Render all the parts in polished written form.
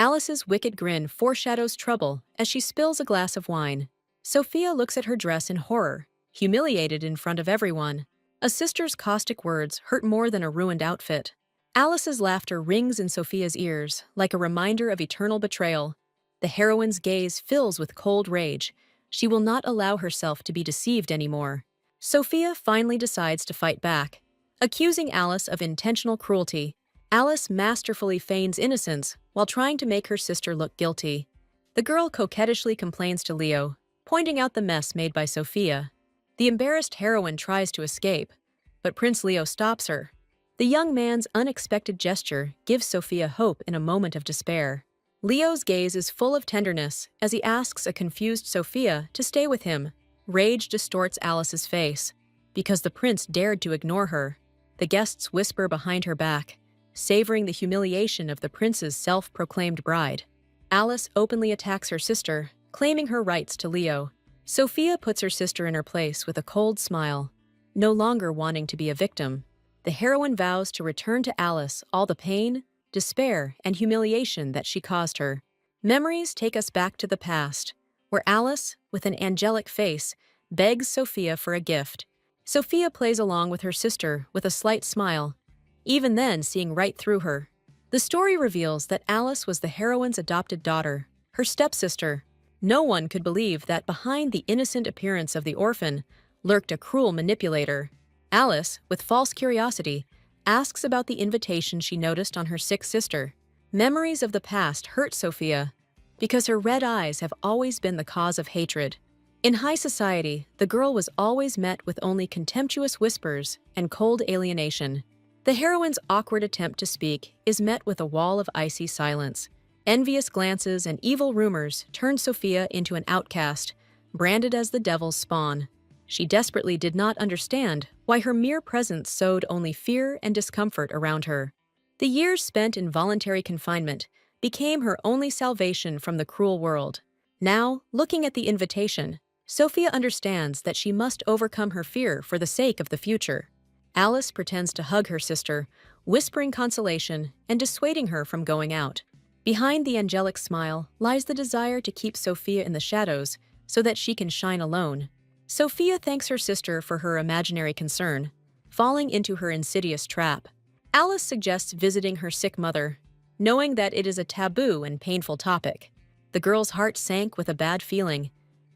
Alice's wicked grin foreshadows trouble as she spills a glass of wine. Sophia looks at her dress in horror, humiliated in front of everyone. A sister's caustic words hurt more than a ruined outfit. Alice's laughter rings in Sophia's ears like a reminder of eternal betrayal. The heroine's gaze fills with cold rage. She will not allow herself to be deceived anymore. Sophia finally decides to fight back, accusing Alice of intentional cruelty. Alice masterfully feigns innocence while trying to make her sister look guilty. The girl coquettishly complains to Leo, pointing out the mess made by Sophia. The embarrassed heroine tries to escape, but Prince Leo stops her. The young man's unexpected gesture gives Sophia hope in a moment of despair. Leo's gaze is full of tenderness as he asks a confused Sophia to stay with him. Rage distorts Alice's face, because the prince dared to ignore her. The guests whisper behind her back, savoring the humiliation of the prince's self-proclaimed bride. Alice openly attacks her sister, claiming her rights to Leo. Sophia puts her sister in her place with a cold smile, no longer wanting to be a victim. The heroine vows to return to Alice all the pain, despair, and humiliation that she caused her. Memories take us back to the past, where Alice, with an angelic face, begs Sophia for a gift. Sophia plays along with her sister with a slight smile, even then seeing right through her. The story reveals that Alice was the heroine's adopted daughter, her stepsister. No one could believe that behind the innocent appearance of the orphan lurked a cruel manipulator. Alice, with false curiosity, asks about the invitation she noticed on her sick sister. Memories of the past hurt Sophia, because her red eyes have always been the cause of hatred. In high society, the girl was always met with only contemptuous whispers and cold alienation. The heroine's awkward attempt to speak is met with a wall of icy silence. Envious glances and evil rumors turned Sophia into an outcast, branded as the devil's spawn. She desperately did not understand why her mere presence sowed only fear and discomfort around her. The years spent in voluntary confinement became her only salvation from the cruel world. Now, looking at the invitation, Sophia understands that she must overcome her fear for the sake of the future. Alice pretends to hug her sister, whispering consolation and dissuading her from going out. Behind the angelic smile lies the desire to keep Sophia in the shadows so that she can shine alone. Sophia thanks her sister for her imaginary concern, falling into her insidious trap. Alice suggests visiting her sick mother, knowing that it is a taboo and painful topic. The girl's heart sank with a bad feeling,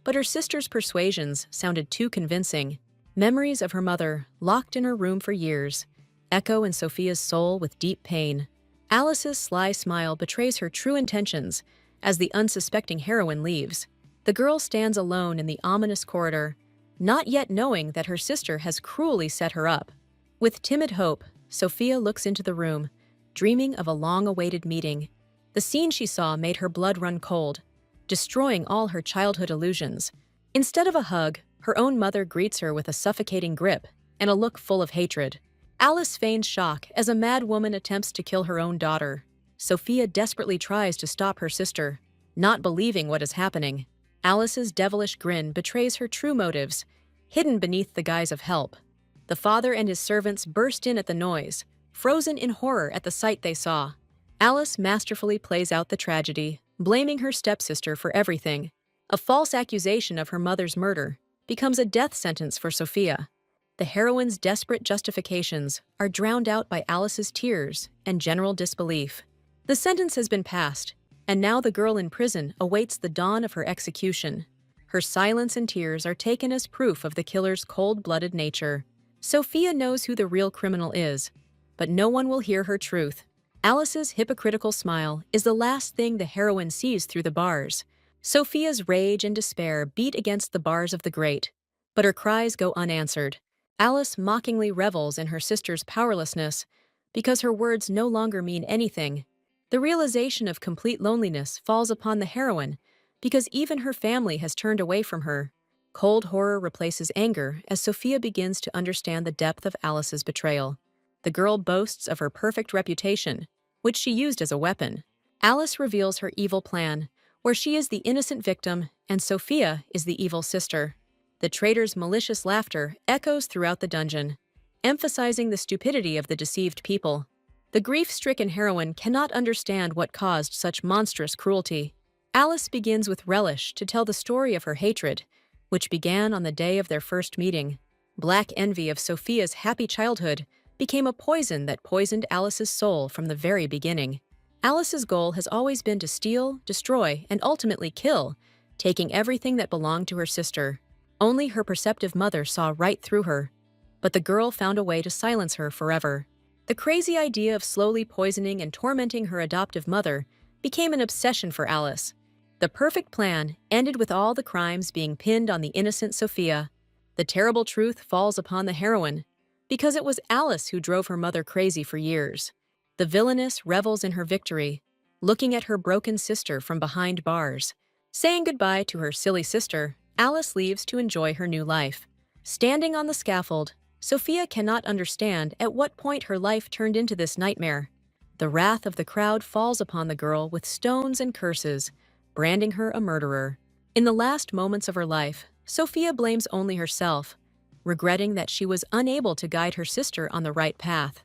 but her sister's persuasions sounded too convincing. Memories of her mother, locked in her room for years, echo in Sophia's soul with deep pain. Alice's sly smile betrays her true intentions as the unsuspecting heroine leaves. The girl stands alone in the ominous corridor, not yet knowing that her sister has cruelly set her up. With timid hope, Sophia looks into the room, dreaming of a long-awaited meeting. The scene she saw made her blood run cold, destroying all her childhood illusions. Instead of a hug, her own mother greets her with a suffocating grip and a look full of hatred. Alice feigns shock as a mad woman attempts to kill her own daughter. Sophia desperately tries to stop her sister, not believing what is happening. Alice's devilish grin betrays her true motives, hidden beneath the guise of help. The father and his servants burst in at the noise, frozen in horror at the sight they saw. Alice masterfully plays out the tragedy, blaming her stepsister for everything. A false accusation of her mother's murder becomes a death sentence for Sophia. The heroine's desperate justifications are drowned out by Alice's tears and general disbelief. The sentence has been passed, and now the girl in prison awaits the dawn of her execution. Her silence and tears are taken as proof of the killer's cold-blooded nature. Sophia knows who the real criminal is, but no one will hear her truth. Alice's hypocritical smile is the last thing the heroine sees through the bars. Sophia's rage and despair beat against the bars of the grate, but her cries go unanswered. Alice mockingly revels in her sister's powerlessness because her words no longer mean anything. The realization of complete loneliness falls upon the heroine because even her family has turned away from her. Cold horror replaces anger as Sophia begins to understand the depth of Alice's betrayal. The girl boasts of her perfect reputation, which she used as a weapon. Alice reveals her evil plan, where she is the innocent victim and Sophia is the evil sister. The traitor's malicious laughter echoes throughout the dungeon, emphasizing the stupidity of the deceived people. The grief-stricken heroine cannot understand what caused such monstrous cruelty. Alice begins with relish to tell the story of her hatred, which began on the day of their first meeting. Black envy of Sophia's happy childhood became a poison that poisoned Alice's soul from the very beginning. Alice's goal has always been to steal, destroy, and ultimately kill, taking everything that belonged to her sister. Only her perceptive mother saw right through her, but the girl found a way to silence her forever. The crazy idea of slowly poisoning and tormenting her adoptive mother became an obsession for Alice. The perfect plan ended with all the crimes being pinned on the innocent Sophia. The terrible truth falls upon the heroine, because it was Alice who drove her mother crazy for years. The villainess revels in her victory, looking at her broken sister from behind bars. Saying goodbye to her silly sister, Alice leaves to enjoy her new life. Standing on the scaffold, Sophia cannot understand at what point her life turned into this nightmare. The wrath of the crowd falls upon the girl with stones and curses, branding her a murderer. In the last moments of her life, Sophia blames only herself, regretting that she was unable to guide her sister on the right path.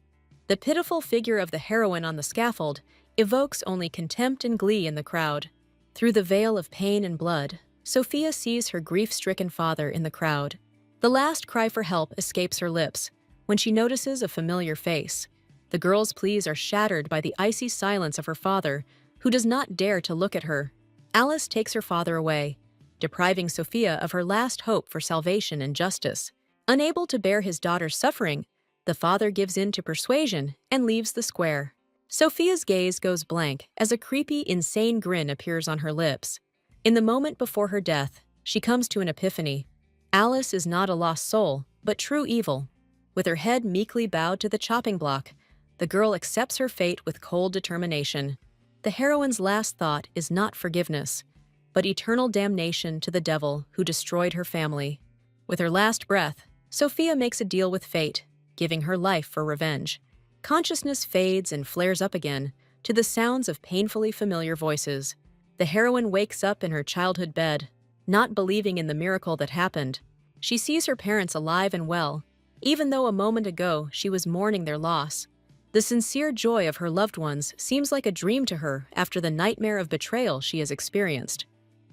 The pitiful figure of the heroine on the scaffold evokes only contempt and glee in the crowd. Through the veil of pain and blood, Sophia sees her grief-stricken father in the crowd. The last cry for help escapes her lips when she notices a familiar face. The girl's pleas are shattered by the icy silence of her father, who does not dare to look at her. Alice takes her father away, depriving Sophia of her last hope for salvation and justice. Unable to bear his daughter's suffering, the father gives in to persuasion and leaves the square. Sophia's gaze goes blank as a creepy, insane grin appears on her lips. In the moment before her death, she comes to an epiphany. Alice is not a lost soul, but true evil. With her head meekly bowed to the chopping block, the girl accepts her fate with cold determination. The heroine's last thought is not forgiveness, but eternal damnation to the devil who destroyed her family. With her last breath, Sophia makes a deal with fate, giving her life for revenge. Consciousness fades and flares up again, to the sounds of painfully familiar voices. The heroine wakes up in her childhood bed, not believing in the miracle that happened. She sees her parents alive and well, even though a moment ago she was mourning their loss. The sincere joy of her loved ones seems like a dream to her after the nightmare of betrayal she has experienced.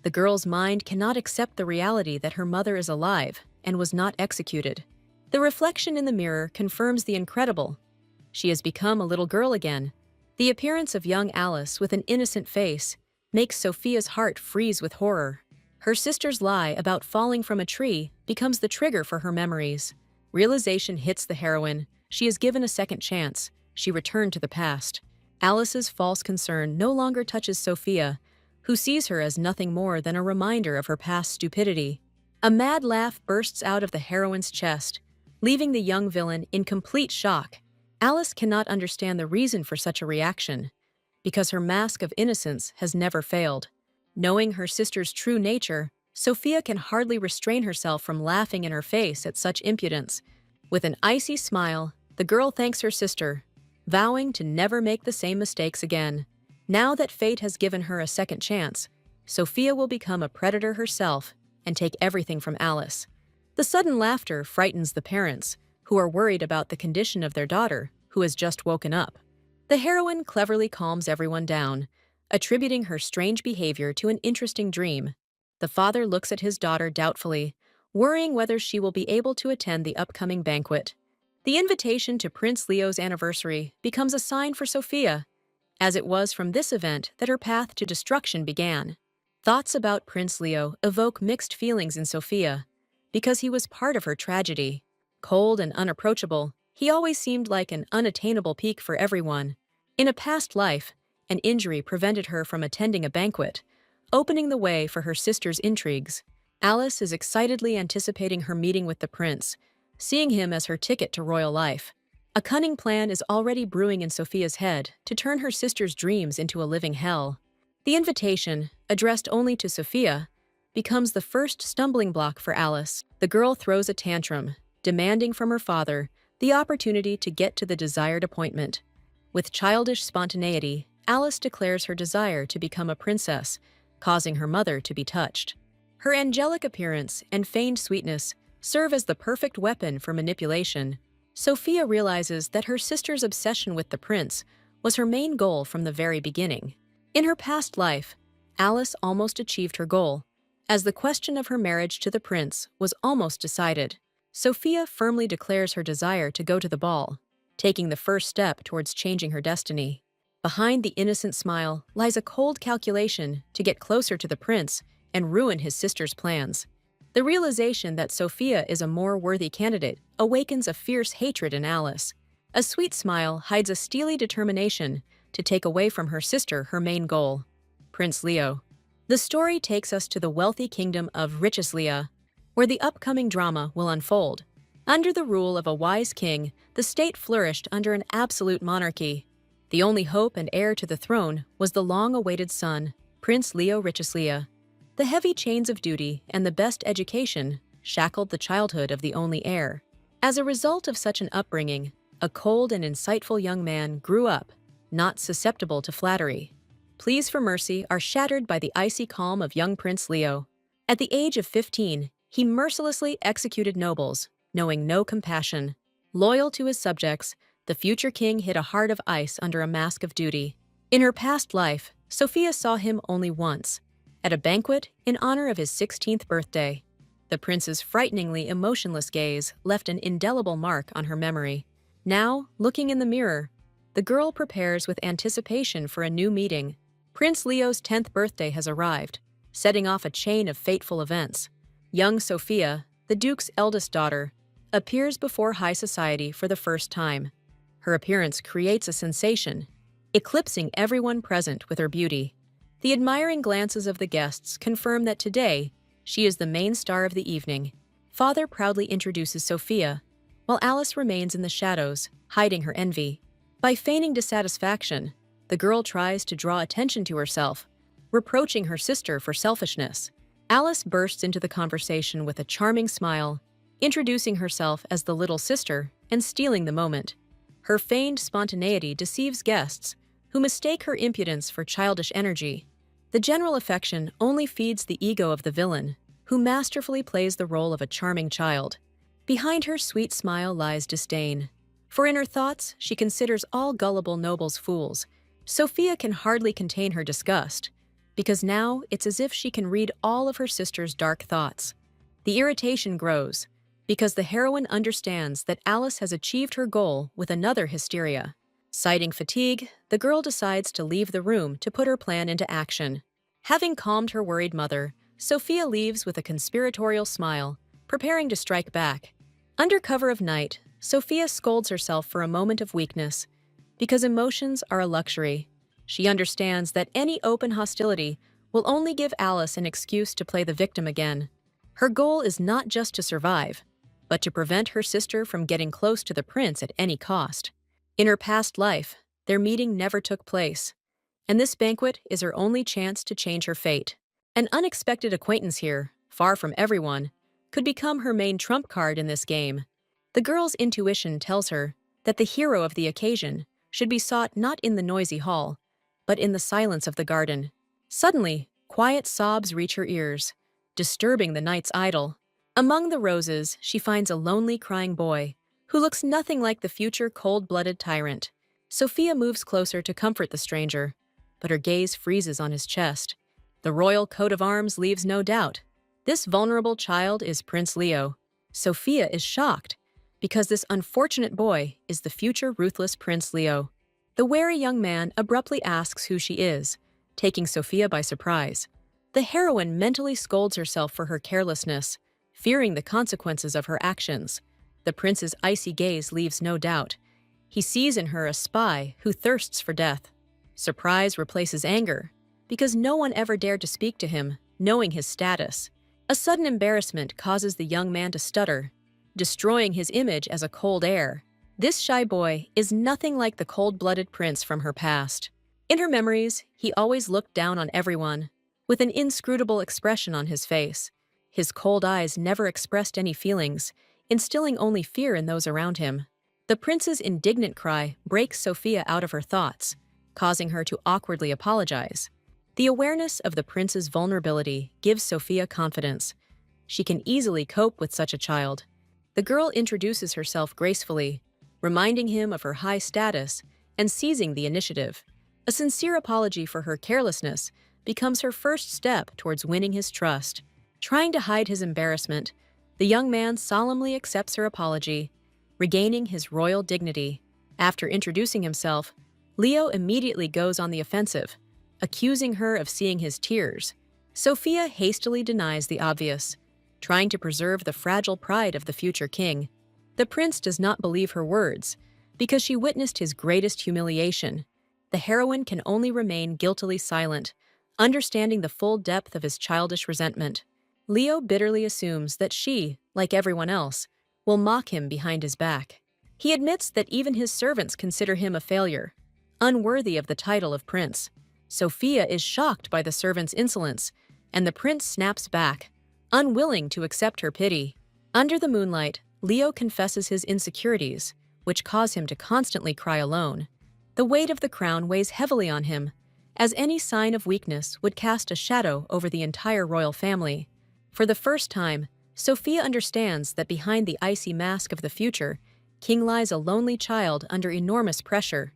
The girl's mind cannot accept the reality that her mother is alive and was not executed. The reflection in the mirror confirms the incredible. She has become a little girl again. The appearance of young Alice with an innocent face makes Sophia's heart freeze with horror. Her sister's lie about falling from a tree becomes the trigger for her memories. Realization hits the heroine. She is given a second chance. She returned to the past. Alice's false concern no longer touches Sophia, who sees her as nothing more than a reminder of her past stupidity. A mad laugh bursts out of the heroine's chest, leaving the young villain in complete shock. Alice cannot understand the reason for such a reaction, because her mask of innocence has never failed. Knowing her sister's true nature, Sophia can hardly restrain herself from laughing in her face at such impudence. With an icy smile, the girl thanks her sister, vowing to never make the same mistakes again. Now that fate has given her a second chance, Sophia will become a predator herself and take everything from Alice. The sudden laughter frightens the parents, who are worried about the condition of their daughter, who has just woken up. The heroine cleverly calms everyone down, attributing her strange behavior to an interesting dream. The father looks at his daughter doubtfully, worrying whether she will be able to attend the upcoming banquet. The invitation to Prince Leo's anniversary becomes a sign for Sophia, as it was from this event that her path to destruction began. Thoughts about Prince Leo evoke mixed feelings in Sophia, because he was part of her tragedy. Cold and unapproachable, he always seemed like an unattainable peak for everyone. In a past life, an injury prevented her from attending a banquet, opening the way for her sister's intrigues. Alice is excitedly anticipating her meeting with the prince, seeing him as her ticket to royal life. A cunning plan is already brewing in Sophia's head to turn her sister's dreams into a living hell. The invitation, addressed only to Sophia, becomes the first stumbling block for Alice. The girl throws a tantrum, demanding from her father the opportunity to get to the desired appointment. With childish spontaneity, Alice declares her desire to become a princess, causing her mother to be touched. Her angelic appearance and feigned sweetness serve as the perfect weapon for manipulation. Sophia realizes that her sister's obsession with the prince was her main goal from the very beginning. In her past life, Alice almost achieved her goal, as the question of her marriage to the prince was almost decided. Sophia firmly declares her desire to go to the ball, taking the first step towards changing her destiny. Behind the innocent smile lies a cold calculation to get closer to the prince and ruin his sister's plans. The realization that Sophia is a more worthy candidate awakens a fierce hatred in Alice. A sweet smile hides a steely determination to take away from her sister her main goal, Prince Leo. The story takes us to the wealthy kingdom of Richeslia, where the upcoming drama will unfold. Under the rule of a wise king, the state flourished under an absolute monarchy. The only hope and heir to the throne was the long-awaited son, Prince Leo Richeslia. The heavy chains of duty and the best education shackled the childhood of the only heir. As a result of such an upbringing, a cold and insightful young man grew up, not susceptible to flattery. Pleas for mercy are shattered by the icy calm of young Prince Leo. At the age of 15, he mercilessly executed nobles, knowing no compassion. Loyal to his subjects, the future king hid a heart of ice under a mask of duty. In her past life, Sophia saw him only once, at a banquet in honor of his 16th birthday. The prince's frighteningly emotionless gaze left an indelible mark on her memory. Now, looking in the mirror, the girl prepares with anticipation for a new meeting. Prince Leo's 10th birthday has arrived, setting off a chain of fateful events. Young Sophia, the Duke's eldest daughter, appears before high society for the first time. Her appearance creates a sensation, eclipsing everyone present with her beauty. The admiring glances of the guests confirm that today, she is the main star of the evening. Father proudly introduces Sophia, while Alice remains in the shadows, hiding her envy. By feigning dissatisfaction, the girl tries to draw attention to herself, reproaching her sister for selfishness. Alice bursts into the conversation with a charming smile, introducing herself as the little sister and stealing the moment. Her feigned spontaneity deceives guests, who mistake her impudence for childish energy. The general affection only feeds the ego of the villain, who masterfully plays the role of a charming child. Behind her sweet smile lies disdain, for in her thoughts she considers all gullible nobles fools. Sophia can hardly contain her disgust, because now it's as if she can read all of her sister's dark thoughts. The irritation grows, because the heroine understands that Alice has achieved her goal with another hysteria. Citing fatigue, the girl decides to leave the room to put her plan into action. Having calmed her worried mother, Sophia leaves with a conspiratorial smile, preparing to strike back. Under cover of night, Sophia scolds herself for a moment of weakness, because emotions are a luxury. She understands that any open hostility will only give Alice an excuse to play the victim again. Her goal is not just to survive, but to prevent her sister from getting close to the prince at any cost. In her past life, their meeting never took place, and this banquet is her only chance to change her fate. An unexpected acquaintance here, far from everyone, could become her main trump card in this game. The girl's intuition tells her that the hero of the occasion should be sought not in the noisy hall, but in the silence of the garden. Suddenly, quiet sobs reach her ears, disturbing the night's idyll. Among the roses, she finds a lonely crying boy, who looks nothing like the future cold-blooded tyrant. Sophia moves closer to comfort the stranger, but her gaze freezes on his chest. The royal coat of arms leaves no doubt. This vulnerable child is Prince Leo. Sophia is shocked, because this unfortunate boy is the future ruthless Prince Leo. The wary young man abruptly asks who she is, taking Sophia by surprise. The heroine mentally scolds herself for her carelessness, fearing the consequences of her actions. The prince's icy gaze leaves no doubt. He sees in her a spy who thirsts for death. Surprise replaces anger, because no one ever dared to speak to him, knowing his status. A sudden embarrassment causes the young man to stutter, destroying his image as a cold heir. This shy boy is nothing like the cold-blooded prince from her past. In her memories, he always looked down on everyone, with an inscrutable expression on his face. His cold eyes never expressed any feelings, instilling only fear in those around him. The prince's indignant cry breaks Sophia out of her thoughts, causing her to awkwardly apologize. The awareness of the prince's vulnerability gives Sophia confidence. She can easily cope with such a child. The girl introduces herself gracefully, reminding him of her high status and seizing the initiative. A sincere apology for her carelessness becomes her first step towards winning his trust. Trying to hide his embarrassment, the young man solemnly accepts her apology, regaining his royal dignity. After introducing himself, Leo immediately goes on the offensive, accusing her of seeing his tears. Sophia hastily denies the obvious, trying to preserve the fragile pride of the future king. The prince does not believe her words, because she witnessed his greatest humiliation. The heroine can only remain guiltily silent, understanding the full depth of his childish resentment. Leo bitterly assumes that she, like everyone else, will mock him behind his back. He admits that even his servants consider him a failure, unworthy of the title of prince. Sophia is shocked by the servant's insolence, and the prince snaps back, unwilling to accept her pity. Under the moonlight, Leo confesses his insecurities, which cause him to constantly cry alone. The weight of the crown weighs heavily on him, as any sign of weakness would cast a shadow over the entire royal family. For the first time, Sophia understands that behind the icy mask of the future, King lies a lonely child under enormous pressure.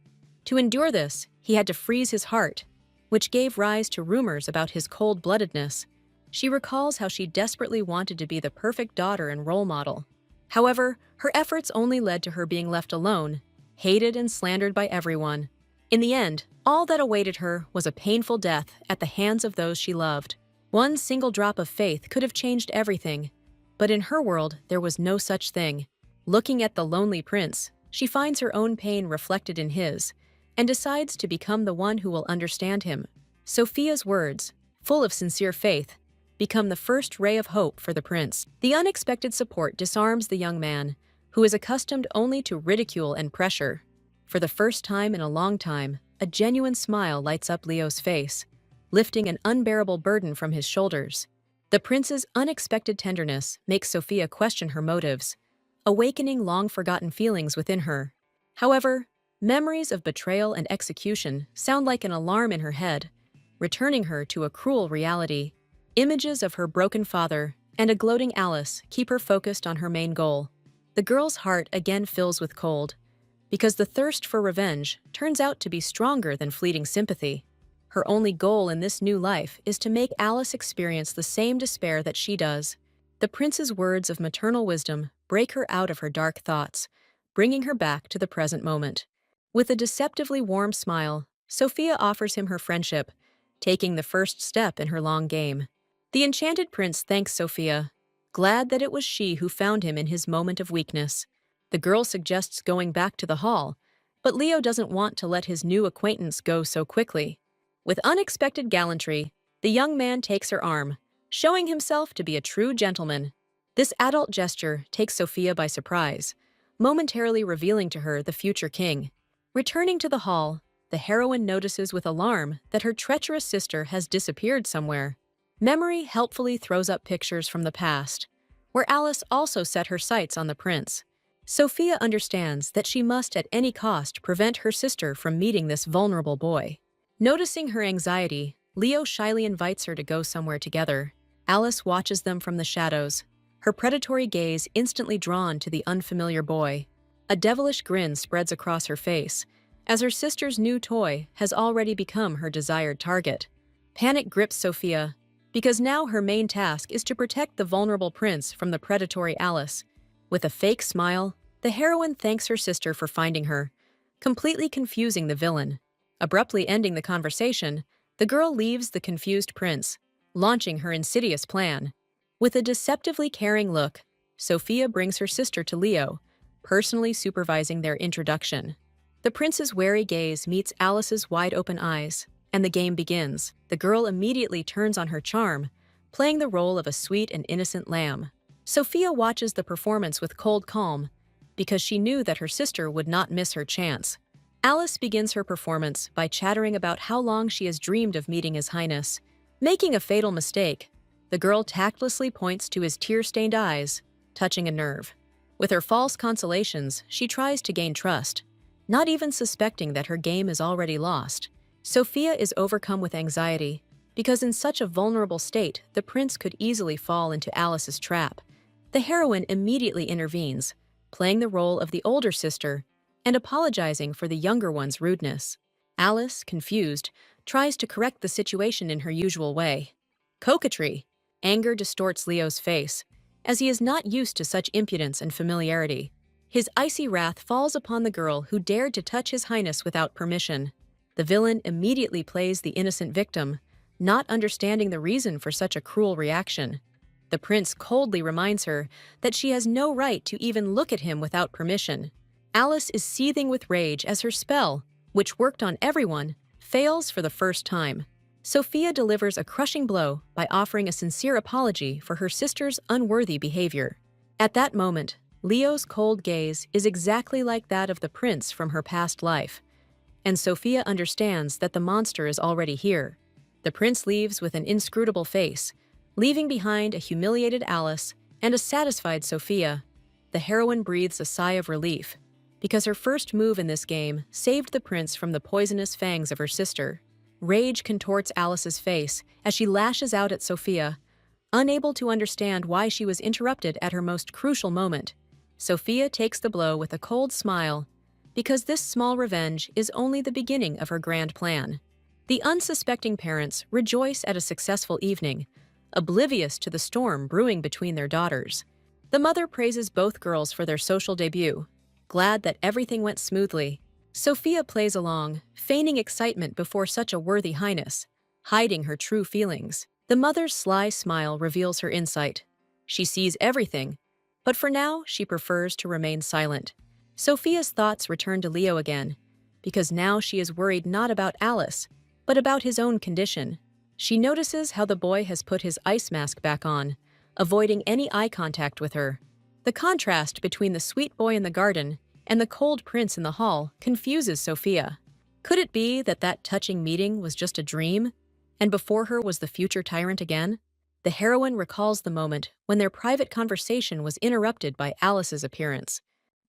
To endure this, he had to freeze his heart, which gave rise to rumors about his cold-bloodedness. She recalls how she desperately wanted to be the perfect daughter and role model. However, her efforts only led to her being left alone, hated and slandered by everyone. In the end, all that awaited her was a painful death at the hands of those she loved. One single drop of faith could have changed everything, but in her world there was no such thing. Looking at the lonely prince, she finds her own pain reflected in his, and decides to become the one who will understand him. Sophia's words, full of sincere faith, become the first ray of hope for the prince. The unexpected support disarms the young man, who is accustomed only to ridicule and pressure. For the first time in a long time, a genuine smile lights up Leo's face, lifting an unbearable burden from his shoulders. The prince's unexpected tenderness makes Sophia question her motives, awakening long-forgotten feelings within her. However, memories of betrayal and execution sound like an alarm in her head, returning her to a cruel reality. Images of her broken father and a gloating Alice keep her focused on her main goal. The girl's heart again fills with cold, because the thirst for revenge turns out to be stronger than fleeting sympathy. Her only goal in this new life is to make Alice experience the same despair that she does. The prince's words of maternal wisdom break her out of her dark thoughts, bringing her back to the present moment. With a deceptively warm smile, Sophia offers him her friendship, taking the first step in her long game. The enchanted prince thanks Sophia, glad that it was she who found him in his moment of weakness. The girl suggests going back to the hall, but Leo doesn't want to let his new acquaintance go so quickly. With unexpected gallantry, the young man takes her arm, showing himself to be a true gentleman. This adult gesture takes Sophia by surprise, momentarily revealing to her the future king. Returning to the hall, the heroine notices with alarm that her treacherous sister has disappeared somewhere. Memory helpfully throws up pictures from the past, where Alice also set her sights on the prince. Sophia understands that she must at any cost prevent her sister from meeting this vulnerable boy. Noticing her anxiety, Leo shyly invites her to go somewhere together. Alice watches them from the shadows, her predatory gaze instantly drawn to the unfamiliar boy. A devilish grin spreads across her face, as her sister's new toy has already become her desired target. Panic grips Sophia, because now her main task is to protect the vulnerable prince from the predatory Alice. With a fake smile, the heroine thanks her sister for finding her, completely confusing the villain. Abruptly ending the conversation, the girl leaves the confused prince, launching her insidious plan. With a deceptively caring look, Sophia brings her sister to Leo, personally supervising their introduction. The prince's wary gaze meets Alice's wide-open eyes, and the game begins. The girl immediately turns on her charm, playing the role of a sweet and innocent lamb. Sophia watches the performance with cold calm, because she knew that her sister would not miss her chance. Alice begins her performance by chattering about how long she has dreamed of meeting His Highness. Making a fatal mistake, the girl tactlessly points to his tear-stained eyes, touching a nerve. With her false consolations, she tries to gain trust, not even suspecting that her game is already lost. Sophia is overcome with anxiety, because in such a vulnerable state, the prince could easily fall into Alice's trap. The heroine immediately intervenes, playing the role of the older sister and apologizing for the younger one's rudeness. Alice, confused, tries to correct the situation in her usual way. Coquetry. Anger distorts Leo's face, as he is not used to such impudence and familiarity. His icy wrath falls upon the girl who dared to touch His Highness without permission. The villain immediately plays the innocent victim, not understanding the reason for such a cruel reaction. The prince coldly reminds her that she has no right to even look at him without permission. Alice is seething with rage as her spell, which worked on everyone, fails for the first time. Sophia delivers a crushing blow by offering a sincere apology for her sister's unworthy behavior. At that moment, Leo's cold gaze is exactly like that of the prince from her past life, and Sophia understands that the monster is already here. The prince leaves with an inscrutable face, leaving behind a humiliated Alice and a satisfied Sophia. The heroine breathes a sigh of relief, because her first move in this game saved the prince from the poisonous fangs of her sister. Rage contorts Alice's face as she lashes out at Sophia, unable to understand why she was interrupted at her most crucial moment. Sophia takes the blow with a cold smile, because this small revenge is only the beginning of her grand plan. The unsuspecting parents rejoice at a successful evening, oblivious to the storm brewing between their daughters. The mother praises both girls for their social debut, glad that everything went smoothly. Sophia plays along, feigning excitement before such a worthy highness, hiding her true feelings. The mother's sly smile reveals her insight. She sees everything, but for now she prefers to remain silent. Sophia's thoughts return to Leo again, because now she is worried not about Alice, but about his own condition. She notices how the boy has put his ice mask back on, avoiding any eye contact with her. The contrast between the sweet boy in the garden and the cold prince in the hall confuses Sophia. Could it be that that touching meeting was just a dream, and before her was the future tyrant again? The heroine recalls the moment when their private conversation was interrupted by Alice's appearance.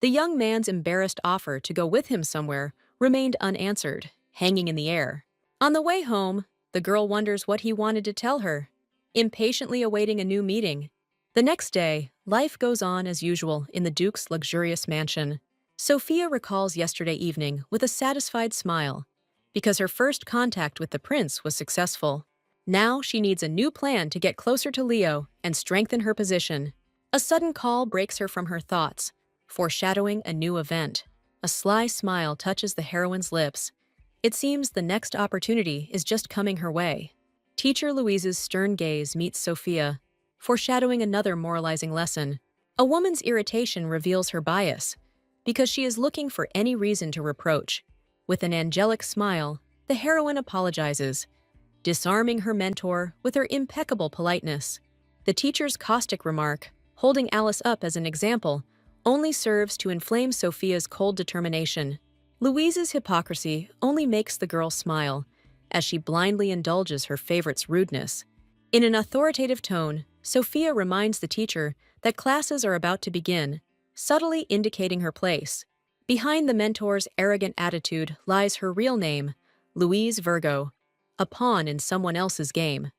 The young man's embarrassed offer to go with him somewhere remained unanswered, hanging in the air. On the way home, the girl wonders what he wanted to tell her, impatiently awaiting a new meeting. The next day, life goes on as usual in the Duke's luxurious mansion. Sophia recalls yesterday evening with a satisfied smile, because her first contact with the prince was successful. Now she needs a new plan to get closer to Leo and strengthen her position. A sudden call breaks her from her thoughts, foreshadowing a new event. A sly smile touches the heroine's lips. It seems the next opportunity is just coming her way. Teacher Louise's stern gaze meets Sophia, foreshadowing another moralizing lesson. A woman's irritation reveals her bias, because she is looking for any reason to reproach. With an angelic smile, the heroine apologizes, disarming her mentor with her impeccable politeness. The teacher's caustic remark, holding Alice up as an example, only serves to inflame Sophia's cold determination. Louise's hypocrisy only makes the girl smile, as she blindly indulges her favorite's rudeness. In an authoritative tone, Sophia reminds the teacher that classes are about to begin, subtly indicating her place. Behind the mentor's arrogant attitude lies her real name, Louise Virgo, a pawn in someone else's game.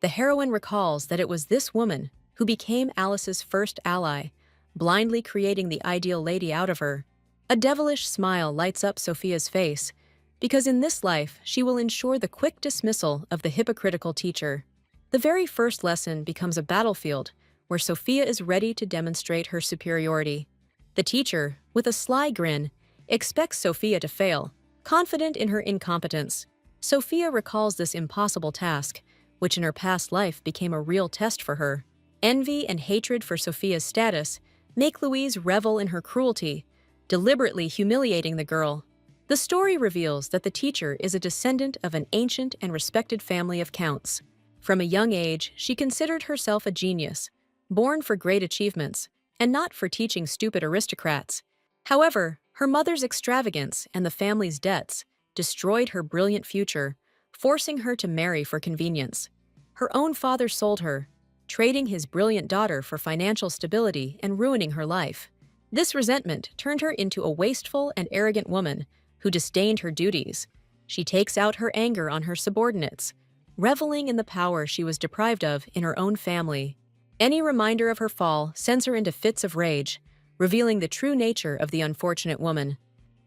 The heroine recalls that it was this woman who became Alice's first ally, blindly creating the ideal lady out of her. A devilish smile lights up Sophia's face, because in this life she will ensure the quick dismissal of the hypocritical teacher. The very first lesson becomes a battlefield where Sophia is ready to demonstrate her superiority. The teacher, with a sly grin, expects Sophia to fail, confident in her incompetence. Sophia recalls this impossible task, which in her past life became a real test for her. Envy and hatred for Sophia's status make Louise revel in her cruelty, deliberately humiliating the girl. The story reveals that the teacher is a descendant of an ancient and respected family of counts. From a young age, she considered herself a genius, born for great achievements, and not for teaching stupid aristocrats. However, her mother's extravagance and the family's debts destroyed her brilliant future, forcing her to marry for convenience. Her own father sold her, trading his brilliant daughter for financial stability and ruining her life. This resentment turned her into a wasteful and arrogant woman who disdained her duties. She takes out her anger on her subordinates, reveling in the power she was deprived of in her own family. Any reminder of her fall sends her into fits of rage, revealing the true nature of the unfortunate woman.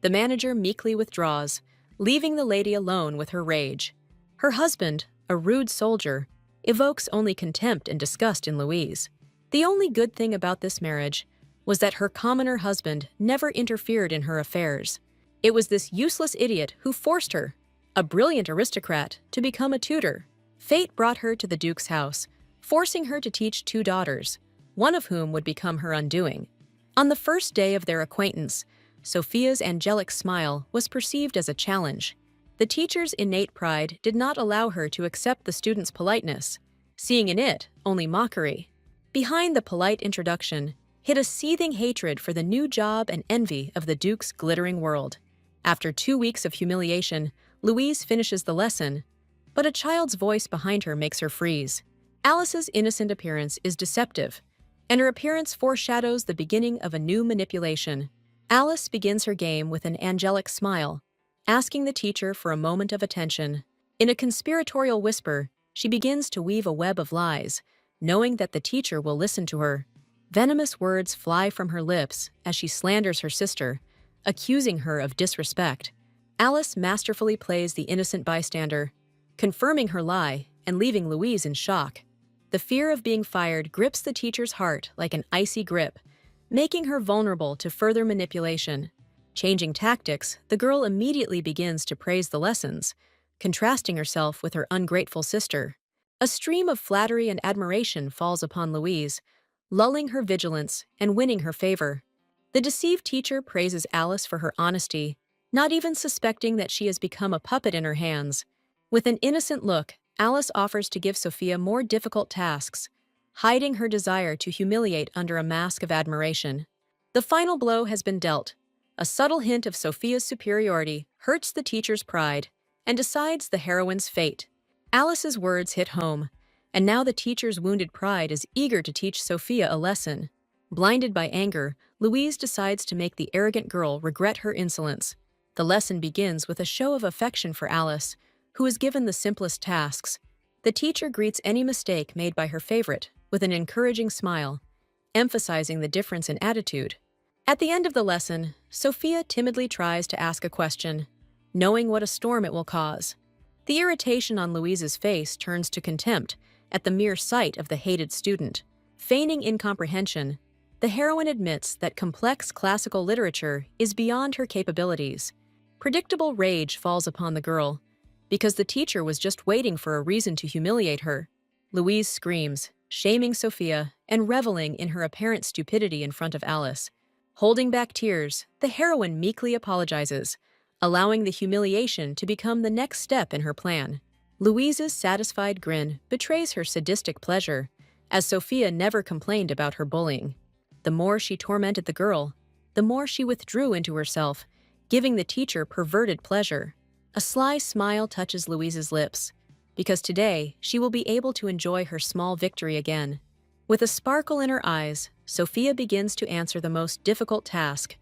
The manager meekly withdraws, leaving the lady alone with her rage. Her husband, a rude soldier, evokes only contempt and disgust in Louise. The only good thing about this marriage was that her commoner husband never interfered in her affairs. It was this useless idiot who forced her, a brilliant aristocrat, to become a tutor. Fate brought her to the Duke's house, forcing her to teach two daughters, one of whom would become her undoing. On the first day of their acquaintance, Sophia's angelic smile was perceived as a challenge. The teacher's innate pride did not allow her to accept the student's politeness, seeing in it only mockery. Behind the polite introduction hid a seething hatred for the new job and envy of the Duke's glittering world. After 2 weeks of humiliation, Louise finishes the lesson, but a child's voice behind her makes her freeze. Alice's innocent appearance is deceptive, and her appearance foreshadows the beginning of a new manipulation. Alice begins her game with an angelic smile, asking the teacher for a moment of attention. In a conspiratorial whisper, she begins to weave a web of lies, knowing that the teacher will listen to her. Venomous words fly from her lips as she slanders her sister, accusing her of disrespect. Alice masterfully plays the innocent bystander, confirming her lie and leaving Louise in shock. The fear of being fired grips the teacher's heart like an icy grip, making her vulnerable to further manipulation. Changing tactics, the girl immediately begins to praise the lessons, contrasting herself with her ungrateful sister. A stream of flattery and admiration falls upon Louise, lulling her vigilance and winning her favor. The deceived teacher praises Alice for her honesty, not even suspecting that she has become a puppet in her hands. With an innocent look, Alice offers to give Sophia more difficult tasks, hiding her desire to humiliate under a mask of admiration. The final blow has been dealt. A subtle hint of Sophia's superiority hurts the teacher's pride and decides the heroine's fate. Alice's words hit home, and now the teacher's wounded pride is eager to teach Sophia a lesson. Blinded by anger, Louise decides to make the arrogant girl regret her insolence. The lesson begins with a show of affection for Alice, who is given the simplest tasks. The teacher greets any mistake made by her favorite with an encouraging smile, emphasizing the difference in attitude. At the end of the lesson, Sophia timidly tries to ask a question, knowing what a storm it will cause. The irritation on Louise's face turns to contempt at the mere sight of the hated student. Feigning incomprehension, the heroine admits that complex classical literature is beyond her capabilities. Predictable rage falls upon the girl, because the teacher was just waiting for a reason to humiliate her. Louise screams, shaming Sophia and reveling in her apparent stupidity in front of Alice. Holding back tears, the heroine meekly apologizes, allowing the humiliation to become the next step in her plan. Louise's satisfied grin betrays her sadistic pleasure, as Sophia never complained about her bullying. The more she tormented the girl, the more she withdrew into herself, giving the teacher perverted pleasure. A sly smile touches Louise's lips, because today she will be able to enjoy her small victory again. With a sparkle in her eyes, Sophia begins to answer the most difficult task,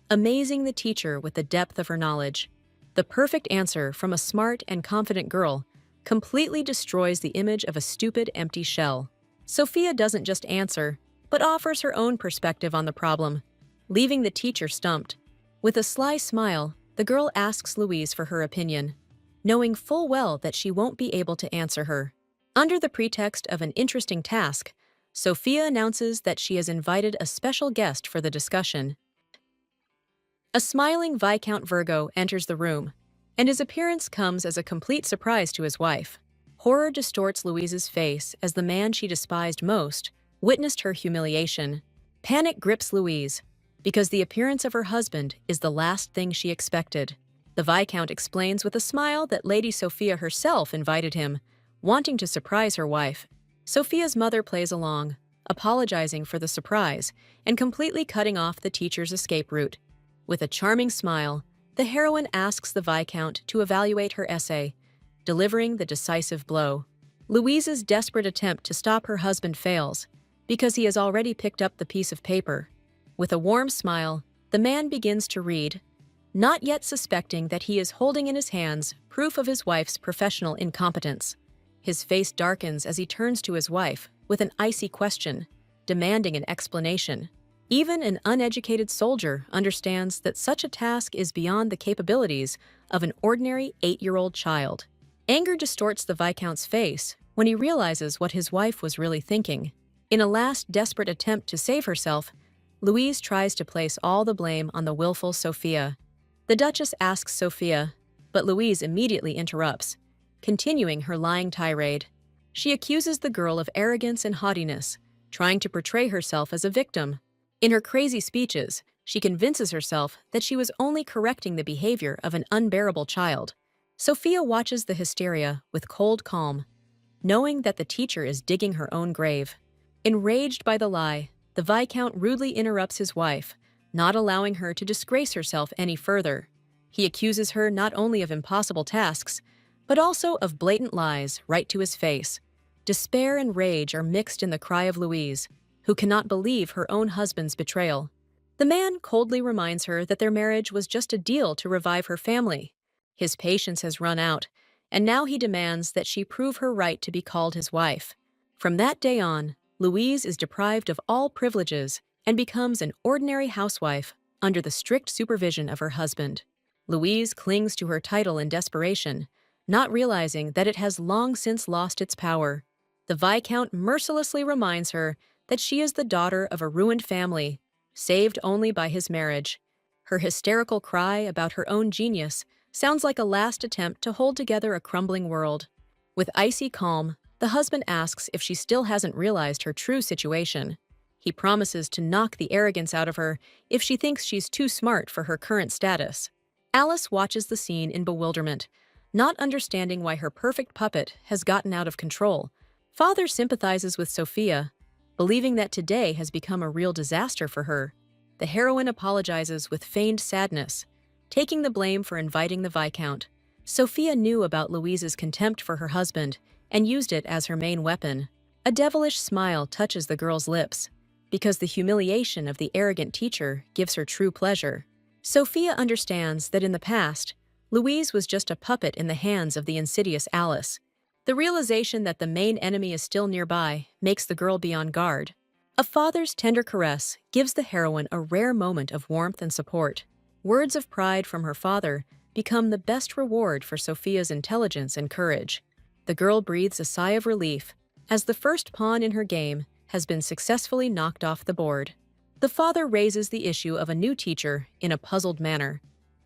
amazing the teacher with the depth of her knowledge. The perfect answer from a smart and confident girl completely destroys the image of a stupid, empty shell. Sophia doesn't just answer, but offers her own perspective on the problem, leaving the teacher stumped. With a sly smile, the girl asks Louise for her opinion, knowing full well that she won't be able to answer her. Under the pretext of an interesting task, Sophia announces that she has invited a special guest for the discussion. A smiling Viscount Virgo enters the room, and his appearance comes as a complete surprise to his wife. Horror distorts Louise's face as the man she despised most witnessed her humiliation. Panic grips Louise, because the appearance of her husband is the last thing she expected. The Viscount explains with a smile that Lady Sophia herself invited him, wanting to surprise her wife. Sophia's mother plays along, apologizing for the surprise and completely cutting off the teacher's escape route. With a charming smile, the heroine asks the Viscount to evaluate her essay, delivering the decisive blow. Louise's desperate attempt to stop her husband fails, because he has already picked up the piece of paper. With a warm smile, the man begins to read, not yet suspecting that he is holding in his hands proof of his wife's professional incompetence. His face darkens as he turns to his wife with an icy question, demanding an explanation. Even an uneducated soldier understands that such a task is beyond the capabilities of an ordinary 8-year-old child. Anger distorts the Viscount's face when he realizes what his wife was really thinking. In a last desperate attempt to save herself, Louise tries to place all the blame on the willful Sophia. The Duchess asks Sophia, but Louise immediately interrupts, continuing her lying tirade. She accuses the girl of arrogance and haughtiness, trying to portray herself as a victim. In her crazy speeches, she convinces herself that she was only correcting the behavior of an unbearable child. Sophia watches the hysteria with cold calm, knowing that the teacher is digging her own grave. Enraged by the lie, the Viscount rudely interrupts his wife, not allowing her to disgrace herself any further. He accuses her not only of impossible tasks, but also of blatant lies right to his face. Despair and rage are mixed in the cry of Louise, who cannot believe her own husband's betrayal. The man coldly reminds her that their marriage was just a deal to revive her family. His patience has run out, and now he demands that she prove her right to be called his wife. From that day on, Louise is deprived of all privileges and becomes an ordinary housewife under the strict supervision of her husband. Louise clings to her title in desperation, not realizing that it has long since lost its power. The Viscount mercilessly reminds her that she is the daughter of a ruined family, saved only by his marriage. Her hysterical cry about her own genius sounds like a last attempt to hold together a crumbling world. With icy calm, the husband asks if she still hasn't realized her true situation. He promises to knock the arrogance out of her if she thinks she's too smart for her current status. Alice watches the scene in bewilderment, not understanding why her perfect puppet has gotten out of control. Father sympathizes with Sophia, believing that today has become a real disaster for her. The heroine apologizes with feigned sadness, taking the blame for inviting the Viscount. Sophia knew about Louise's contempt for her husband and used it as her main weapon. A devilish smile touches the girl's lips, because the humiliation of the arrogant teacher gives her true pleasure. Sophia understands that in the past, Louise was just a puppet in the hands of the insidious Alice. The realization that the main enemy is still nearby makes the girl be on guard. A father's tender caress gives the heroine a rare moment of warmth and support. Words of pride from her father become the best reward for Sophia's intelligence and courage. The girl breathes a sigh of relief as the first pawn in her game has been successfully knocked off the board. The father raises the issue of a new teacher in a puzzled manner,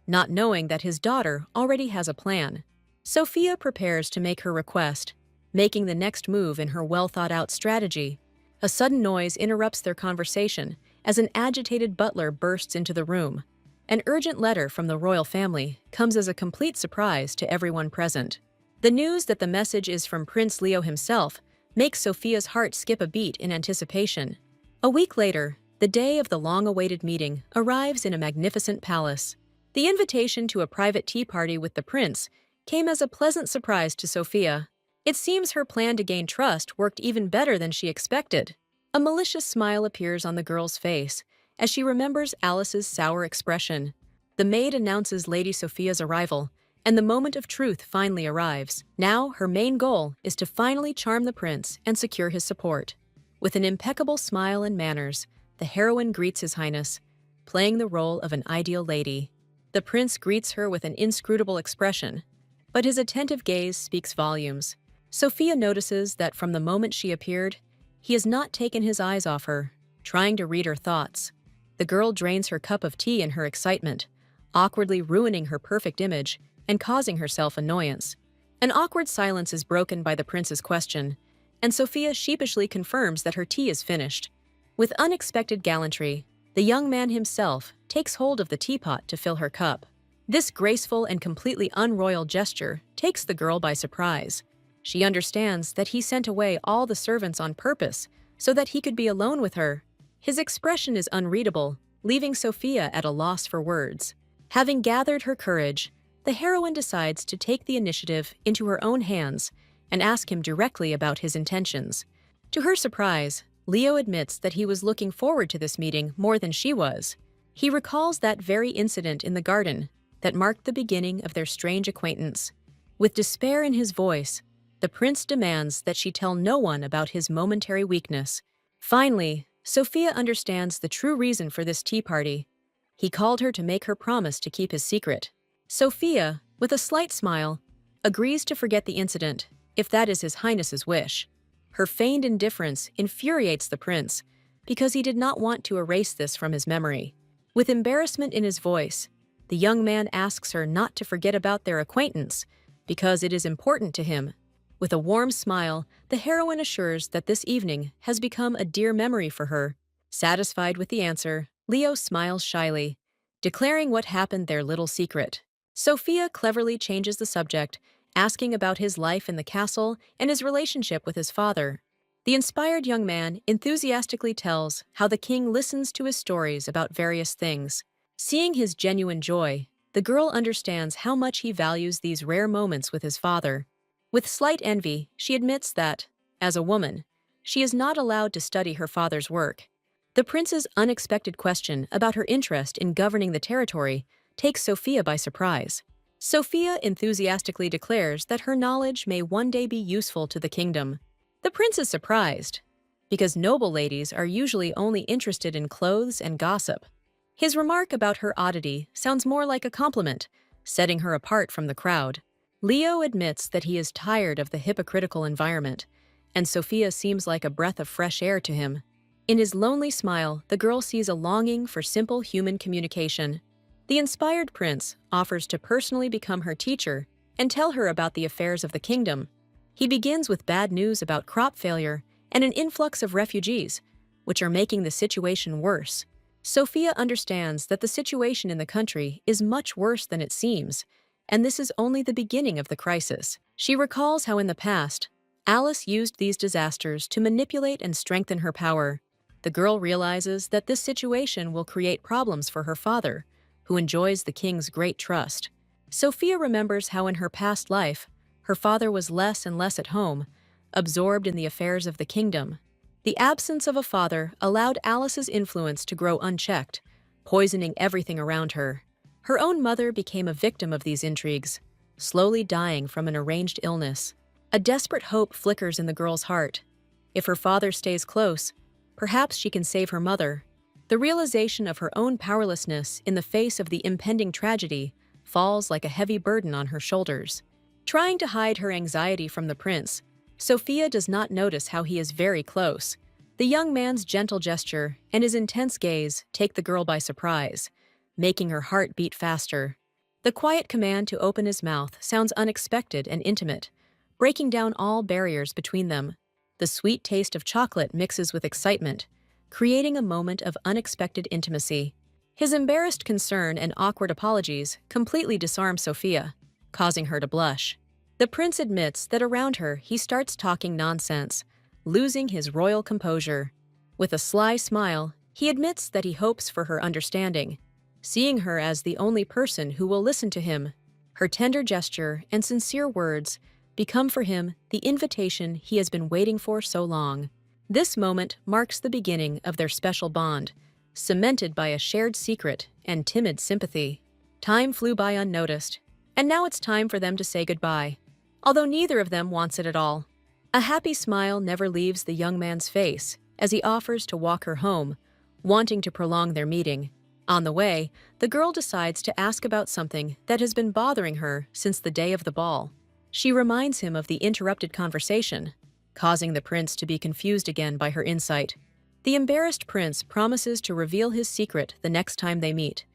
not knowing that his daughter already has a plan. Sophia prepares to make her request, making the next move in her well-thought-out strategy. A sudden noise interrupts their conversation as an agitated butler bursts into the room. An urgent letter from the royal family comes as a complete surprise to everyone present. The news that the message is from Prince Leo himself makes Sophia's heart skip a beat in anticipation. A week later, the day of the long-awaited meeting arrives in a magnificent palace. The invitation to a private tea party with the prince came as a pleasant surprise to Sophia. It seems her plan to gain trust worked even better than she expected. A malicious smile appears on the girl's face as she remembers Alice's sour expression. The maid announces Lady Sophia's arrival, and the moment of truth finally arrives. Now, her main goal is to finally charm the prince and secure his support. With an impeccable smile and manners, the heroine greets His Highness, playing the role of an ideal lady. The prince greets her with an inscrutable expression, but his attentive gaze speaks volumes. Sophia notices that from the moment she appeared, he has not taken his eyes off her, trying to read her thoughts. The girl drains her cup of tea in her excitement, awkwardly ruining her perfect image and causing herself annoyance. An awkward silence is broken by the prince's question, and Sophia sheepishly confirms that her tea is finished. With unexpected gallantry, the young man himself takes hold of the teapot to fill her cup. This graceful and completely unroyal gesture takes the girl by surprise. She understands that he sent away all the servants on purpose so that he could be alone with her. His expression is unreadable, leaving Sophia at a loss for words. Having gathered her courage, the heroine decides to take the initiative into her own hands and ask him directly about his intentions. To her surprise, Leo admits that he was looking forward to this meeting more than she was. He recalls that very incident in the garden that marked the beginning of their strange acquaintance. With despair in his voice, the prince demands that she tell no one about his momentary weakness. Finally, Sophia understands the true reason for this tea party. He called her to make her promise to keep his secret. Sophia, with a slight smile, agrees to forget the incident, if that is His Highness's wish. Her feigned indifference infuriates the prince, because he did not want to erase this from his memory. With embarrassment in his voice, the young man asks her not to forget about their acquaintance, because it is important to him. With a warm smile, the heroine assures that this evening has become a dear memory for her. Satisfied with the answer, Leo smiles shyly, declaring what happened their little secret. Sophia cleverly changes the subject, asking about his life in the castle and his relationship with his father. The inspired young man enthusiastically tells how the king listens to his stories about various things. Seeing his genuine joy, the girl understands how much he values these rare moments with his father. With slight envy, she admits that, as a woman, she is not allowed to study her father's work. The prince's unexpected question about her interest in governing the territory takes Sophia by surprise. Sophia enthusiastically declares that her knowledge may one day be useful to the kingdom. The prince is surprised, because noble ladies are usually only interested in clothes and gossip. His remark about her oddity sounds more like a compliment, setting her apart from the crowd. Leo admits that he is tired of the hypocritical environment, and Sophia seems like a breath of fresh air to him. In his lonely smile, the girl sees a longing for simple human communication. The inspired prince offers to personally become her teacher and tell her about the affairs of the kingdom. He begins with bad news about crop failure and an influx of refugees, which are making the situation worse. Sophia understands that the situation in the country is much worse than it seems, and this is only the beginning of the crisis. She recalls how in the past, Alice used these disasters to manipulate and strengthen her power. The girl realizes that this situation will create problems for her father, who enjoys the king's great trust. Sophia remembers how in her past life, her father was less and less at home, absorbed in the affairs of the kingdom. The absence of a father allowed Alice's influence to grow unchecked, poisoning everything around her. Her own mother became a victim of these intrigues, slowly dying from an arranged illness. A desperate hope flickers in the girl's heart. If her father stays close, perhaps she can save her mother. The realization of her own powerlessness in the face of the impending tragedy falls like a heavy burden on her shoulders. Trying to hide her anxiety from the prince, Sophia does not notice how he is very close. The young man's gentle gesture and his intense gaze take the girl by surprise, making her heart beat faster. The quiet command to open his mouth sounds unexpected and intimate, breaking down all barriers between them. The sweet taste of chocolate mixes with excitement, creating a moment of unexpected intimacy. His embarrassed concern and awkward apologies completely disarm Sophia, causing her to blush. The prince admits that around her he starts talking nonsense, losing his royal composure. With a sly smile, he admits that he hopes for her understanding, seeing her as the only person who will listen to him. Her tender gesture and sincere words become for him the invitation he has been waiting for so long. This moment marks the beginning of their special bond, cemented by a shared secret and timid sympathy. Time flew by unnoticed, and now it's time for them to say goodbye, although neither of them wants it at all. A happy smile never leaves the young man's face as he offers to walk her home, wanting to prolong their meeting. On the way, the girl decides to ask about something that has been bothering her since the day of the ball. She reminds him of the interrupted conversation, causing the prince to be confused again by her insight. The embarrassed prince promises to reveal his secret the next time they meet,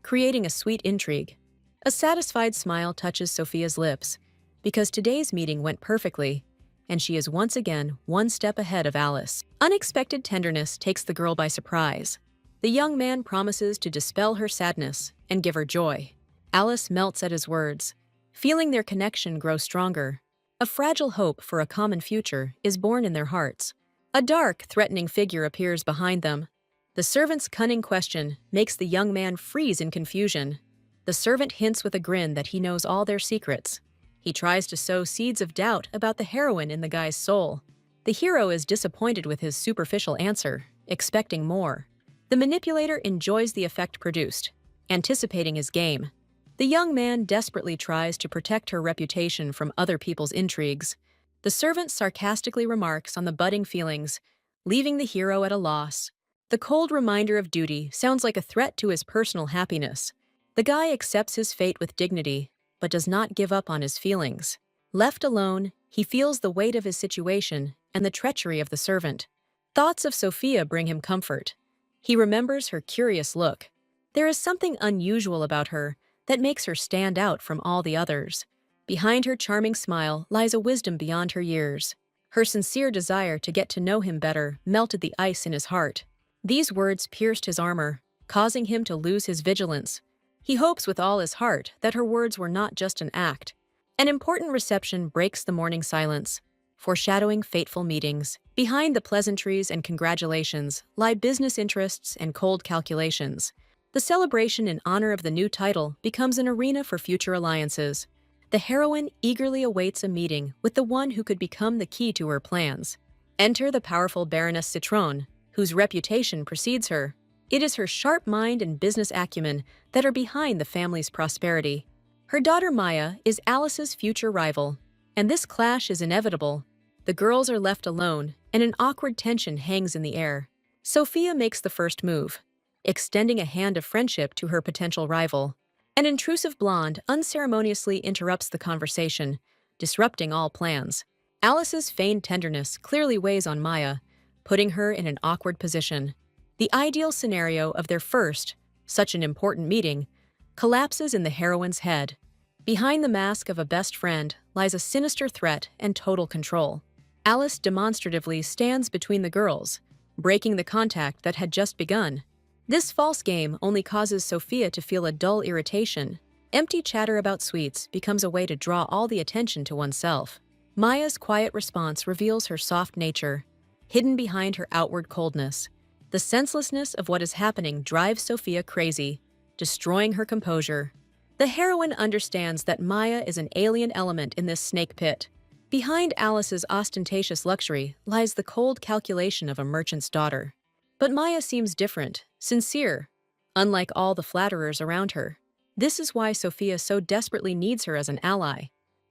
creating a sweet intrigue. A satisfied smile touches Sophia's lips, because today's meeting went perfectly, and she is once again one step ahead of Alice. Unexpected tenderness takes the girl by surprise. The young man promises to dispel her sadness and give her joy. Alice melts at his words, feeling their connection grow stronger. A fragile hope for a common future is born in their hearts. A dark, threatening figure appears behind them. The servant's cunning question makes the young man freeze in confusion. The servant hints with a grin that he knows all their secrets. He tries to sow seeds of doubt about the heroine in the guy's soul. The hero is disappointed with his superficial answer, expecting more. The manipulator enjoys the effect produced, anticipating his game. The young man desperately tries to protect her reputation from other people's intrigues. The servant sarcastically remarks on the budding feelings, leaving the hero at a loss. The cold reminder of duty sounds like a threat to his personal happiness. The guy accepts his fate with dignity, but does not give up on his feelings. Left alone, he feels the weight of his situation and the treachery of the servant. Thoughts of Sophia bring him comfort. He remembers her curious look. There is something unusual about her that makes her stand out from all the others. Behind her charming smile lies a wisdom beyond her years. Her sincere desire to get to know him better melted the ice in his heart. These words pierced his armor, causing him to lose his vigilance. He hopes with all his heart that her words were not just an act. An important reception breaks the morning silence, foreshadowing fateful meetings. Behind the pleasantries and congratulations lie business interests and cold calculations. The celebration in honor of the new title becomes an arena for future alliances. The heroine eagerly awaits a meeting with the one who could become the key to her plans. Enter the powerful Baroness Citron, whose reputation precedes her. It is her sharp mind and business acumen that are behind the family's prosperity. Her daughter Maya is Alice's future rival, and this clash is inevitable. The girls are left alone, and an awkward tension hangs in the air. Sophia makes the first move, extending a hand of friendship to her potential rival. An intrusive blonde unceremoniously interrupts the conversation, disrupting all plans. Alice's feigned tenderness clearly weighs on Maya, putting her in an awkward position. The ideal scenario of their first, such an important meeting, collapses in the heroine's head. Behind the mask of a best friend lies a sinister threat and total control. Alice demonstratively stands between the girls, breaking the contact that had just begun. This false game only causes Sophia to feel a dull irritation. Empty chatter about sweets becomes a way to draw all the attention to oneself. Maya's quiet response reveals her soft nature, hidden behind her outward coldness. The senselessness of what is happening drives Sophia crazy, destroying her composure. The heroine understands that Maya is an alien element in this snake pit. Behind Alice's ostentatious luxury lies the cold calculation of a merchant's daughter. But Maya seems different, sincere, unlike all the flatterers around her. This is why Sophia so desperately needs her as an ally.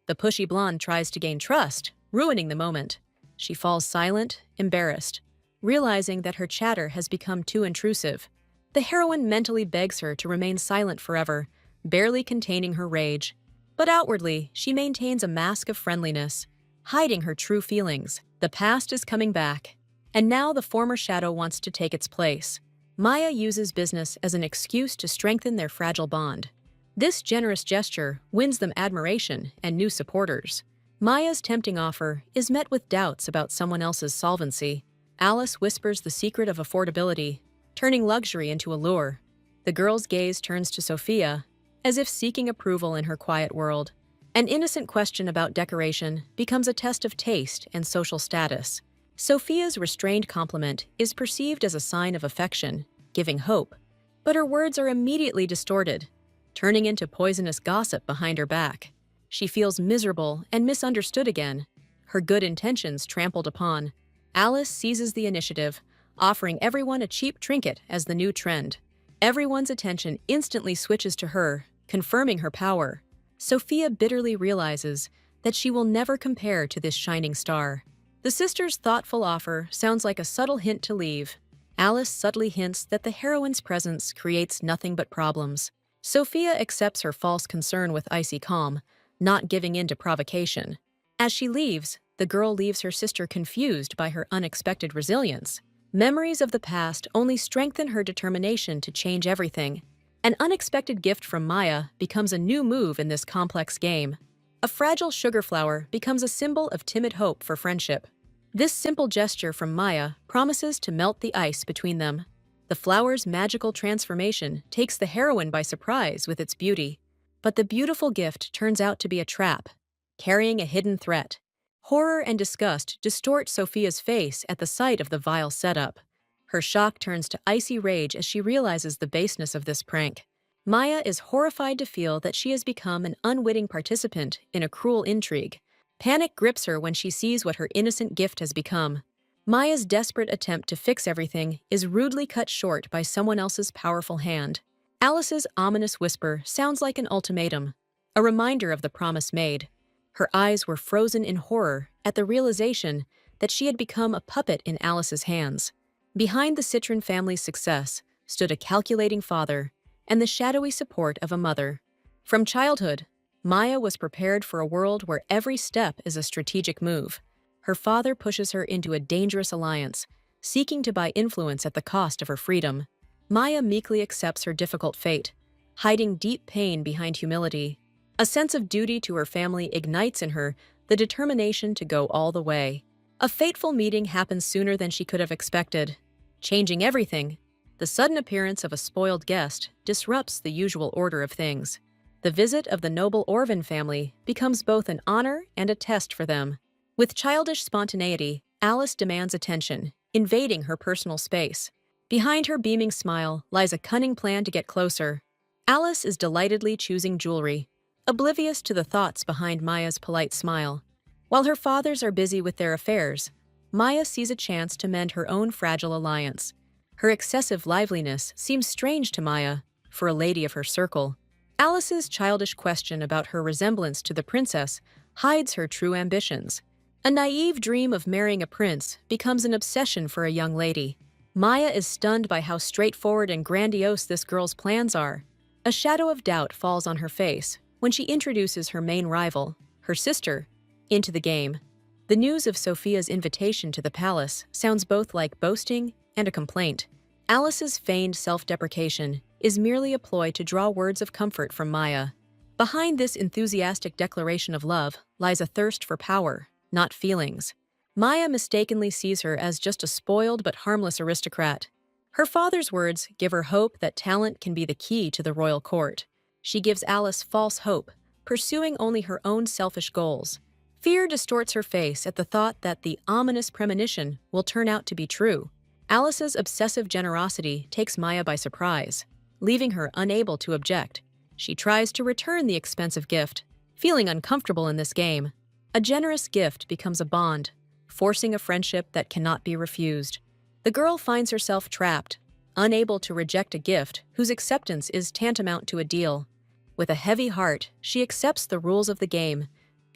The pushy blonde tries to gain trust, ruining the moment. She falls silent, embarrassed, realizing that her chatter has become too intrusive. The heroine mentally begs her to remain silent forever, barely containing her rage. But outwardly, she maintains a mask of friendliness, hiding her true feelings. The past is coming back, and now the former shadow wants to take its place. Maya uses business as an excuse to strengthen their fragile bond. This generous gesture wins them admiration and new supporters. Maya's tempting offer is met with doubts about someone else's solvency. Alice whispers the secret of affordability, turning luxury into a lure. The girl's gaze turns to Sophia, as if seeking approval in her quiet world. An innocent question about decoration becomes a test of taste and social status. Sophia's restrained compliment is perceived as a sign of affection, giving hope. But her words are immediately distorted, turning into poisonous gossip behind her back. She feels miserable and misunderstood again, her good intentions trampled upon. Alice seizes the initiative, offering everyone a cheap trinket as the new trend. Everyone's attention instantly switches to her, confirming her power. Sophia bitterly realizes that she will never compare to this shining star. The sisters' thoughtful offer sounds like a subtle hint to leave. Alice subtly hints that the heroine's presence creates nothing but problems. Sophia accepts her false concern with icy calm, not giving in to provocation. As she leaves, the girl leaves her sister confused by her unexpected resilience. Memories of the past only strengthen her determination to change everything. An unexpected gift from Maya becomes a new move in this complex game. A fragile sugar flower becomes a symbol of timid hope for friendship. This simple gesture from Maya promises to melt the ice between them. The flower's magical transformation takes the heroine by surprise with its beauty. But the beautiful gift turns out to be a trap, carrying a hidden threat. Horror and disgust distort Sophia's face at the sight of the vile setup. Her shock turns to icy rage as she realizes the baseness of this prank. Maya is horrified to feel that she has become an unwitting participant in a cruel intrigue. Panic grips her when she sees what her innocent gift has become. Maya's desperate attempt to fix everything is rudely cut short by someone else's powerful hand. Alice's ominous whisper sounds like an ultimatum, a reminder of the promise made. Her eyes were frozen in horror at the realization that she had become a puppet in Alice's hands. Behind the Citron family's success stood a calculating father and the shadowy support of a mother. From childhood, Maya was prepared for a world where every step is a strategic move. Her father pushes her into a dangerous alliance, seeking to buy influence at the cost of her freedom. Maya meekly accepts her difficult fate, hiding deep pain behind humility. A sense of duty to her family ignites in her the determination to go all the way. A fateful meeting happens sooner than she could have expected, changing everything. The sudden appearance of a spoiled guest disrupts the usual order of things. The visit of the noble Orvin family becomes both an honor and a test for them. With childish spontaneity, Alice demands attention, invading her personal space. Behind her beaming smile lies a cunning plan to get closer. Alice is delightedly choosing jewelry, oblivious to the thoughts behind Maya's polite smile. While her fathers are busy with their affairs, Maya sees a chance to mend her own fragile alliance. Her excessive liveliness seems strange to Maya, for a lady of her circle. Alice's childish question about her resemblance to the princess hides her true ambitions. A naive dream of marrying a prince becomes an obsession for a young lady. Maya is stunned by how straightforward and grandiose this girl's plans are. A shadow of doubt falls on her face when she introduces her main rival, her sister, into the game. The news of Sophia's invitation to the palace sounds both like boasting and a complaint. Alice's feigned self-deprecation is merely a ploy to draw words of comfort from Maya. Behind this enthusiastic declaration of love lies a thirst for power, not feelings. Maya mistakenly sees her as just a spoiled but harmless aristocrat. Her father's words give her hope that talent can be the key to the royal court. She gives Alice false hope, pursuing only her own selfish goals. Fear distorts her face at the thought that the ominous premonition will turn out to be true. Alice's obsessive generosity takes Maya by surprise, leaving her unable to object. She tries to return the expensive gift, feeling uncomfortable in this game. A generous gift becomes a bond, forcing a friendship that cannot be refused. The girl finds herself trapped, unable to reject a gift whose acceptance is tantamount to a deal. With a heavy heart, she accepts the rules of the game,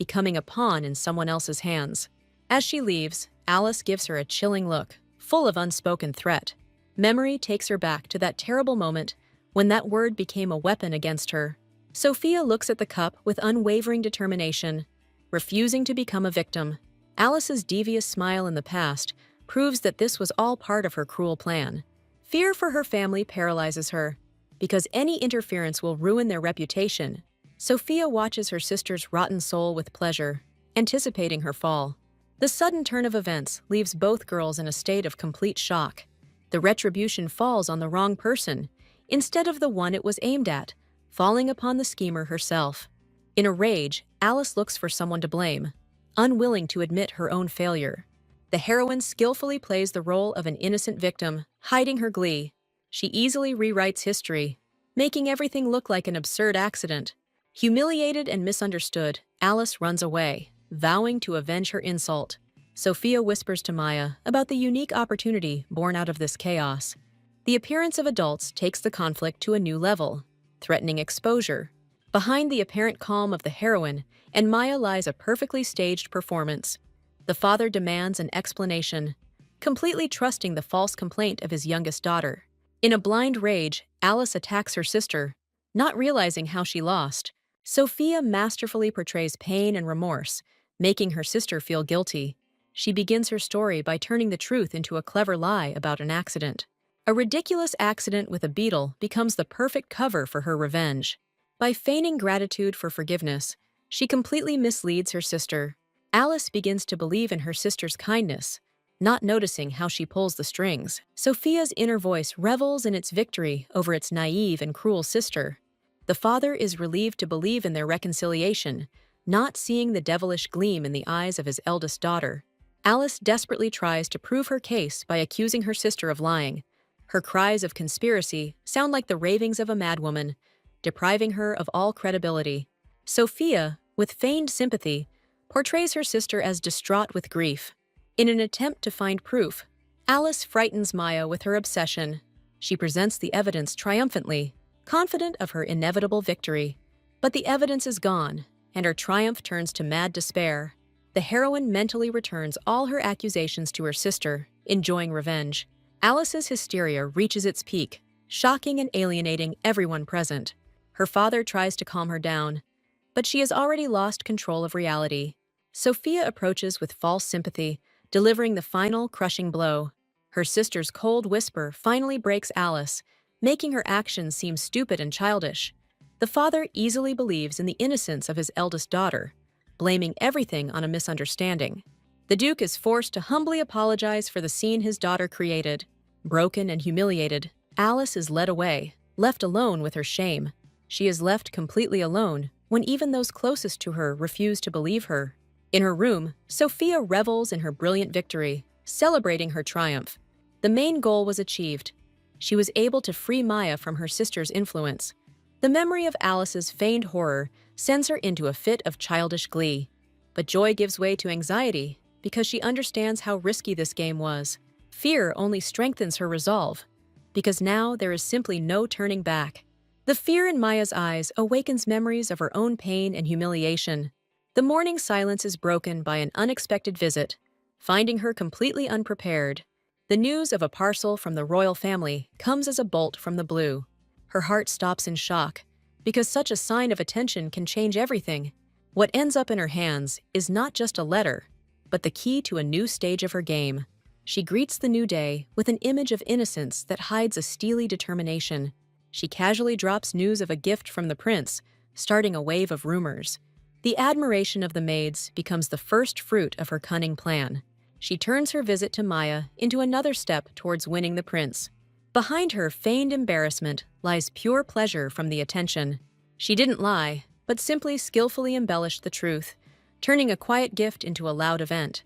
becoming a pawn in someone else's hands. As she leaves, Alice gives her a chilling look, full of unspoken threat. Memory takes her back to that terrible moment when that word became a weapon against her. Sophia looks at the cup with unwavering determination, refusing to become a victim. Alice's devious smile in the past proves that this was all part of her cruel plan. Fear for her family paralyzes her, because any interference will ruin their reputation. Sophia watches her sister's rotten soul with pleasure, anticipating her fall. The sudden turn of events leaves both girls in a state of complete shock. The retribution falls on the wrong person, instead of the one it was aimed at, falling upon the schemer herself. In a rage, Alice looks for someone to blame, unwilling to admit her own failure. The heroine skillfully plays the role of an innocent victim, hiding her glee. She easily rewrites history, making everything look like an absurd accident. Humiliated and misunderstood, Alice runs away, vowing to avenge her insult. Sophia whispers to Maya about the unique opportunity born out of this chaos. The appearance of adults takes the conflict to a new level, threatening exposure. Behind the apparent calm of the heroine and Maya lies a perfectly staged performance. The father demands an explanation, completely trusting the false complaint of his youngest daughter. In a blind rage, Alice attacks her sister, not realizing how she lost. Sophia masterfully portrays pain and remorse, making her sister feel guilty. She begins her story by turning the truth into a clever lie about an accident. A ridiculous accident with a beetle becomes the perfect cover for her revenge. By feigning gratitude for forgiveness, she completely misleads her sister. Alice begins to believe in her sister's kindness, not noticing how she pulls the strings. Sophia's inner voice revels in its victory over its naive and cruel sister. The father is relieved to believe in their reconciliation, not seeing the devilish gleam in the eyes of his eldest daughter. Alice desperately tries to prove her case by accusing her sister of lying. Her cries of conspiracy sound like the ravings of a madwoman, depriving her of all credibility. Sophia, with feigned sympathy, portrays her sister as distraught with grief. In an attempt to find proof, Alice frightens Maya with her obsession. She presents the evidence triumphantly, confident of her inevitable victory. But the evidence is gone, and her triumph turns to mad despair. The heroine mentally returns all her accusations to her sister, enjoying revenge. Alice's hysteria reaches its peak, shocking and alienating everyone present. Her father tries to calm her down, but she has already lost control of reality. Sophia approaches with false sympathy, delivering the final crushing blow. Her sister's cold whisper finally breaks Alice, making her actions seem stupid and childish. The father easily believes in the innocence of his eldest daughter, blaming everything on a misunderstanding. The Duke is forced to humbly apologize for the scene his daughter created. Broken and humiliated, Alice is led away, left alone with her shame. She is left completely alone when even those closest to her refuse to believe her. In her room, Sophia revels in her brilliant victory, celebrating her triumph. The main goal was achieved. She was able to free Maya from her sister's influence. The memory of Alice's feigned horror sends her into a fit of childish glee. But joy gives way to anxiety because she understands how risky this game was. Fear only strengthens her resolve, because now there is simply no turning back. The fear in Maya's eyes awakens memories of her own pain and humiliation. The morning silence is broken by an unexpected visit, finding her completely unprepared. The news of a parcel from the royal family comes as a bolt from the blue. Her heart stops in shock, because such a sign of attention can change everything. What ends up in her hands is not just a letter, but the key to a new stage of her game. She greets the new day with an image of innocence that hides a steely determination. She casually drops news of a gift from the prince, starting a wave of rumors. The admiration of the maids becomes the first fruit of her cunning plan. She turns her visit to Maya into another step towards winning the prince. Behind her feigned embarrassment lies pure pleasure from the attention. She didn't lie, but simply skillfully embellished the truth, turning a quiet gift into a loud event.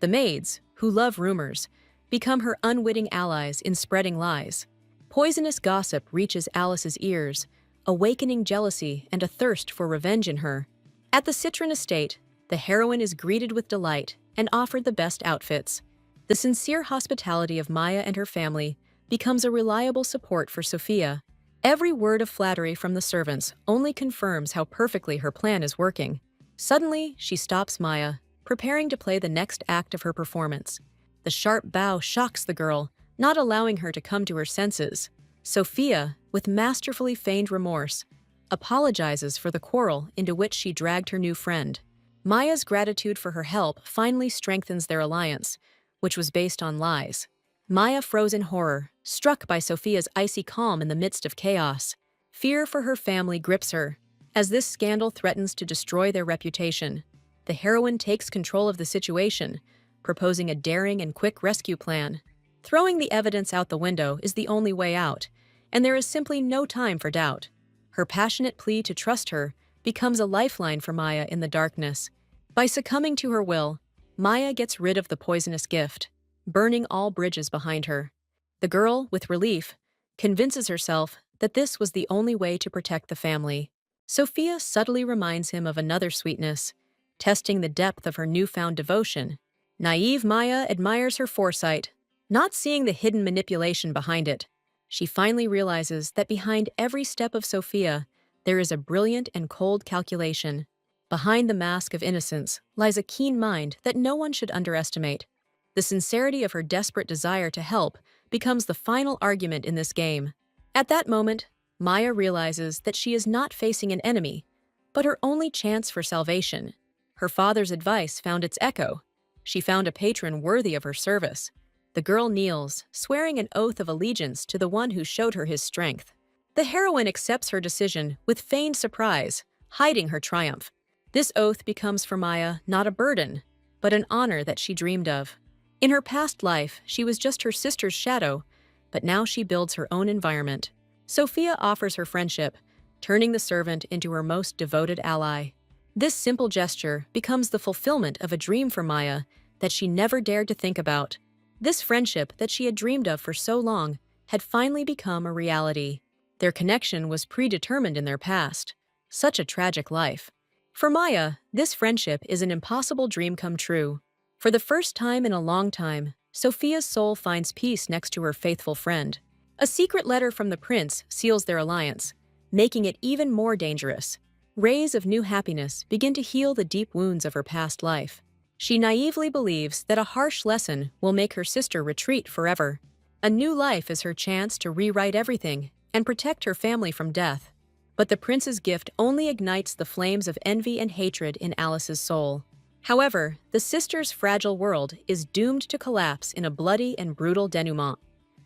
The maids, who love rumors, become her unwitting allies in spreading lies. Poisonous gossip reaches Alice's ears, awakening jealousy and a thirst for revenge in her. At the Citron estate, the heroine is greeted with delight and offered the best outfits. The sincere hospitality of Maya and her family becomes a reliable support for Sophia. Every word of flattery from the servants only confirms how perfectly her plan is working. Suddenly, she stops Maya, preparing to play the next act of her performance. The sharp bow shocks the girl, not allowing her to come to her senses. Sophia, with masterfully feigned remorse, apologizes for the quarrel into which she dragged her new friend. Maya's gratitude for her help finally strengthens their alliance, which was based on lies. Maya froze in horror, struck by Sophia's icy calm in the midst of chaos. Fear for her family grips her, as this scandal threatens to destroy their reputation. The heroine takes control of the situation, proposing a daring and quick rescue plan. Throwing the evidence out the window is the only way out, and there is simply no time for doubt. Her passionate plea to trust her becomes a lifeline for Maya in the darkness. By succumbing to her will, Maya gets rid of the poisonous gift, burning all bridges behind her. The girl, with relief, convinces herself that this was the only way to protect the family. Sophia subtly reminds him of another sweetness, testing the depth of her newfound devotion. Naive Maya admires her foresight, not seeing the hidden manipulation behind it. She finally realizes that behind every step of Sophia, there is a brilliant and cold calculation. Behind the mask of innocence lies a keen mind that no one should underestimate. The sincerity of her desperate desire to help becomes the final argument in this game. At that moment, Maya realizes that she is not facing an enemy, but her only chance for salvation. Her father's advice found its echo. She found a patron worthy of her service. The girl kneels, swearing an oath of allegiance to the one who showed her his strength. The heroine accepts her decision with feigned surprise, hiding her triumph. This oath becomes for Maya not a burden, but an honor that she dreamed of. In her past life, she was just her sister's shadow, but now she builds her own environment. Sophia offers her friendship, turning the servant into her most devoted ally. This simple gesture becomes the fulfillment of a dream for Maya that she never dared to think about. This friendship that she had dreamed of for so long had finally become a reality. Their connection was predetermined in their past. Such a tragic life. For Maya, this friendship is an impossible dream come true. For the first time in a long time, Sophia's soul finds peace next to her faithful friend. A secret letter from the prince seals their alliance, making it even more dangerous. Rays of new happiness begin to heal the deep wounds of her past life. She naively believes that a harsh lesson will make her sister retreat forever. A new life is her chance to rewrite everything and protect her family from death. But the prince's gift only ignites the flames of envy and hatred in Alice's soul. However, the sisters' fragile world is doomed to collapse in a bloody and brutal denouement.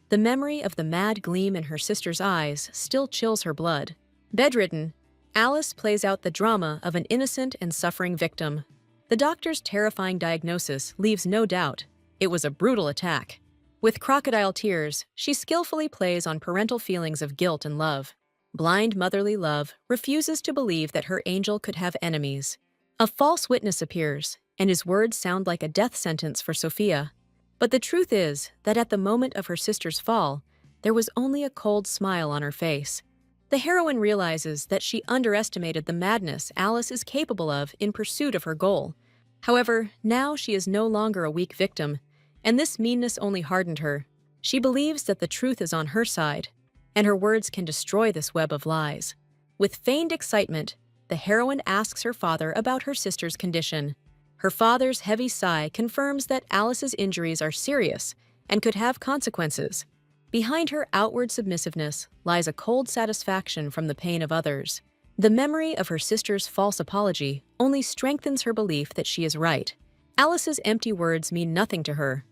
The memory of the mad gleam in her sister's eyes still chills her blood. Bedridden, Alice plays out the drama of an innocent and suffering victim. The doctor's terrifying diagnosis leaves no doubt. It was a brutal attack. With crocodile tears, she skillfully plays on parental feelings of guilt and love. Blind motherly love refuses to believe that her angel could have enemies. A false witness appears, and his words sound like a death sentence for Sophia. But the truth is that at the moment of her sister's fall, there was only a cold smile on her face. The heroine realizes that she underestimated the madness Alice is capable of in pursuit of her goal. However, now she is no longer a weak victim, and this meanness only hardened her. She believes that the truth is on her side, and her words can destroy this web of lies. With feigned excitement, the heroine asks her father about her sister's condition. Her father's heavy sigh confirms that Alice's injuries are serious and could have consequences. Behind her outward submissiveness lies a cold satisfaction from the pain of others. The memory of her sister's false apology only strengthens her belief that she is right. Alice's empty words mean nothing to her.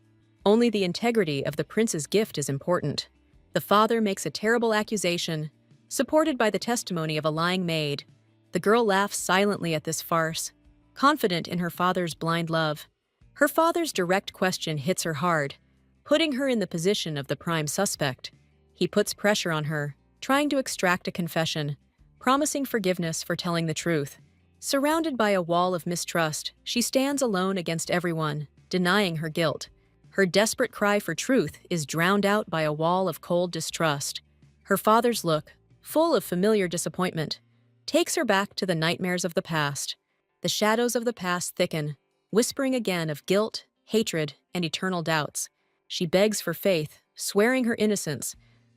Only the integrity of the prince's gift is important. The father makes a terrible accusation, supported by the testimony of a lying maid. The girl laughs silently at this farce, confident in her father's blind love. Her father's direct question hits her hard, putting her in the position of the prime suspect. He puts pressure on her, trying to extract a confession, promising forgiveness for telling the truth. Surrounded by a wall of mistrust, she stands alone against everyone, denying her guilt. Her desperate cry for truth is drowned out by a wall of cold distrust. Her father's look, full of familiar disappointment, takes her back to the nightmares of the past. The shadows of the past thicken, whispering again of guilt, hatred, and eternal doubts. She begs for faith, swearing her innocence,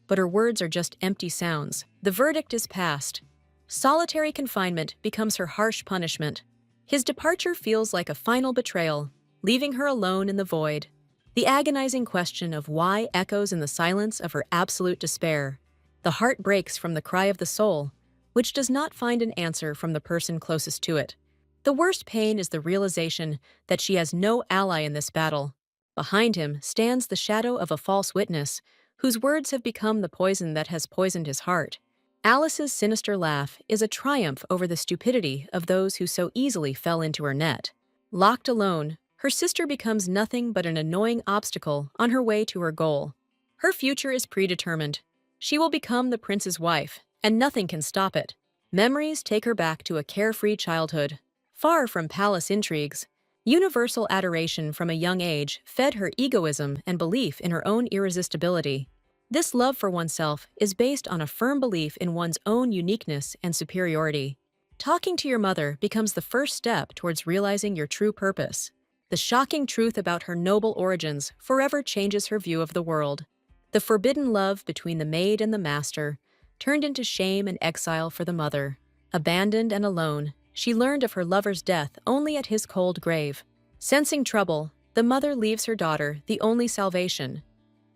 but her words are just empty sounds. The verdict is passed. Solitary confinement becomes her harsh punishment. His departure feels like a final betrayal, leaving her alone in the void. The agonizing question of why echoes in the silence of her absolute despair. The heart breaks from the cry of the soul, which does not find an answer from the person closest to it. The worst pain is the realization that she has no ally in this battle. Behind him stands the shadow of a false witness, whose words have become the poison that has poisoned his heart. Alice's sinister laugh is a triumph over the stupidity of those who so easily fell into her net. Locked alone, her sister becomes nothing but an annoying obstacle on her way to her goal. Her future is predetermined. She will become the prince's wife, and nothing can stop it. Memories take her back to a carefree childhood, far from palace intrigues. Universal adoration from a young age fed her egoism and belief in her own irresistibility. This love for oneself is based on a firm belief in one's own uniqueness and superiority. Talking to your mother becomes the first step towards realizing your true purpose. The shocking truth about her noble origins forever changes her view of the world. The forbidden love between the maid and the master turned into shame and exile for the mother. Abandoned and alone, she learned of her lover's death only at his cold grave. Sensing trouble, the mother leaves her daughter the only salvation,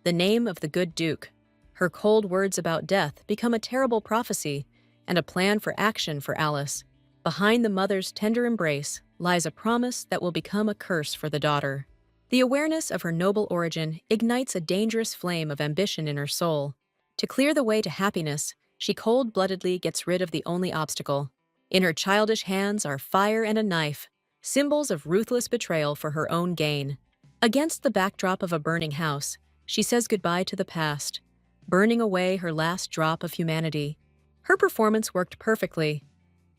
the name of the good duke. Her cold words about death become a terrible prophecy and a plan for action for Alice. Behind the mother's tender embrace lies a promise that will become a curse for the daughter. The awareness of her noble origin ignites a dangerous flame of ambition in her soul. To clear the way to happiness, she cold-bloodedly gets rid of the only obstacle. In her childish hands are fire and a knife, symbols of ruthless betrayal for her own gain. Against the backdrop of a burning house, she says goodbye to the past, burning away her last drop of humanity. Her performance worked perfectly.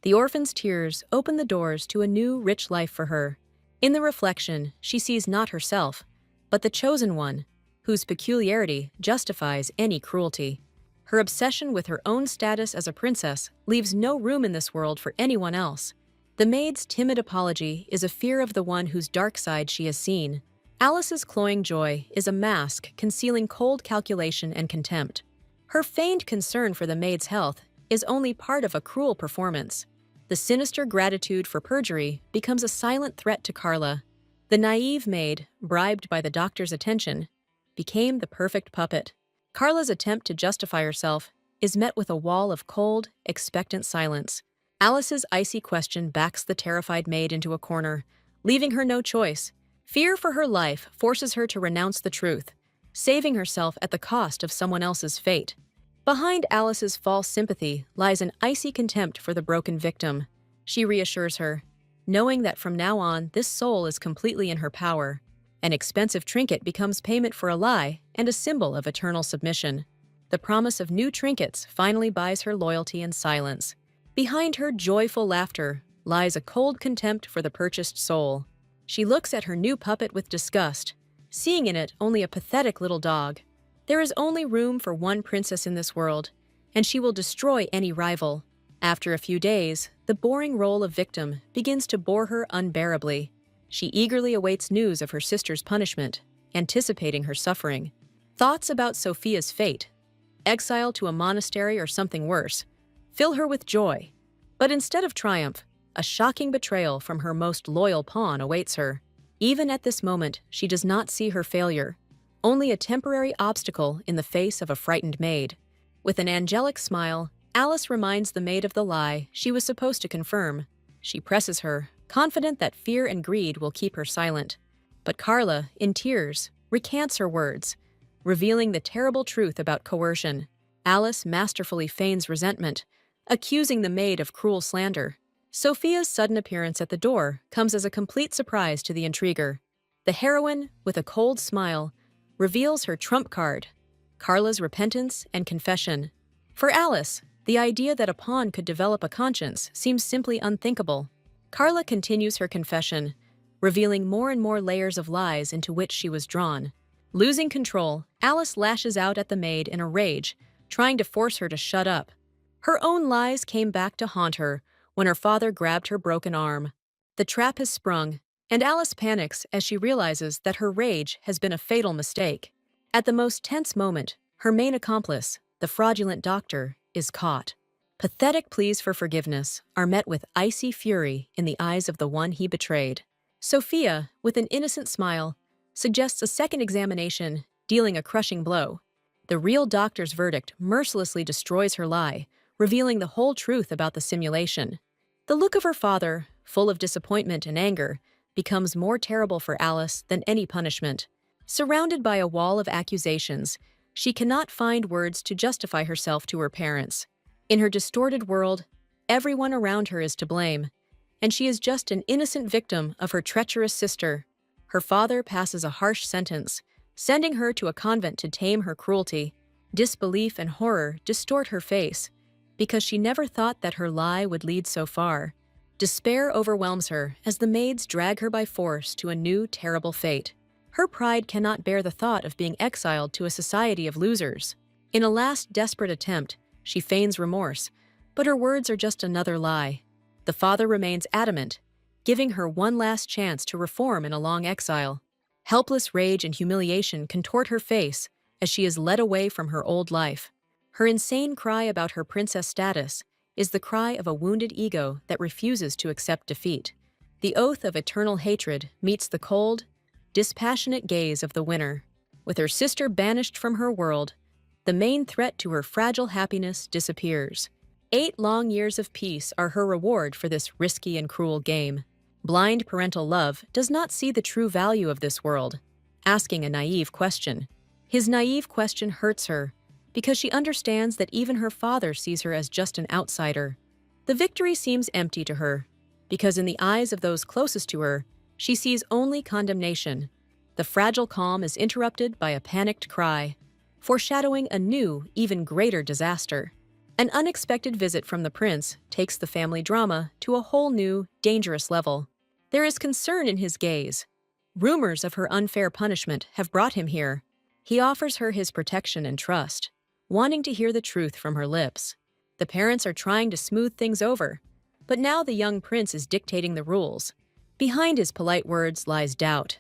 The orphan's tears open the doors to a new, rich life for her. In the reflection, she sees not herself, but the chosen one, whose peculiarity justifies any cruelty. Her obsession with her own status as a princess leaves no room in this world for anyone else. The maid's timid apology is a fear of the one whose dark side she has seen. Alice's cloying joy is a mask concealing cold calculation and contempt. Her feigned concern for the maid's health is only part of a cruel performance. The sinister gratitude for perjury becomes a silent threat to Carla. The naive maid, bribed by the doctor's attention, became the perfect puppet. Carla's attempt to justify herself is met with a wall of cold, expectant silence. Alice's icy question backs the terrified maid into a corner, leaving her no choice. Fear for her life forces her to renounce the truth, saving herself at the cost of someone else's fate. Behind Alice's false sympathy lies an icy contempt for the broken victim. She reassures her, knowing that from now on this soul is completely in her power. An expensive trinket becomes payment for a lie and a symbol of eternal submission. The promise of new trinkets finally buys her loyalty and silence. Behind her joyful laughter lies a cold contempt for the purchased soul. She looks at her new puppet with disgust, seeing in it only a pathetic little dog. There is only room for one princess in this world, and she will destroy any rival. After a few days, the boring role of victim begins to bore her unbearably. She eagerly awaits news of her sister's punishment, anticipating her suffering. Thoughts about Sophia's fate, exile to a monastery or something worse, fill her with joy. But instead of triumph, a shocking betrayal from her most loyal pawn awaits her. Even at this moment, she does not see her failure, only a temporary obstacle in the face of a frightened maid. With an angelic smile, Alice reminds the maid of the lie she was supposed to confirm. She presses her, confident that fear and greed will keep her silent. But Carla, in tears, recants her words, revealing the terrible truth about coercion. Alice masterfully feigns resentment, accusing the maid of cruel slander. Sophia's sudden appearance at the door comes as a complete surprise to the intriguer. The heroine, with a cold smile, reveals her trump card, Carla's repentance and confession. For Alice, the idea that a pawn could develop a conscience seems simply unthinkable. Carla continues her confession, revealing more and more layers of lies into which she was drawn. Losing control, Alice lashes out at the maid in a rage, trying to force her to shut up. Her own lies came back to haunt her when her father grabbed her broken arm. The trap has sprung, and Alice panics as she realizes that her rage has been a fatal mistake. At the most tense moment, her main accomplice, the fraudulent doctor, is caught. Pathetic pleas for forgiveness are met with icy fury in the eyes of the one he betrayed. Sophia, with an innocent smile, suggests a second examination, dealing a crushing blow. The real doctor's verdict mercilessly destroys her lie, revealing the whole truth about the simulation. The look of her father, full of disappointment and anger, becomes more terrible for Alice than any punishment. Surrounded by a wall of accusations, she cannot find words to justify herself to her parents. In her distorted world, everyone around her is to blame, and she is just an innocent victim of her treacherous sister. Her father passes a harsh sentence, sending her to a convent to tame her cruelty. Disbelief and horror distort her face, because she never thought that her lie would lead so far. Despair overwhelms her as the maids drag her by force to a new, terrible fate. Her pride cannot bear the thought of being exiled to a society of losers. In a last desperate attempt, she feigns remorse, but her words are just another lie. The father remains adamant, giving her one last chance to reform in a long exile. Helpless rage and humiliation contort her face as she is led away from her old life. Her insane cry about her princess status is the cry of a wounded ego that refuses to accept defeat. The oath of eternal hatred meets the cold, dispassionate gaze of the winner. With her sister banished from her world, the main threat to her fragile happiness disappears. 8 long years of peace are her reward for this risky and cruel game. Blind parental love does not see the true value of this world, asking a naive question. His naive question hurts her, because she understands that even her father sees her as just an outsider. The victory seems empty to her, because in the eyes of those closest to her, she sees only condemnation. The fragile calm is interrupted by a panicked cry, foreshadowing a new, even greater disaster. An unexpected visit from the prince takes the family drama to a whole new, dangerous level. There is concern in his gaze. Rumors of her unfair punishment have brought him here. He offers her his protection and trust, wanting to hear the truth from her lips. The parents are trying to smooth things over, but now the young prince is dictating the rules. Behind his polite words lies doubt.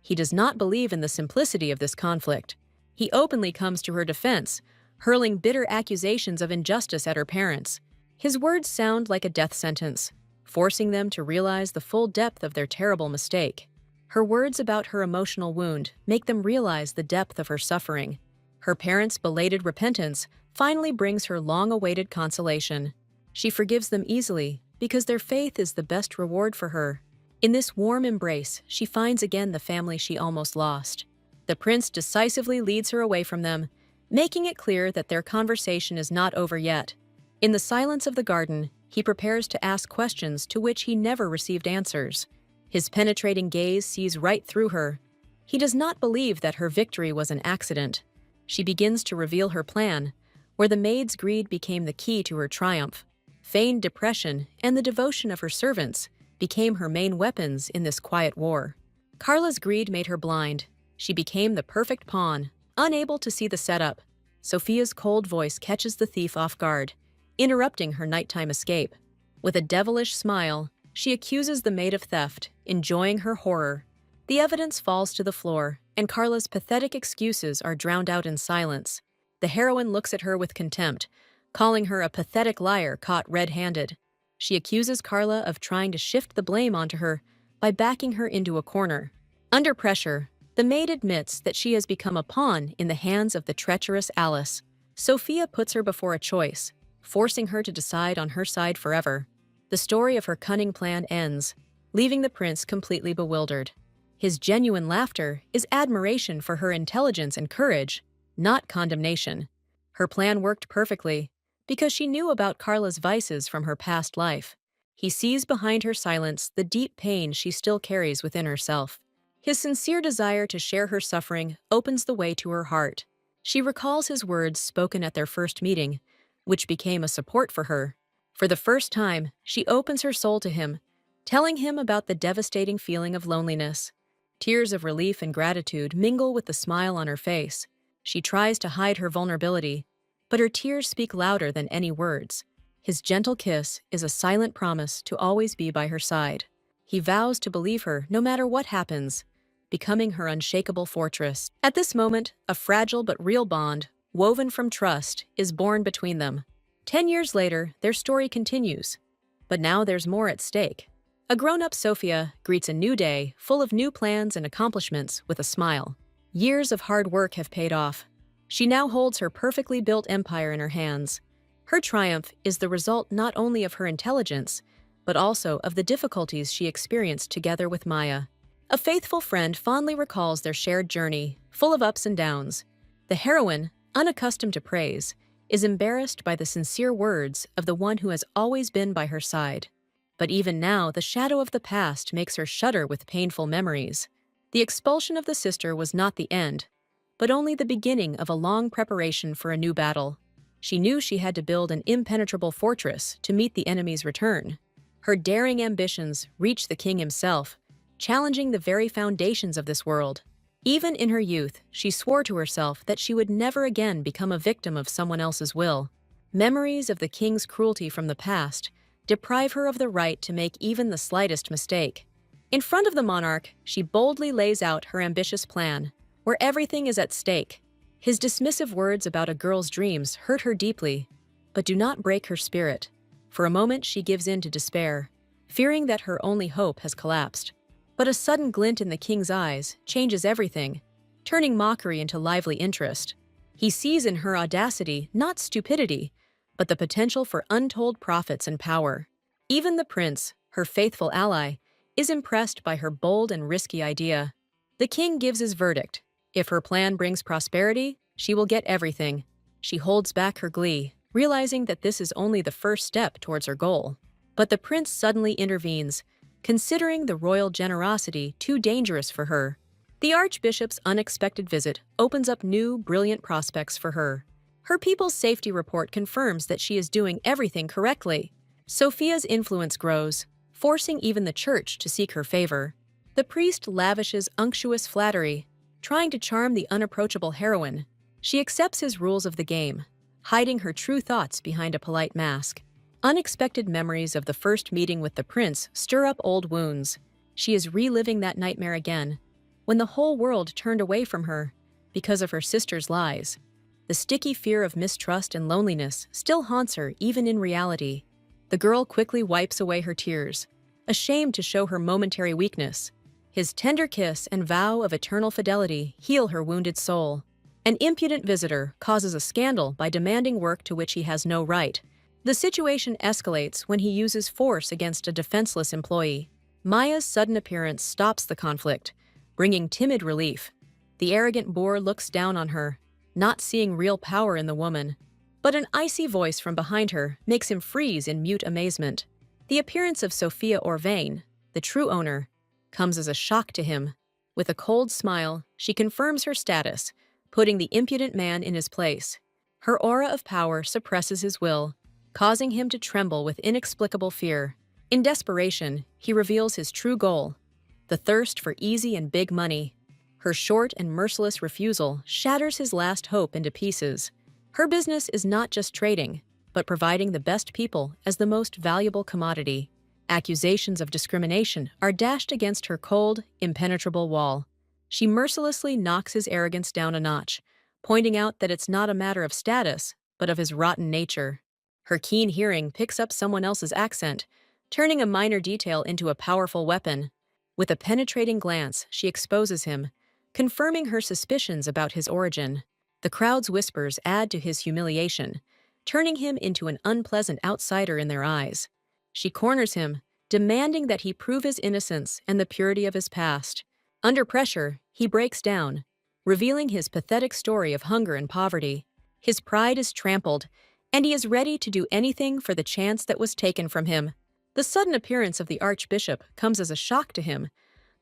He does not believe in the simplicity of this conflict. He openly comes to her defense, hurling bitter accusations of injustice at her parents. His words sound like a death sentence, forcing them to realize the full depth of their terrible mistake. Her words about her emotional wound make them realize the depth of her suffering. Her parents' belated repentance finally brings her long-awaited consolation. She forgives them easily because their faith is the best reward for her. In this warm embrace, she finds again the family she almost lost. The prince decisively leads her away from them, making it clear that their conversation is not over yet. In the silence of the garden, he prepares to ask questions to which he never received answers. His penetrating gaze sees right through her. He does not believe that her victory was an accident. She begins to reveal her plan, where the maid's greed became the key to her triumph. Feigned depression and the devotion of her servants became her main weapons in this quiet war. Carla's greed made her blind. She became the perfect pawn, unable to see the setup. Sophia's cold voice catches the thief off guard, interrupting her nighttime escape. With a devilish smile, she accuses the maid of theft, enjoying her horror. The evidence falls to the floor, and Carla's pathetic excuses are drowned out in silence. The heroine looks at her with contempt, calling her a pathetic liar caught red-handed. She accuses Carla of trying to shift the blame onto her by backing her into a corner. Under pressure, the maid admits that she has become a pawn in the hands of the treacherous Alice. Sophia puts her before a choice, forcing her to decide on her side forever. The story of her cunning plan ends, leaving the prince completely bewildered. His genuine laughter is admiration for her intelligence and courage, not condemnation. Her plan worked perfectly, because she knew about Carla's vices from her past life. He sees behind her silence the deep pain she still carries within herself. His sincere desire to share her suffering opens the way to her heart. She recalls his words spoken at their first meeting, which became a support for her. For the first time, she opens her soul to him, telling him about the devastating feeling of loneliness. Tears of relief and gratitude mingle with the smile on her face. She tries to hide her vulnerability, but her tears speak louder than any words. His gentle kiss is a silent promise to always be by her side. He vows to believe her no matter what happens, becoming her unshakable fortress. At this moment, a fragile but real bond, woven from trust, is born between them. 10 years later, their story continues. But now there's more at stake. A grown-up Sophia greets a new day full of new plans and accomplishments with a smile. Years of hard work have paid off. She now holds her perfectly built empire in her hands. Her triumph is the result not only of her intelligence, but also of the difficulties she experienced together with Maya. A faithful friend fondly recalls their shared journey, full of ups and downs. The heroine, unaccustomed to praise, is embarrassed by the sincere words of the one who has always been by her side. But even now, the shadow of the past makes her shudder with painful memories. The expulsion of the sister was not the end, but only the beginning of a long preparation for a new battle. She knew she had to build an impenetrable fortress to meet the enemy's return. Her daring ambitions reached the king himself, challenging the very foundations of this world. Even in her youth, she swore to herself that she would never again become a victim of someone else's will. Memories of the king's cruelty from the past deprive her of the right to make even the slightest mistake. In front of the monarch, she boldly lays out her ambitious plan, where everything is at stake. His dismissive words about a girl's dreams hurt her deeply, but do not break her spirit. For a moment, she gives in to despair, fearing that her only hope has collapsed. But a sudden glint in the king's eyes changes everything, turning mockery into lively interest. He sees in her audacity not stupidity, but the potential for untold profits and power. Even the prince, her faithful ally, is impressed by her bold and risky idea. The king gives his verdict. If her plan brings prosperity, she will get everything. She holds back her glee, realizing that this is only the first step towards her goal. But the prince suddenly intervenes, considering the royal generosity too dangerous for her. The archbishop's unexpected visit opens up new, brilliant prospects for her. Her people's safety report confirms that she is doing everything correctly. Sophia's influence grows, forcing even the church to seek her favor. The priest lavishes unctuous flattery, trying to charm the unapproachable heroine. She accepts his rules of the game, hiding her true thoughts behind a polite mask. Unexpected memories of the first meeting with the prince stir up old wounds. She is reliving that nightmare again, when the whole world turned away from her because of her sister's lies. The sticky fear of mistrust and loneliness still haunts her even in reality. The girl quickly wipes away her tears, ashamed to show her momentary weakness. His tender kiss and vow of eternal fidelity heal her wounded soul. An impudent visitor causes a scandal by demanding work to which he has no right. The situation escalates when he uses force against a defenseless employee. Maya's sudden appearance stops the conflict, bringing timid relief. The arrogant boor looks down on her, not seeing real power in the woman. But an icy voice from behind her makes him freeze in mute amazement. The appearance of Sophia Orvain, the true owner, comes as a shock to him. With a cold smile, she confirms her status, putting the impudent man in his place. Her aura of power suppresses his will, causing him to tremble with inexplicable fear. In desperation, he reveals his true goal, the thirst for easy and big money. Her short and merciless refusal shatters his last hope into pieces. Her business is not just trading, but providing the best people as the most valuable commodity. Accusations of discrimination are dashed against her cold, impenetrable wall. She mercilessly knocks his arrogance down a notch, pointing out that it's not a matter of status, but of his rotten nature. Her keen hearing picks up someone else's accent, turning a minor detail into a powerful weapon. With a penetrating glance, she exposes him, confirming her suspicions about his origin. The crowd's whispers add to his humiliation, turning him into an unpleasant outsider in their eyes. She corners him, demanding that he prove his innocence and the purity of his past. Under pressure, he breaks down, revealing his pathetic story of hunger and poverty. His pride is trampled, and he is ready to do anything for the chance that was taken from him. The sudden appearance of the archbishop comes as a shock to him,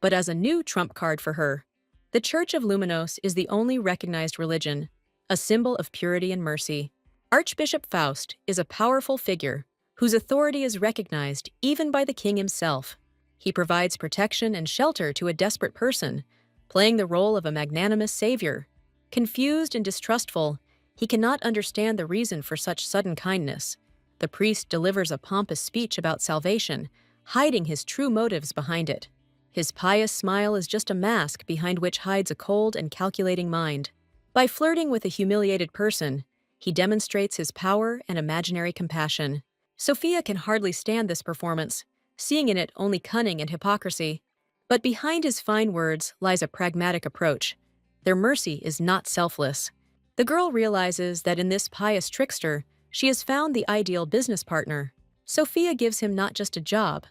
but as a new trump card for her. The Church of Luminos is the only recognized religion, a symbol of purity and mercy. Archbishop Faust is a powerful figure whose authority is recognized even by the king himself. He provides protection and shelter to a desperate person, playing the role of a magnanimous savior. Confused and distrustful, he cannot understand the reason for such sudden kindness. The priest delivers a pompous speech about salvation, hiding his true motives behind it. His pious smile is just a mask behind which hides a cold and calculating mind. By flirting with a humiliated person, he demonstrates his power and imaginary compassion. Sophia can hardly stand this performance, seeing in it only cunning and hypocrisy. But behind his fine words lies a pragmatic approach. Their mercy is not selfless. The girl realizes that in this pious trickster, she has found the ideal business partner. Sophia gives him not just a job,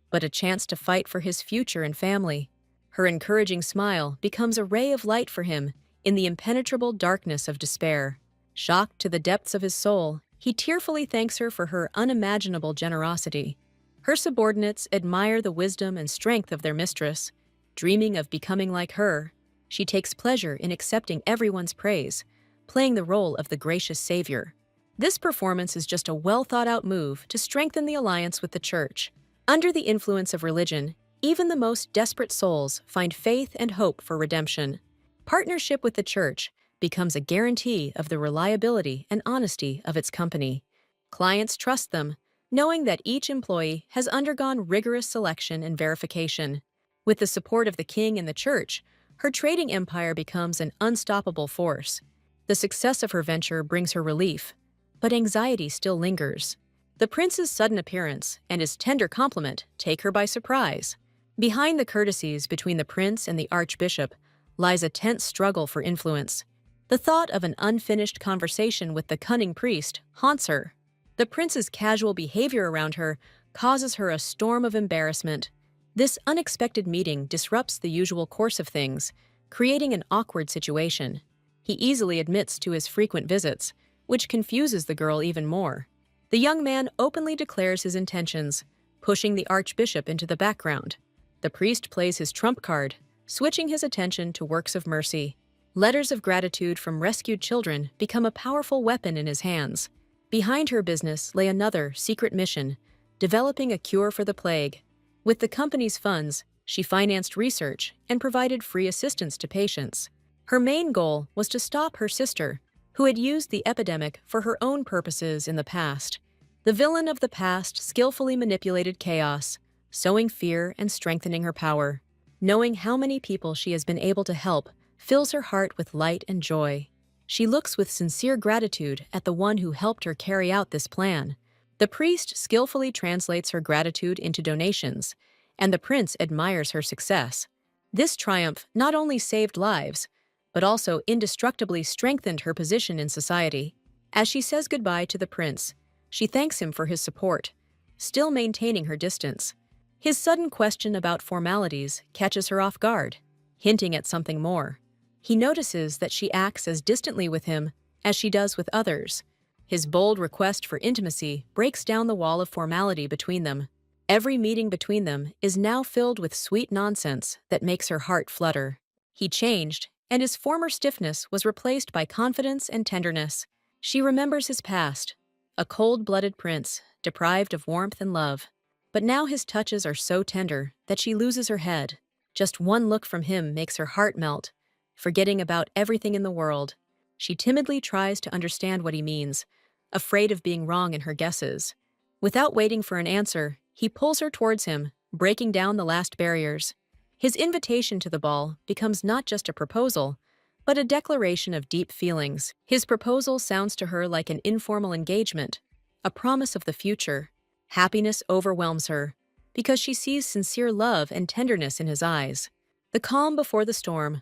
but a chance to fight for his future and family. Her encouraging smile becomes a ray of light for him in the impenetrable darkness of despair. Shocked to the depths of his soul, he tearfully thanks her for her unimaginable generosity. Her subordinates admire the wisdom and strength of their mistress. Dreaming of becoming like her, she takes pleasure in accepting everyone's praise, playing the role of the gracious savior. This performance is just a well-thought-out move to strengthen the alliance with the church. Under the influence of religion, even the most desperate souls find faith and hope for redemption. Partnership with the church becomes a guarantee of the reliability and honesty of its company. Clients trust them, knowing that each employee has undergone rigorous selection and verification. With the support of the king and the church, her trading empire becomes an unstoppable force. The success of her venture brings her relief, but anxiety still lingers. The prince's sudden appearance and his tender compliment take her by surprise. Behind the courtesies between the prince and the archbishop lies a tense struggle for influence. The thought of an unfinished conversation with the cunning priest haunts her. The prince's casual behavior around her causes her a storm of embarrassment. This unexpected meeting disrupts the usual course of things, creating an awkward situation. He easily admits to his frequent visits, which confuses the girl even more. The young man openly declares his intentions, pushing the archbishop into the background. The priest plays his trump card, switching his attention to works of mercy. Letters of gratitude from rescued children become a powerful weapon in his hands. Behind her business lay another secret mission, developing a cure for the plague. With the company's funds, she financed research and provided free assistance to patients. Her main goal was to stop her sister, who had used the epidemic for her own purposes in the past. The villain of the past skillfully manipulated chaos, sowing fear and strengthening her power. Knowing how many people she has been able to help fills her heart with light and joy. She looks with sincere gratitude at the one who helped her carry out this plan. The priest skillfully translates her gratitude into donations, and the prince admires her success. This triumph not only saved lives, but also indestructibly strengthened her position in society. As she says goodbye to the prince, she thanks him for his support, still maintaining her distance. His sudden question about formalities catches her off guard, hinting at something more. He notices that she acts as distantly with him as she does with others. His bold request for intimacy breaks down the wall of formality between them. Every meeting between them is now filled with sweet nonsense that makes her heart flutter. He changed, and his former stiffness was replaced by confidence and tenderness. She remembers his past, a cold-blooded prince, deprived of warmth and love. But now his touches are so tender that she loses her head. Just one look from him makes her heart melt. Forgetting about everything in the world, she timidly tries to understand what he means, afraid of being wrong in her guesses. Without waiting for an answer, he pulls her towards him, breaking down the last barriers. His invitation to the ball becomes not just a proposal, but a declaration of deep feelings. His proposal sounds to her like an informal engagement, a promise of the future. Happiness overwhelms her, because she sees sincere love and tenderness in his eyes. The calm before the storm.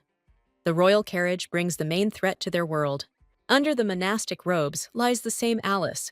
The royal carriage brings the main threat to their world. Under the monastic robes lies the same Alice,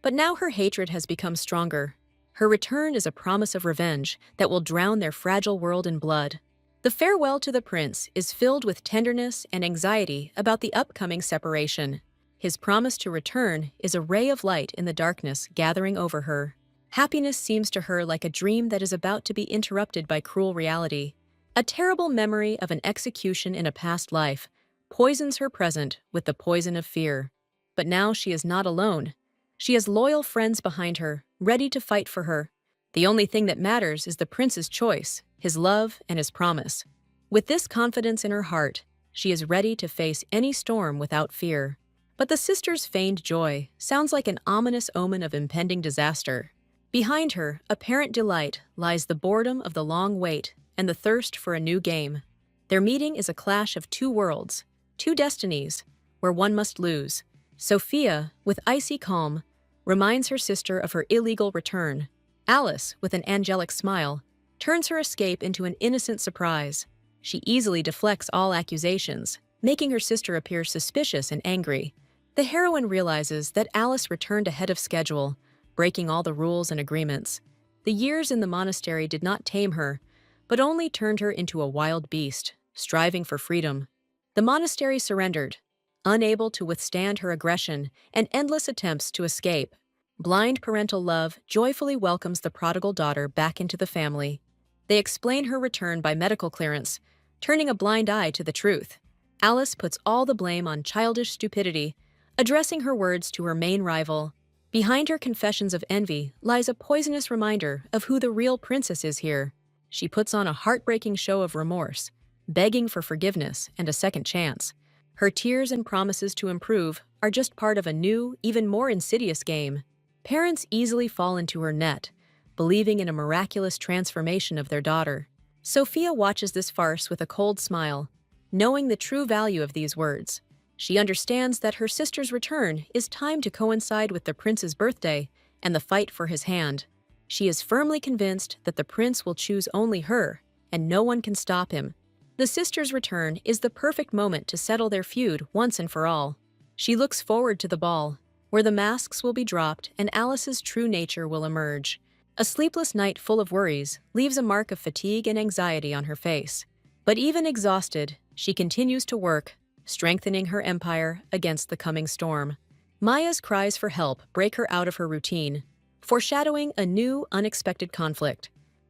but now her hatred has become stronger. Her return is a promise of revenge that will drown their fragile world in blood. The farewell to the prince is filled with tenderness and anxiety about the upcoming separation. His promise to return is a ray of light in the darkness gathering over her. Happiness seems to her like a dream that is about to be interrupted by cruel reality. A terrible memory of an execution in a past life poisons her present with the poison of fear. But now she is not alone. She has loyal friends behind her, ready to fight for her. The only thing that matters is the prince's choice, his love, and his promise. With this confidence in her heart, she is ready to face any storm without fear. But the sister's feigned joy sounds like an ominous omen of impending disaster. Behind her, apparent delight, lies the boredom of the long wait and the thirst for a new game. Their meeting is a clash of two worlds, two destinies, where one must lose. Sophia, with icy calm, reminds her sister of her illegal return. Alice, with an angelic smile, turns her escape into an innocent surprise. She easily deflects all accusations, making her sister appear suspicious and angry. The heroine realizes that Alice returned ahead of schedule, breaking all the rules and agreements. The years in the monastery did not tame her, but only turned her into a wild beast, striving for freedom. The monastery surrendered, unable to withstand her aggression and endless attempts to escape. Blind parental love joyfully welcomes the prodigal daughter back into the family. They explain her return by medical clearance, turning a blind eye to the truth. Alice puts all the blame on childish stupidity, addressing her words to her main rival. Behind her confessions of envy lies a poisonous reminder of who the real princess is here. She puts on a heartbreaking show of remorse, begging for forgiveness and a second chance. Her tears and promises to improve are just part of a new, even more insidious game. Parents easily fall into her net, believing in a miraculous transformation of their daughter. Sophia watches this farce with a cold smile, knowing the true value of these words. She understands that her sister's return is timed to coincide with the prince's birthday and the fight for his hand. She is firmly convinced that the prince will choose only her, and no one can stop him. The sister's return is the perfect moment to settle their feud once and for all. She looks forward to the ball, where the masks will be dropped and Alice's true nature will emerge. A sleepless night full of worries leaves a mark of fatigue and anxiety on her face. But even exhausted, she continues to work, strengthening her empire against the coming storm. Maya's cries for help break her out of her routine, foreshadowing a new, unexpected conflict.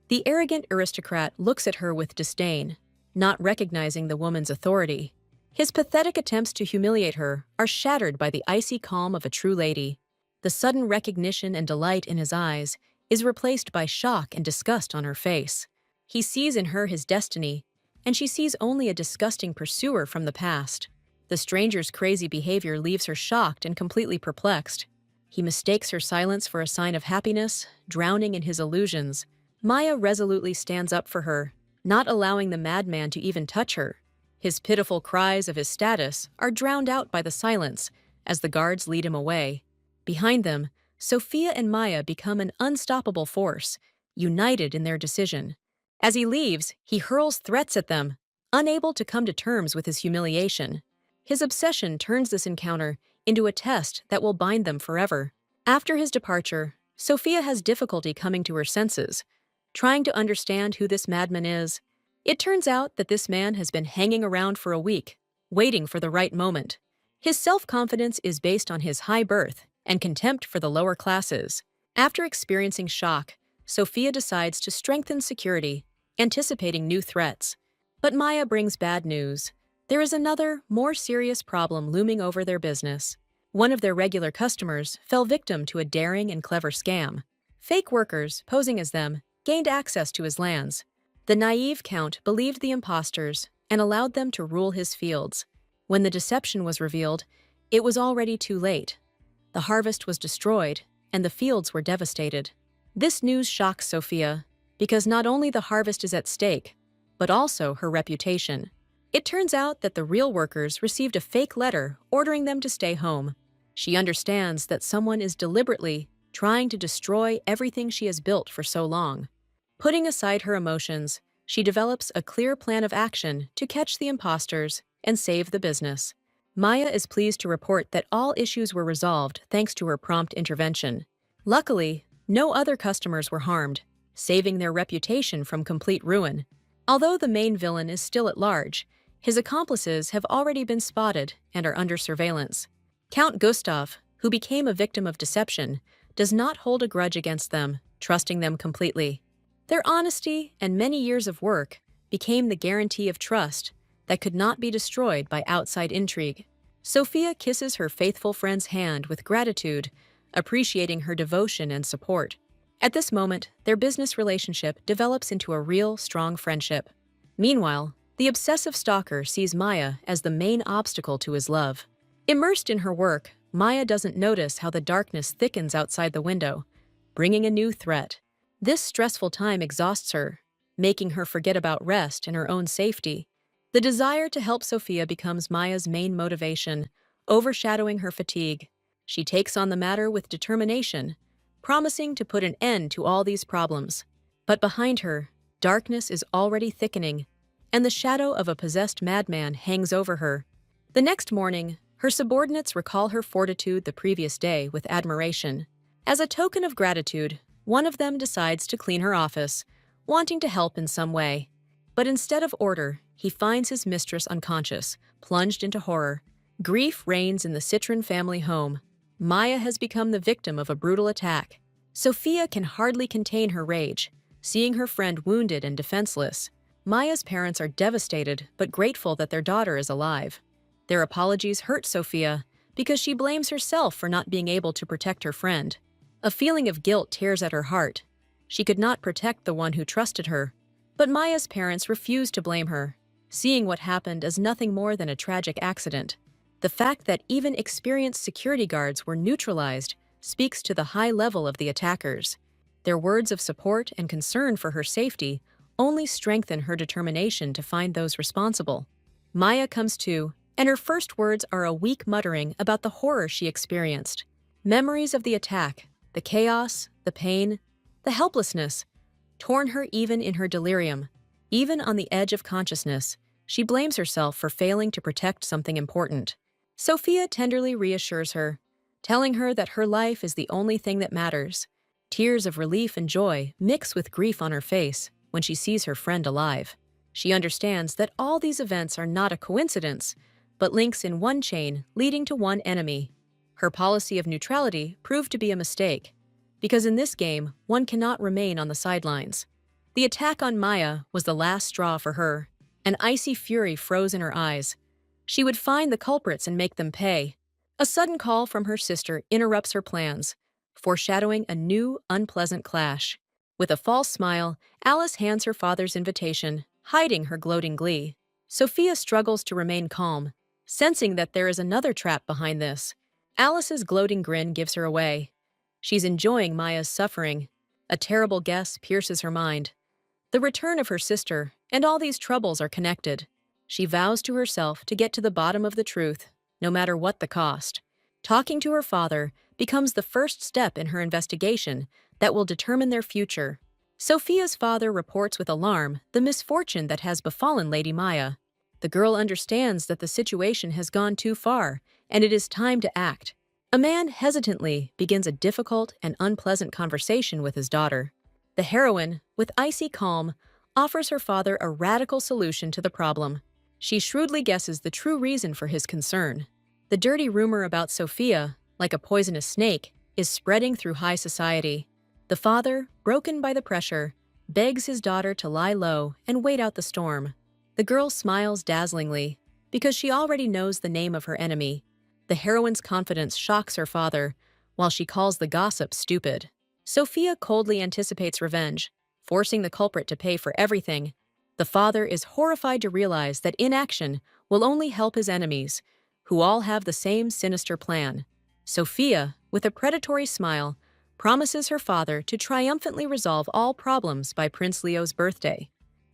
The arrogant aristocrat looks at her with disdain, not recognizing the woman's authority. His pathetic attempts to humiliate her are shattered by the icy calm of a true lady. The sudden recognition and delight in his eyes is replaced by shock and disgust on her face. He sees in her his destiny, and she sees only a disgusting pursuer from the past. The stranger's crazy behavior leaves her shocked and completely perplexed. He mistakes her silence for a sign of happiness, drowning in his illusions. Maya resolutely stands up for her, not allowing the madman to even touch her. His pitiful cries of his status are drowned out by the silence as the guards lead him away. Behind them, Sophia and Maya become an unstoppable force, united in their decision. As he leaves, he hurls threats at them, unable to come to terms with his humiliation. His obsession turns this encounter into a test that will bind them forever. After his departure, Sophia has difficulty coming to her senses, trying to understand who this madman is. It turns out that this man has been hanging around for a week, waiting for the right moment. His self-confidence is based on his high birth and contempt for the lower classes. After experiencing shock, Sophia decides to strengthen security, anticipating new threats. But Maya brings bad news. There is another, more serious problem looming over their business. One of their regular customers fell victim to a daring and clever scam. Fake workers, posing as them, gained access to his lands. The naive count believed the imposters and allowed them to rule his fields. When the deception was revealed, it was already too late. The harvest was destroyed, and the fields were devastated. This news shocks Sophia, because not only the harvest is at stake, but also her reputation. It turns out that the real workers received a fake letter ordering them to stay home. She understands that someone is deliberately trying to destroy everything she has built for so long. Putting aside her emotions, she develops a clear plan of action to catch the imposters and save the business. Maya is pleased to report that all issues were resolved thanks to her prompt intervention. Luckily, no other customers were harmed, saving their reputation from complete ruin. Although the main villain is still at large, his accomplices have already been spotted and are under surveillance. Count Gustav, who became a victim of deception, does not hold a grudge against them, trusting them completely. Their honesty and many years of work became the guarantee of trust that could not be destroyed by outside intrigue. Sophia kisses her faithful friend's hand with gratitude, appreciating her devotion and support. At this moment, their business relationship develops into a real, strong friendship. Meanwhile, the obsessive stalker sees Maya as the main obstacle to his love. Immersed in her work, Maya doesn't notice how the darkness thickens outside the window, bringing a new threat. This stressful time exhausts her, making her forget about rest and her own safety. The desire to help Sophia becomes Maya's main motivation, overshadowing her fatigue. She takes on the matter with determination, promising to put an end to all these problems. But behind her, darkness is already thickening, and the shadow of a possessed madman hangs over her. The next morning, her subordinates recall her fortitude the previous day with admiration. As a token of gratitude, one of them decides to clean her office, wanting to help in some way. But instead of order, he finds his mistress unconscious, plunged into horror. Grief reigns in the Citron family home. Maya has become the victim of a brutal attack. Sophia can hardly contain her rage, seeing her friend wounded and defenseless. Maya's parents are devastated but grateful that their daughter is alive. Their apologies hurt Sophia because she blames herself for not being able to protect her friend. A feeling of guilt tears at her heart. She could not protect the one who trusted her. But Maya's parents refuse to blame her, seeing what happened as nothing more than a tragic accident. The fact that even experienced security guards were neutralized speaks to the high level of the attackers. Their words of support and concern for her safety only strengthen her determination to find those responsible. Maya comes to, and her first words are a weak muttering about the horror she experienced. Memories of the attack, the chaos, the pain, the helplessness, torn her even in her delirium. Even on the edge of consciousness, she blames herself for failing to protect something important. Sophia tenderly reassures her, telling her that her life is the only thing that matters. Tears of relief and joy mix with grief on her face when she sees her friend alive. She understands that all these events are not a coincidence, but links in one chain leading to one enemy. Her policy of neutrality proved to be a mistake, because in this game, one cannot remain on the sidelines. The attack on Maya was the last straw for her. An icy fury froze in her eyes. She would find the culprits and make them pay. A sudden call from her sister interrupts her plans, foreshadowing a new, unpleasant clash. With a false smile, Alice hands her father's invitation, hiding her gloating glee. Sophia struggles to remain calm, sensing that there is another trap behind this. Alice's gloating grin gives her away. She's enjoying Maya's suffering. A terrible guess pierces her mind. The return of her sister and all these troubles are connected. She vows to herself to get to the bottom of the truth, no matter what the cost. Talking to her father becomes the first step in her investigation that will determine their future. Sophia's father reports with alarm the misfortune that has befallen Lady Maya. The girl understands that the situation has gone too far, and it is time to act. A man hesitantly begins a difficult and unpleasant conversation with his daughter. The heroine, with icy calm, offers her father a radical solution to the problem. She shrewdly guesses the true reason for his concern. The dirty rumor about Sophia, like a poisonous snake, is spreading through high society. The father, broken by the pressure, begs his daughter to lie low and wait out the storm. The girl smiles dazzlingly, because she already knows the name of her enemy. The heroine's confidence shocks her father, while she calls the gossip stupid. Sophia coldly anticipates revenge, forcing the culprit to pay for everything. The father is horrified to realize that inaction will only help his enemies, who all have the same sinister plan. Sophia, with a predatory smile, promises her father to triumphantly resolve all problems by Prince Leo's birthday.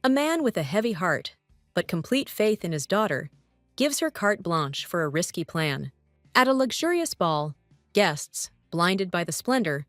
A man with a heavy heart, but complete faith in his daughter, gives her carte blanche for a risky plan. At a luxurious ball, guests, blinded by the splendor,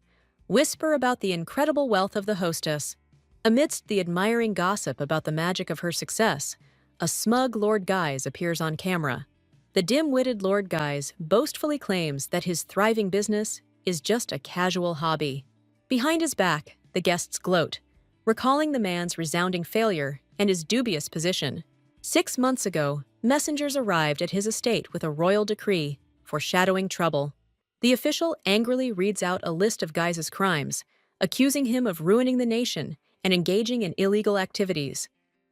whisper about the incredible wealth of the hostess. Amidst the admiring gossip about the magic of her success, a smug Lord Guise appears on camera. The dim-witted Lord Guise boastfully claims that his thriving business is just a casual hobby. Behind his back, the guests gloat, recalling the man's resounding failure and his dubious position. 6 months ago, messengers arrived at his estate with a royal decree, foreshadowing trouble. The official angrily reads out a list of Guise's crimes, accusing him of ruining the nation and engaging in illegal activities.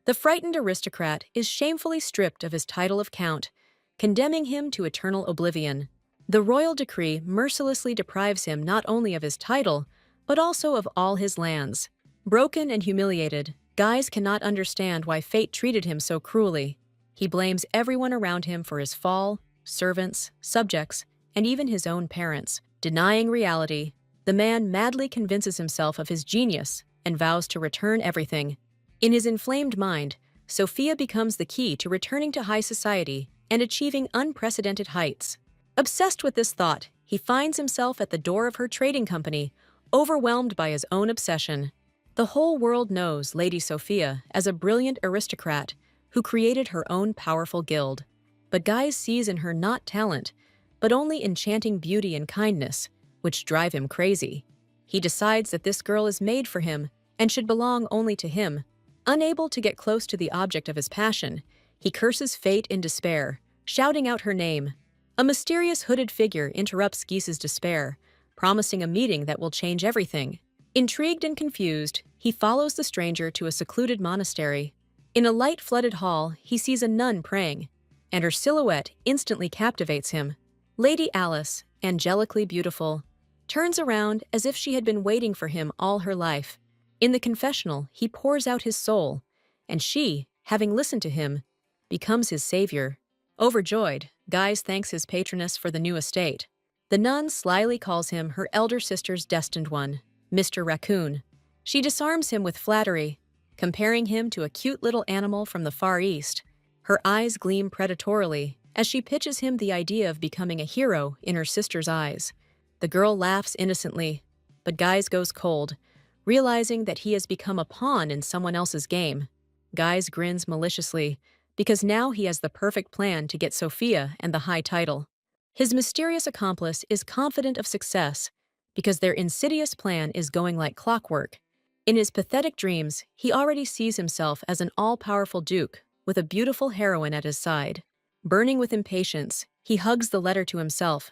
The frightened aristocrat is shamefully stripped of his title of count, condemning him to eternal oblivion. The royal decree mercilessly deprives him not only of his title, but also of all his lands. Broken and humiliated, Guise cannot understand why fate treated him so cruelly. He blames everyone around him for his fall, servants, subjects, and even his own parents. Denying reality, the man madly convinces himself of his genius and vows to return everything. In his inflamed mind, Sophia becomes the key to returning to high society and achieving unprecedented heights. Obsessed with this thought, he finds himself at the door of her trading company, overwhelmed by his own obsession. The whole world knows Lady Sophia as a brilliant aristocrat who created her own powerful guild. But Guise sees in her not talent, but only enchanting beauty and kindness, which drive him crazy. He decides that this girl is made for him and should belong only to him. Unable to get close to the object of his passion, he curses fate in despair, shouting out her name. A mysterious hooded figure interrupts Guise's despair, promising a meeting that will change everything. Intrigued and confused, he follows the stranger to a secluded monastery. In a light-flooded hall, he sees a nun praying, and her silhouette instantly captivates him. Lady Alice, angelically beautiful, turns around as if she had been waiting for him all her life. In the confessional, he pours out his soul, and she, having listened to him, becomes his savior. Overjoyed, Guise thanks his patroness for the new estate. The nun slyly calls him her elder sister's destined one, Mr. Raccoon. She disarms him with flattery, comparing him to a cute little animal from the Far East. Her eyes gleam predatorily as she pitches him the idea of becoming a hero in her sister's eyes. The girl laughs innocently, but Guise goes cold, realizing that he has become a pawn in someone else's game. Guise grins maliciously, because now he has the perfect plan to get Sophia and the high title. His mysterious accomplice is confident of success, because their insidious plan is going like clockwork. In his pathetic dreams, he already sees himself as an all-powerful duke with a beautiful heroine at his side. Burning with impatience, he hugs the letter to himself,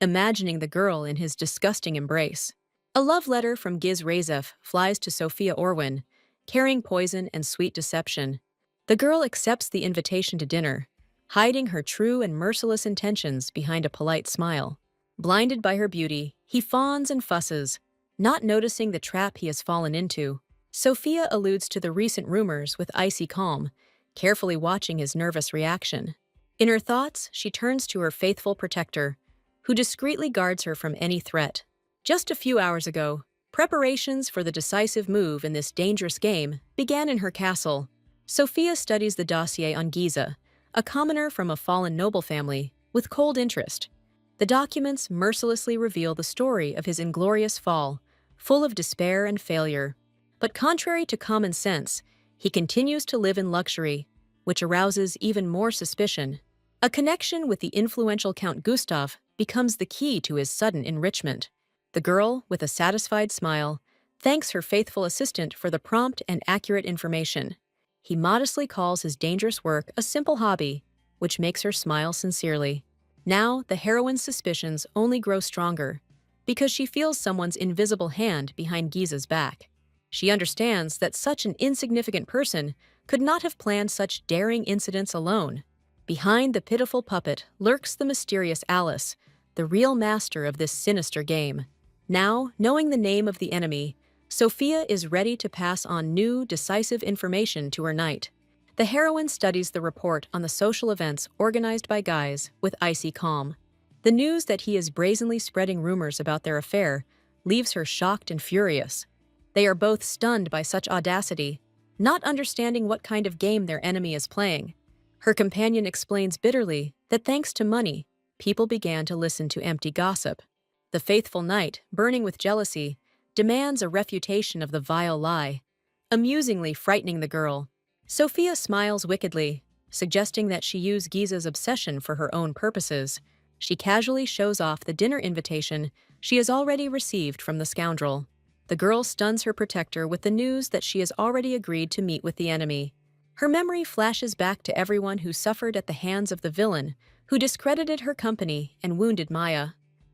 imagining the girl in his disgusting embrace. A love letter from Giz Razef flies to Sophia Orwin, carrying poison and sweet deception. The girl accepts the invitation to dinner, hiding her true and merciless intentions behind a polite smile. Blinded by her beauty, he fawns and fusses, not noticing the trap he has fallen into. Sophia alludes to the recent rumors with icy calm, carefully watching his nervous reaction. In her thoughts, she turns to her faithful protector, who discreetly guards her from any threat. Just a few hours ago, preparations for the decisive move in this dangerous game began in her castle. Sophia studies the dossier on Giza, a commoner from a fallen noble family, with cold interest. The documents mercilessly reveal the story of his inglorious fall, full of despair and failure. But contrary to common sense, he continues to live in luxury, which arouses even more suspicion. A connection with the influential Count Gustav becomes the key to his sudden enrichment. The girl, with a satisfied smile, thanks her faithful assistant for the prompt and accurate information. He modestly calls his dangerous work a simple hobby, which makes her smile sincerely. Now, the heroine's suspicions only grow stronger, because she feels someone's invisible hand behind Giza's back. She understands that such an insignificant person could not have planned such daring incidents alone. Behind the pitiful puppet lurks the mysterious Alice, the real master of this sinister game. Now, knowing the name of the enemy, Sophia is ready to pass on new, decisive information to her knight. The heroine studies the report on the social events organized by Guys with icy calm. The news that he is brazenly spreading rumors about their affair leaves her shocked and furious. They are both stunned by such audacity, not understanding what kind of game their enemy is playing. Her companion explains bitterly that thanks to money, people began to listen to empty gossip. The faithful knight, burning with jealousy, demands a refutation of the vile lie, amusingly frightening the girl. Sophia smiles wickedly, suggesting that she use Giza's obsession for her own purposes. She casually shows off the dinner invitation she has already received from the scoundrel. The girl stuns her protector with the news that she has already agreed to meet with the enemy. Her memory flashes back to everyone who suffered at the hands of the villain, who discredited her company and wounded Maya.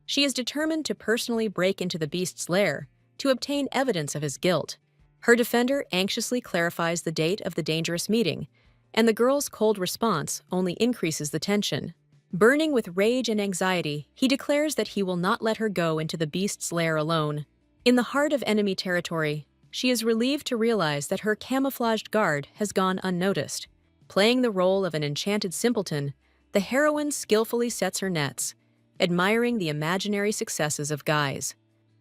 She is determined to personally break into the beast's lair to obtain evidence of his guilt. Her defender anxiously clarifies the date of the dangerous meeting, and the girl's cold response only increases the tension. Burning with rage and anxiety, he declares that he will not let her go into the beast's lair alone. In the heart of enemy territory, she is relieved to realize that her camouflaged guard has gone unnoticed. Playing the role of an enchanted simpleton, the heroine skillfully sets her nets, admiring the imaginary successes of Guys.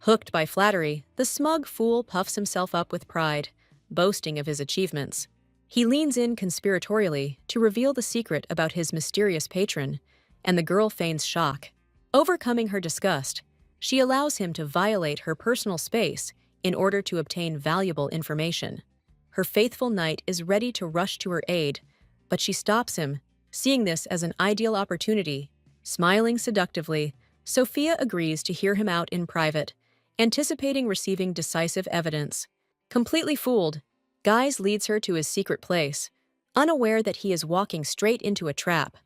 Hooked by flattery, the smug fool puffs himself up with pride, boasting of his achievements. He leans in conspiratorially to reveal the secret about his mysterious patron, and the girl feigns shock. Overcoming her disgust, she allows him to violate her personal space in order to obtain valuable information. Her faithful knight is ready to rush to her aid, but she stops him, seeing this as an ideal opportunity. Smiling seductively, Sophia agrees to hear him out in private, anticipating receiving decisive evidence. Completely fooled, Guys leads her to his secret place, unaware that he is walking straight into a trap.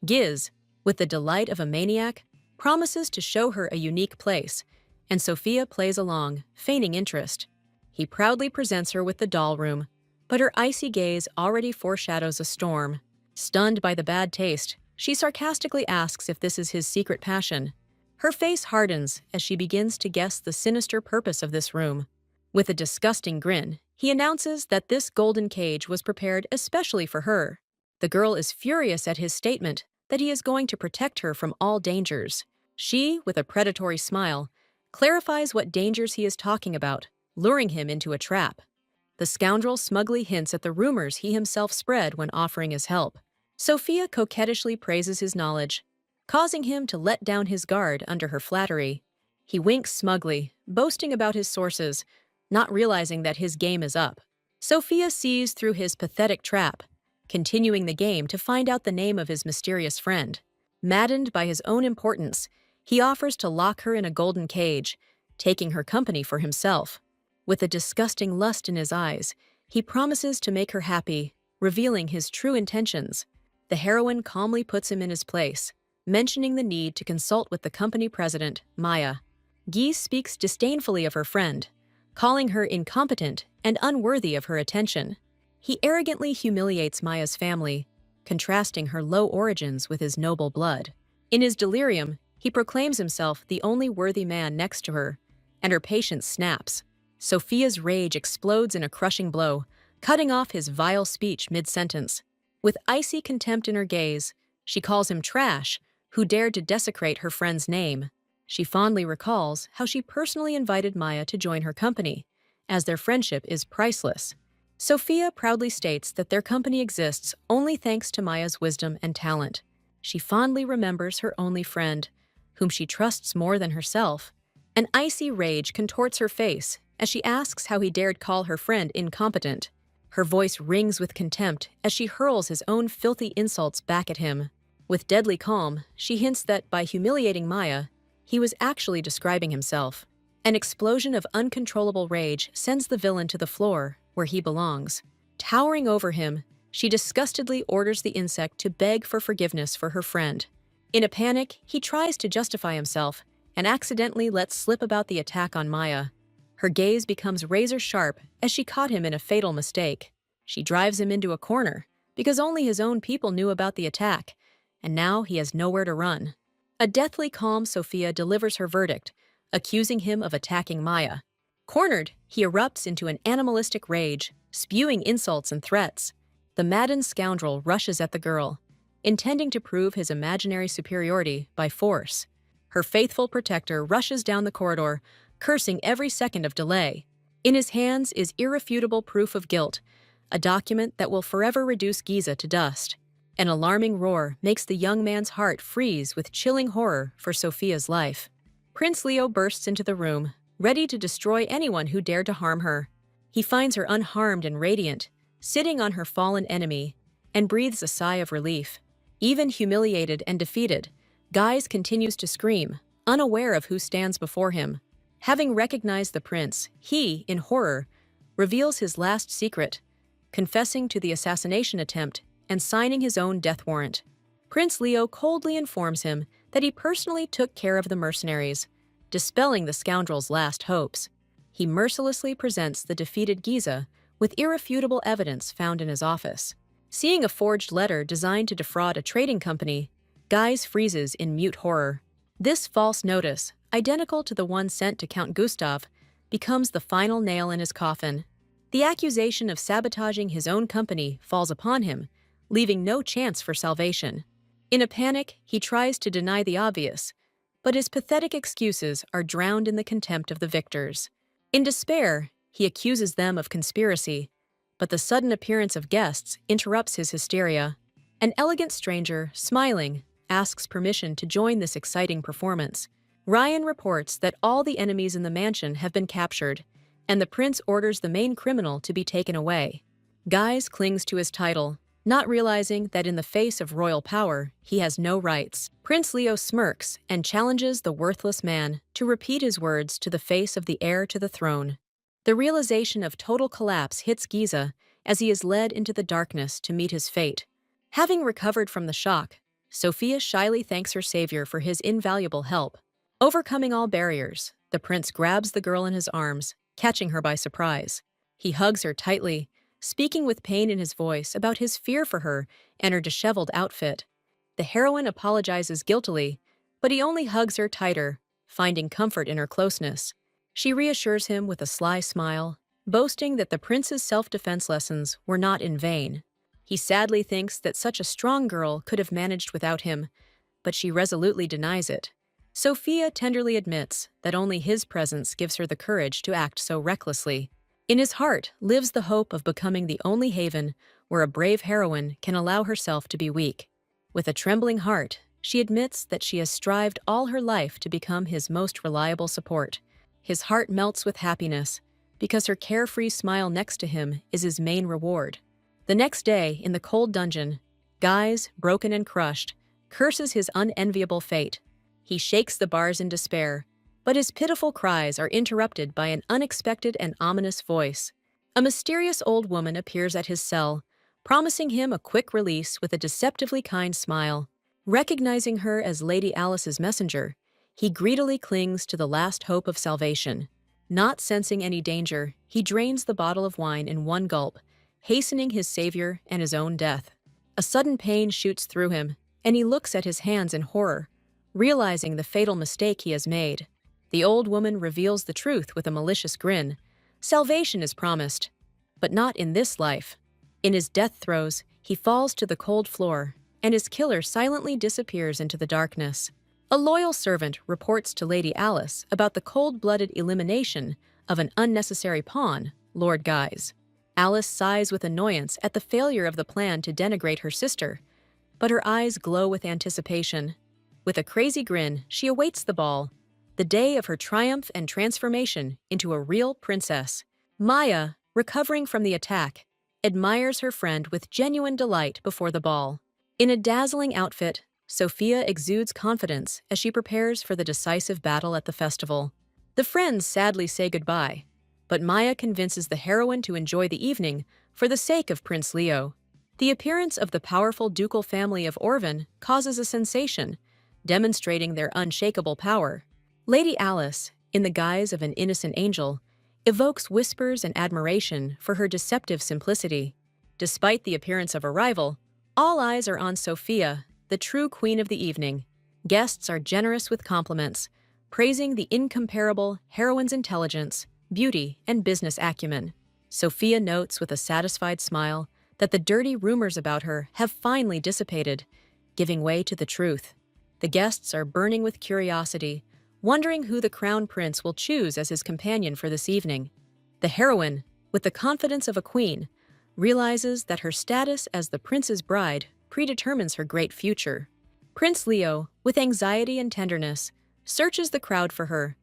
Giz, with the delight of a maniac, promises to show her a unique place, and Sophia plays along, feigning interest. He proudly presents her with the doll room, but her icy gaze already foreshadows a storm. Stunned by the bad taste, she sarcastically asks if this is his secret passion. Her face hardens as she begins to guess the sinister purpose of this room. With a disgusting grin, he announces that this golden cage was prepared especially for her. The girl is furious at his statement that he is going to protect her from all dangers. She, with a predatory smile, clarifies what dangers he is talking about, luring him into a trap. The scoundrel smugly hints at the rumors he himself spread when offering his help. Sophia coquettishly praises his knowledge, causing him to let down his guard under her flattery. He winks smugly, boasting about his sources, not realizing that his game is up. Sophia sees through his pathetic trap, continuing the game to find out the name of his mysterious friend. Maddened by his own importance, he offers to lock her in a golden cage, taking her company for himself. With a disgusting lust in his eyes, he promises to make her happy, revealing his true intentions. The heroine calmly puts him in his place, mentioning the need to consult with the company president, Maya. Guy speaks disdainfully of her friend, calling her incompetent and unworthy of her attention. He arrogantly humiliates Maya's family, contrasting her low origins with his noble blood. In his delirium, he proclaims himself the only worthy man next to her, and her patience snaps. Sophia's rage explodes in a crushing blow, cutting off his vile speech mid-sentence. With icy contempt in her gaze, she calls him trash, who dared to desecrate her friend's name. She fondly recalls how she personally invited Maya to join her company, as their friendship is priceless. Sophia proudly states that their company exists only thanks to Maya's wisdom and talent. She fondly remembers her only friend, whom she trusts more than herself. An icy rage contorts her face as she asks how he dared call her friend incompetent. Her voice rings with contempt as she hurls his own filthy insults back at him. With deadly calm, she hints that by humiliating Maya, he was actually describing himself. An explosion of uncontrollable rage sends the villain to the floor, where he belongs. Towering over him, she disgustedly orders the insect to beg for forgiveness for her friend. In a panic, he tries to justify himself and accidentally lets slip about the attack on Maya. Her gaze becomes razor-sharp as she caught him in a fatal mistake. She drives him into a corner because only his own people knew about the attack, and now he has nowhere to run. A deathly calm Sophia delivers her verdict, accusing him of attacking Maya. Cornered, he erupts into an animalistic rage, spewing insults and threats. The maddened scoundrel rushes at the girl, intending to prove his imaginary superiority by force. Her faithful protector rushes down the corridor, cursing every second of delay. In his hands is irrefutable proof of guilt, a document that will forever reduce Giza to dust. An alarming roar makes the young man's heart freeze with chilling horror for Sophia's life. Prince Leo bursts into the room, ready to destroy anyone who dared to harm her. He finds her unharmed and radiant, sitting on her fallen enemy, and breathes a sigh of relief. Even humiliated and defeated, Guise continues to scream, unaware of who stands before him. Having recognized the prince, he, in horror, reveals his last secret, confessing to the assassination attempt and signing his own death warrant. Prince Leo coldly informs him that he personally took care of the mercenaries, dispelling the scoundrel's last hopes. He mercilessly presents the defeated Giza with irrefutable evidence found in his office. Seeing a forged letter designed to defraud a trading company, Guise freezes in mute horror. This false notice, identical to the one sent to Count Gustav, becomes the final nail in his coffin. The accusation of sabotaging his own company falls upon him, leaving no chance for salvation. In a panic, he tries to deny the obvious, but his pathetic excuses are drowned in the contempt of the victors. In despair, he accuses them of conspiracy, but the sudden appearance of guests interrupts his hysteria. An elegant stranger, smiling, asks permission to join this exciting performance. Ryan reports that all the enemies in the mansion have been captured, and the prince orders the main criminal to be taken away. Guise clings to his title, not realizing that in the face of royal power, he has no rights. Prince Leo smirks and challenges the worthless man to repeat his words to the face of the heir to the throne. The realization of total collapse hits Giza as he is led into the darkness to meet his fate. Having recovered from the shock, Sophia shyly thanks her savior for his invaluable help. Overcoming all barriers, the prince grabs the girl in his arms, catching her by surprise. He hugs her tightly, speaking with pain in his voice about his fear for her and her disheveled outfit. The heroine apologizes guiltily, but he only hugs her tighter, finding comfort in her closeness. She reassures him with a sly smile, boasting that the prince's self-defense lessons were not in vain. He sadly thinks that such a strong girl could have managed without him, but she resolutely denies it. Sophia tenderly admits that only his presence gives her the courage to act so recklessly. In his heart lives the hope of becoming the only haven where a brave heroine can allow herself to be weak. With a trembling heart, she admits that she has strived all her life to become his most reliable support. His heart melts with happiness, because her carefree smile next to him is his main reward. The next day, in the cold dungeon, Guise, broken and crushed, curses his unenviable fate. He shakes the bars in despair, but his pitiful cries are interrupted by an unexpected and ominous voice. A mysterious old woman appears at his cell, promising him a quick release with a deceptively kind smile. Recognizing her as Lady Alice's messenger, he greedily clings to the last hope of salvation. Not sensing any danger, he drains the bottle of wine in one gulp, hastening his savior and his own death. A sudden pain shoots through him, and he looks at his hands in horror, realizing the fatal mistake he has made. The old woman reveals the truth with a malicious grin. Salvation is promised, but not in this life. In his death throes, he falls to the cold floor, and his killer silently disappears into the darkness. A loyal servant reports to Lady Alice about the cold-blooded elimination of an unnecessary pawn, Lord Guise. Alice sighs with annoyance at the failure of the plan to denigrate her sister, but her eyes glow with anticipation. With a crazy grin, she awaits the ball, the day of her triumph and transformation into a real princess. Maya, recovering from the attack, admires her friend with genuine delight before the ball. In a dazzling outfit, Sophia exudes confidence as she prepares for the decisive battle at the festival. The friends sadly say goodbye, but Maya convinces the heroine to enjoy the evening for the sake of Prince Leo. The appearance of the powerful ducal family of Orvan causes a sensation, demonstrating their unshakable power. Lady Alice, in the guise of an innocent angel, evokes whispers and admiration for her deceptive simplicity. Despite the appearance of a rival, all eyes are on Sophia, the true queen of the evening. Guests are generous with compliments, praising the incomparable heroine's intelligence, beauty, and business acumen. Sophia notes with a satisfied smile that the dirty rumors about her have finally dissipated, giving way to the truth. The guests are burning with curiosity, wondering who the crown prince will choose as his companion for this evening. The heroine, with the confidence of a queen, realizes that her status as the prince's bride predetermines her great future. Prince Leo, with anxiety and tenderness, searches the crowd for her,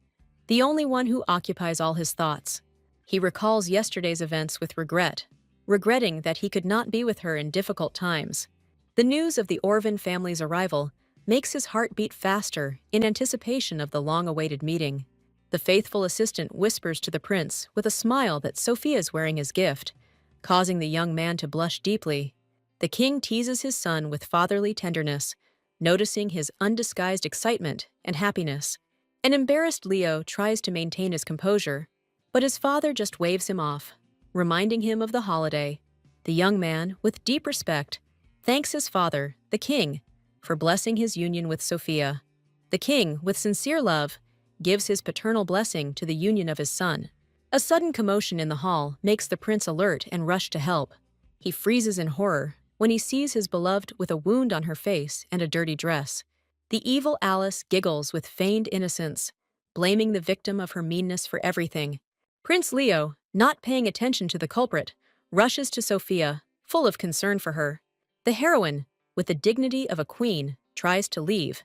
the only one who occupies all his thoughts. He recalls yesterday's events with regret, regretting that he could not be with her in difficult times. The news of the Orvan family's arrival makes his heart beat faster in anticipation of the long-awaited meeting. The faithful assistant whispers to the prince with a smile that Sophia is wearing his gift, causing the young man to blush deeply. The king teases his son with fatherly tenderness, noticing his undisguised excitement and happiness. An embarrassed Leo tries to maintain his composure, but his father just waves him off, reminding him of the holiday. The young man, with deep respect, thanks his father, the king, for blessing his union with Sophia. The king, with sincere love, gives his paternal blessing to the union of his son. A sudden commotion in the hall makes the prince alert and rush to help. He freezes in horror when he sees his beloved with a wound on her face and a dirty dress. The evil Alice giggles with feigned innocence, blaming the victim of her meanness for everything. Prince Leo, not paying attention to the culprit, rushes to Sophia, full of concern for her. The heroine, with the dignity of a queen, tries to leave,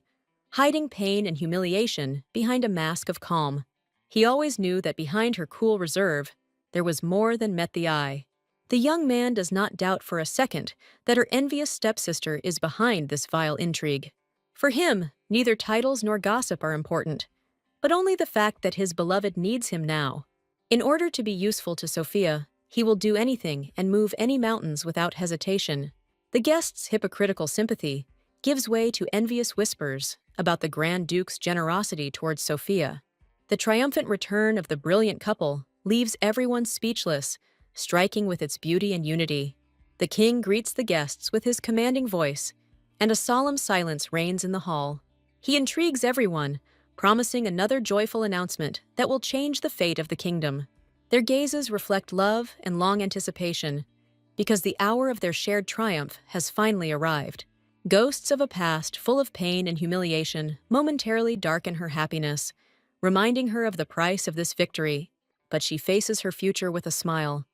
hiding pain and humiliation behind a mask of calm. He always knew that behind her cool reserve, there was more than met the eye. The young man does not doubt for a second that her envious stepsister is behind this vile intrigue. For him, neither titles nor gossip are important, but only the fact that his beloved needs him now. In order to be useful to Sophia, he will do anything and move any mountains without hesitation. The guests' hypocritical sympathy gives way to envious whispers about the Grand Duke's generosity towards Sophia. The triumphant return of the brilliant couple leaves everyone speechless, striking with its beauty and unity. The king greets the guests with his commanding voice, and a solemn silence reigns in the hall. He intrigues everyone, promising another joyful announcement that will change the fate of the kingdom. Their gazes reflect love and long anticipation, because the hour of their shared triumph has finally arrived. Ghosts of a past full of pain and humiliation momentarily darken her happiness, reminding her of the price of this victory, but she faces her future with a smile,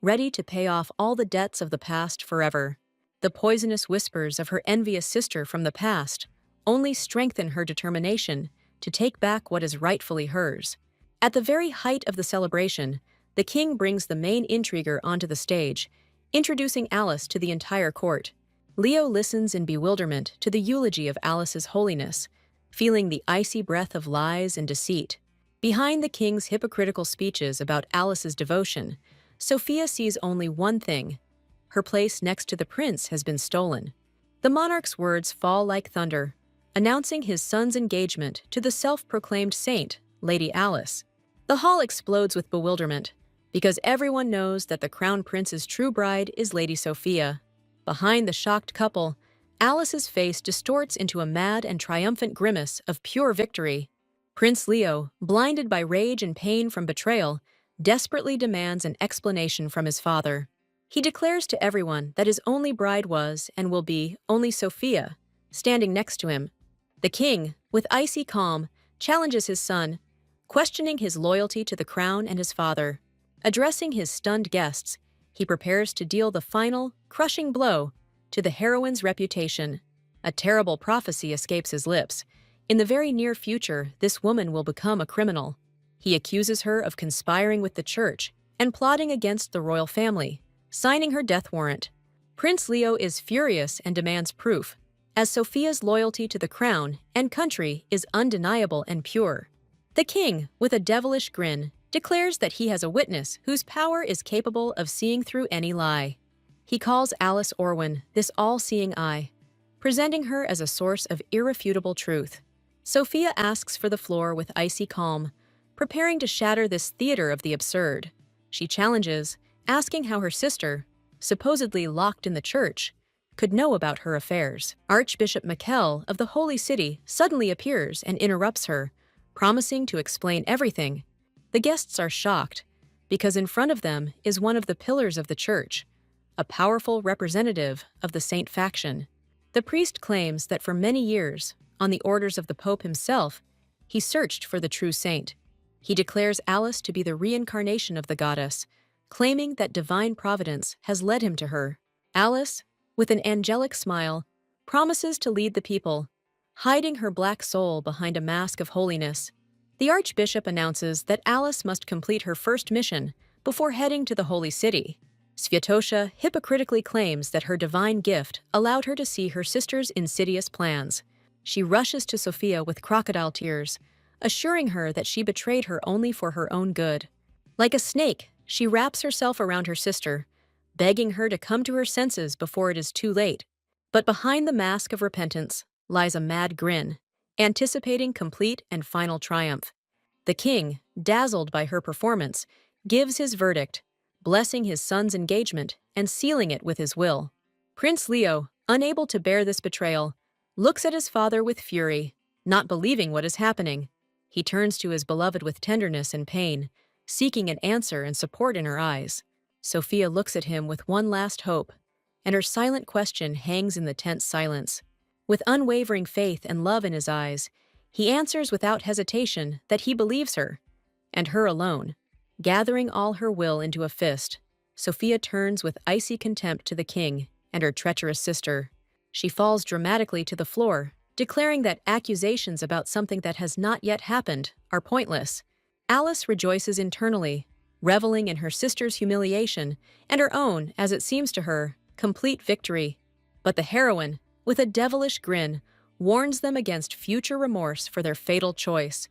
ready to pay off all the debts of the past forever. The poisonous whispers of her envious sister from the past only strengthen her determination to take back what is rightfully hers. At the very height of the celebration, the king brings the main intriguer onto the stage, introducing Alice to the entire court. Leo listens in bewilderment to the eulogy of Alice's holiness, feeling the icy breath of lies and deceit. Behind the king's hypocritical speeches about Alice's devotion, Sophia sees only one thing: her place next to the prince has been stolen. The monarch's words fall like thunder, announcing his son's engagement to the self-proclaimed saint, Lady Alice. The hall explodes with bewilderment, because everyone knows that the crown prince's true bride is Lady Sophia. Behind the shocked couple, Alice's face distorts into a mad and triumphant grimace of pure victory. Prince Leo, blinded by rage and pain from betrayal, desperately demands an explanation from his father. He declares to everyone that his only bride was and will be only Sophia, standing next to him. The king, with icy calm, challenges his son, questioning his loyalty to the crown and his father. Addressing his stunned guests, he prepares to deal the final, crushing blow to the heroine's reputation. A terrible prophecy escapes his lips, In the very near future, this woman will become a criminal. He accuses her of conspiring with the church and plotting against the royal family, signing her death warrant. Prince Leo is furious and demands proof, as Sophia's loyalty to the crown and country is undeniable and pure. The king, with a devilish grin, declares that he has a witness whose power is capable of seeing through any lie. He calls Alice Orwin this all-seeing eye, presenting her as a source of irrefutable truth. Sophia asks for the floor with icy calm, preparing to shatter this theater of the absurd. She challenges, asking how her sister, supposedly locked in the church, could know about her affairs. Archbishop Mikel of the Holy City suddenly appears and interrupts her, promising to explain everything. The guests are shocked, because in front of them is one of the pillars of the church, a powerful representative of the saint faction. The priest claims that for many years, on the orders of the Pope himself, he searched for the true saint. He declares Alice to be the reincarnation of the goddess, claiming that divine providence has led him to her. Alice, with an angelic smile, promises to lead the people, hiding her black soul behind a mask of holiness. The archbishop announces that Alice must complete her first mission before heading to the Holy City. Sviatosha hypocritically claims that her divine gift allowed her to see her sister's insidious plans. She rushes to Sophia with crocodile tears, assuring her that she betrayed her only for her own good. Like a snake, she wraps herself around her sister, begging her to come to her senses before it is too late. But behind the mask of repentance lies a mad grin, anticipating complete and final triumph. The king, dazzled by her performance, gives his verdict, blessing his son's engagement and sealing it with his will. Prince Leo, unable to bear this betrayal, looks at his father with fury, not believing what is happening. He turns to his beloved with tenderness and pain, seeking an answer and support in her eyes. Sophia looks at him with one last hope, and her silent question hangs in the tense silence. With unwavering faith and love in his eyes, he answers without hesitation that he believes her, and her alone. Gathering all her will into a fist, Sophia turns with icy contempt to the king and her treacherous sister. She falls dramatically to the floor, declaring that accusations about something that has not yet happened are pointless. Alice rejoices internally, reveling in her sister's humiliation and her own, as it seems to her, complete victory. But the heroine, with a devilish grin, warns them against future remorse for their fatal choice.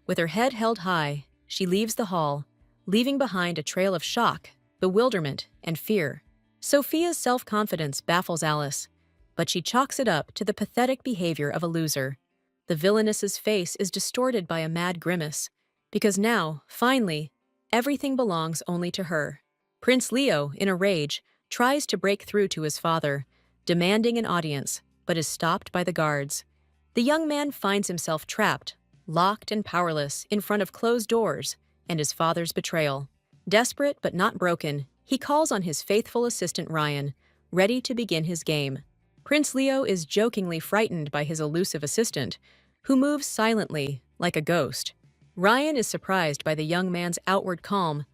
With her head held high, she leaves the hall, leaving behind a trail of shock, bewilderment, and fear. Sophia's self-confidence baffles Alice, but she chalks it up to the pathetic behavior of a loser. The villainess's face is distorted by a mad grimace, because now, finally, everything belongs only to her. Prince Leo, in a rage, tries to break through to his father, demanding an audience, but is stopped by the guards. The young man finds himself trapped, locked and powerless in front of closed doors, and his father's betrayal. Desperate but not broken, he calls on his faithful assistant Ryan, ready to begin his game. Prince Leo is jokingly frightened by his elusive assistant, who moves silently, like a ghost. Ryan is surprised by the young man's outward calm,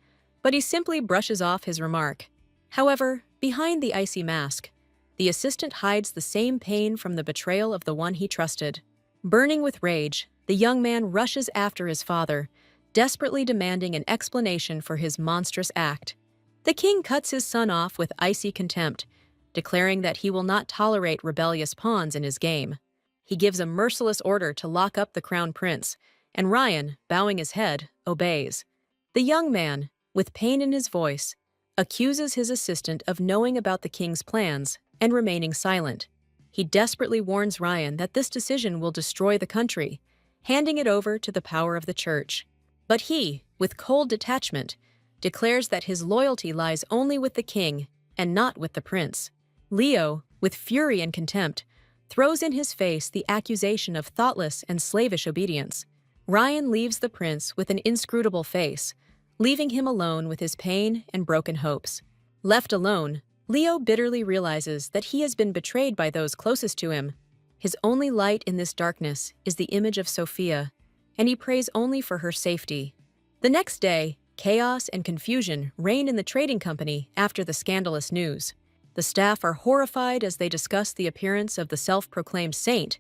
but he simply brushes off his remark. However, behind the icy mask, the assistant hides the same pain from the betrayal of the one he trusted. Burning with rage, the young man rushes after his father, desperately demanding an explanation for his monstrous act. The king cuts his son off with icy contempt, declaring that he will not tolerate rebellious pawns in his game. He gives a merciless order to lock up the crown prince, and Ryan, bowing his head, obeys. The young man, with pain in his voice, accuses his assistant of knowing about the king's plans and remaining silent. He desperately warns Ryan that this decision will destroy the country, handing it over to the power of the church. But he, with cold detachment, declares that his loyalty lies only with the king and not with the prince. Leo, with fury and contempt, throws in his face the accusation of thoughtless and slavish obedience. Ryan leaves the prince with an inscrutable face, leaving him alone with his pain and broken hopes. Left alone, Leo bitterly realizes that he has been betrayed by those closest to him. His only light in this darkness is the image of Sophia, and he prays only for her safety. The next day, chaos and confusion reign in the trading company after the scandalous news. The staff are horrified as they discuss the appearance of the self-proclaimed saint,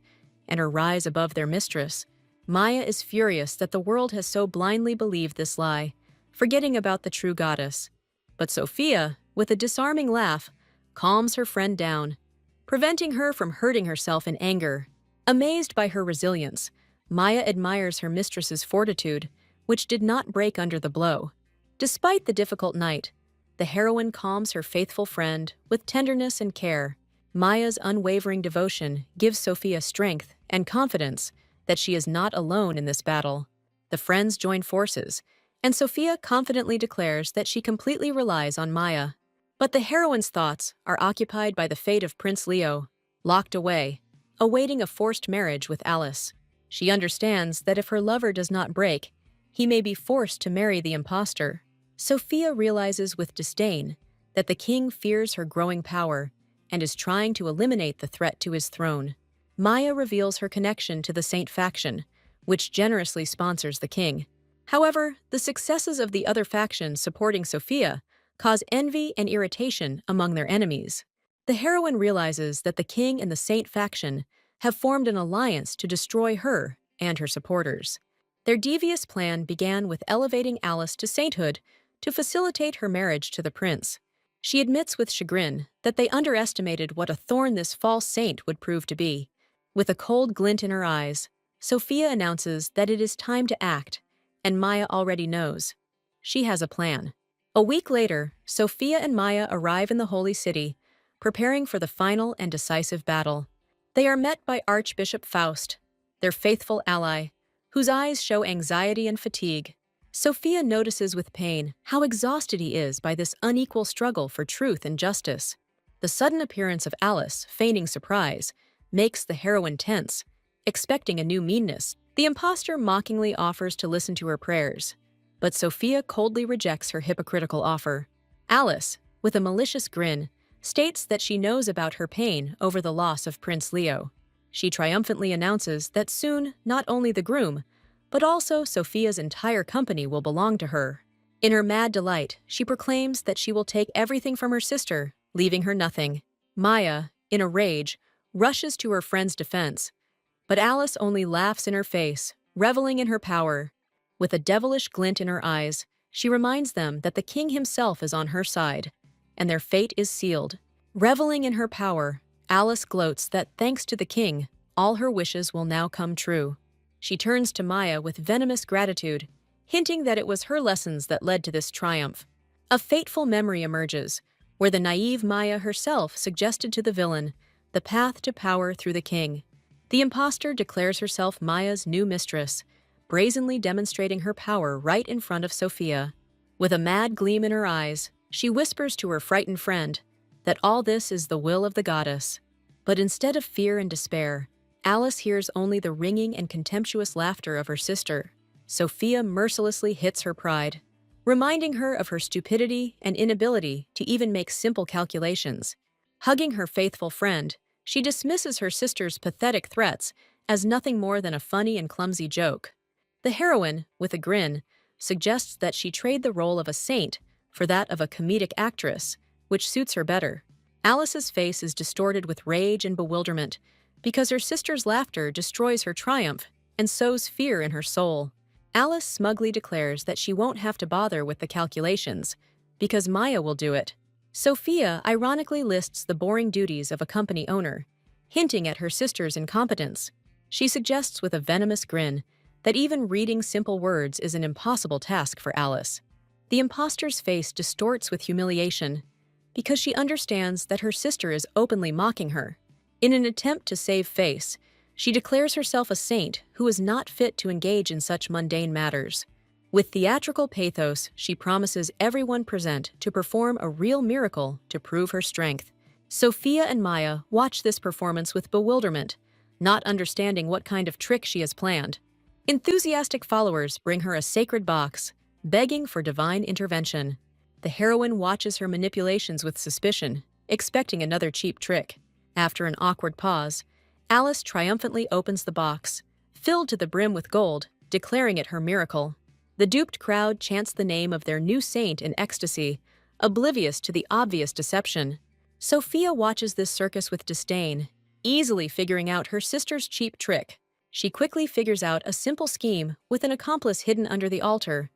and her rise above their mistress. Maya is furious that the world has so blindly believed this lie, forgetting about the true goddess. But Sophia, with a disarming laugh, calms her friend down, preventing her from hurting herself in anger. Amazed by her resilience, Maya admires her mistress's fortitude, which did not break under the blow. Despite the difficult night, the heroine calms her faithful friend with tenderness and care. Maya's unwavering devotion gives Sophia strength and confidence that she is not alone in this battle. The friends join forces, and Sophia confidently declares that she completely relies on Maya. But the heroine's thoughts are occupied by the fate of Prince Leo, locked away, awaiting a forced marriage with Alice. She understands that if her lover does not break, he may be forced to marry the impostor. Sophia realizes with disdain that the king fears her growing power and is trying to eliminate the threat to his throne. Maya reveals her connection to the Saint faction, which generously sponsors the king. However, the successes of the other faction supporting Sophia cause envy and irritation among their enemies. The heroine realizes that the king and the Saint faction have formed an alliance to destroy her and her supporters. Their devious plan began with elevating Alice to sainthood to facilitate her marriage to the prince. She admits with chagrin that they underestimated what a thorn this false saint would prove to be. With a cold glint in her eyes, Sophia announces that it is time to act, and Maya already knows. She has a plan. A week later, Sophia and Maya arrive in the Holy City, preparing for the final and decisive battle. They are met by Archbishop Faust, their faithful ally, whose eyes show anxiety and fatigue. Sophia notices with pain how exhausted he is by this unequal struggle for truth and justice. The sudden appearance of Alice, feigning surprise, makes the heroine tense, expecting a new meanness. The impostor mockingly offers to listen to her prayers, but Sophia coldly rejects her hypocritical offer. Alice, with a malicious grin, states that she knows about her pain over the loss of Prince Leo. She triumphantly announces that soon not only the groom, but also Sophia's entire company will belong to her. In her mad delight, she proclaims that she will take everything from her sister, leaving her nothing. Maya, in a rage, rushes to her friend's defense, but Alice only laughs in her face, reveling in her power. With a devilish glint in her eyes, she reminds them that the king himself is on her side, and their fate is sealed. Reveling in her power, Alice gloats that thanks to the king, all her wishes will now come true. She turns to Maya with venomous gratitude, hinting that it was her lessons that led to this triumph. A fateful memory emerges, where the naive Maya herself suggested to the villain the path to power through the king. The impostor declares herself Maya's new mistress, brazenly demonstrating her power right in front of Sophia. With a mad gleam in her eyes, she whispers to her frightened friend that all this is the will of the goddess. But instead of fear and despair, Alice hears only the ringing and contemptuous laughter of her sister. Sophia mercilessly hits her pride, reminding her of her stupidity and inability to even make simple calculations. Hugging her faithful friend, she dismisses her sister's pathetic threats as nothing more than a funny and clumsy joke. The heroine, with a grin, suggests that she trade the role of a saint for that of a comedic actress, which suits her better. Alice's face is distorted with rage and bewilderment because her sister's laughter destroys her triumph and sows fear in her soul. Alice smugly declares that she won't have to bother with the calculations because Maya will do it. Sophia ironically lists the boring duties of a company owner, hinting at her sister's incompetence. She suggests with a venomous grin that even reading simple words is an impossible task for Alice. The impostor's face distorts with humiliation because she understands that her sister is openly mocking her. In an attempt to save face, she declares herself a saint who is not fit to engage in such mundane matters. With theatrical pathos, she promises everyone present to perform a real miracle to prove her strength. Sophia and Maya watch this performance with bewilderment, not understanding what kind of trick she has planned. Enthusiastic followers bring her a sacred box, begging for divine intervention. The heroine watches her manipulations with suspicion, expecting another cheap trick. After an awkward pause, Alice triumphantly opens the box, filled to the brim with gold, declaring it her miracle. The duped crowd chants the name of their new saint in ecstasy, oblivious to the obvious deception. Sophia watches this circus with disdain, easily figuring out her sister's cheap trick. She quickly figures out a simple scheme with an accomplice hidden under the altar.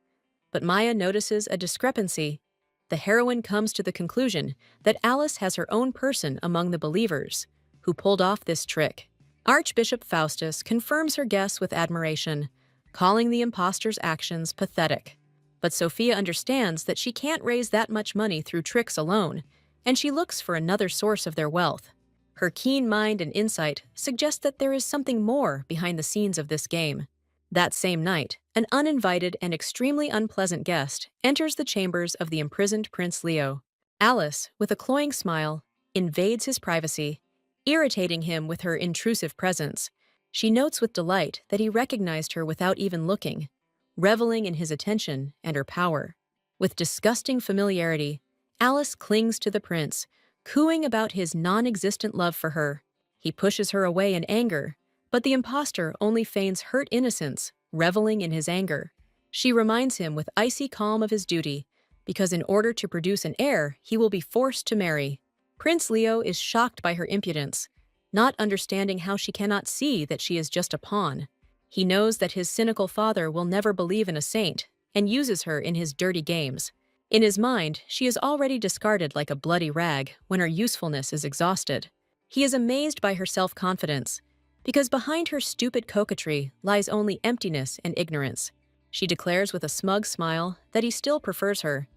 But Maya notices a discrepancy. The heroine comes to the conclusion that Alice has her own person among the believers who pulled off this trick. Archbishop Faustus confirms her guess with admiration, calling the impostor's actions pathetic. But Sophia understands that she can't raise that much money through tricks alone, and she looks for another source of their wealth. Her keen mind and insight suggest that there is something more behind the scenes of this game. That same night, an uninvited and extremely unpleasant guest enters the chambers of the imprisoned Prince Leo. Alice, with a cloying smile, invades his privacy, irritating him with her intrusive presence. She notes with delight that he recognized her without even looking, reveling in his attention and her power. With disgusting familiarity, Alice clings to the prince, cooing about his non-existent love for her. He pushes her away in anger, but the impostor only feigns hurt innocence, reveling in his anger. She reminds him with icy calm of his duty, because in order to produce an heir, he will be forced to marry. Prince Leo is shocked by her impudence, not understanding how she cannot see that she is just a pawn. He knows that his cynical father will never believe in a saint and uses her in his dirty games. In his mind, she is already discarded like a bloody rag when her usefulness is exhausted. He is amazed by her self-confidence, because behind her stupid coquetry lies only emptiness and ignorance. She declares with a smug smile that he still prefers her,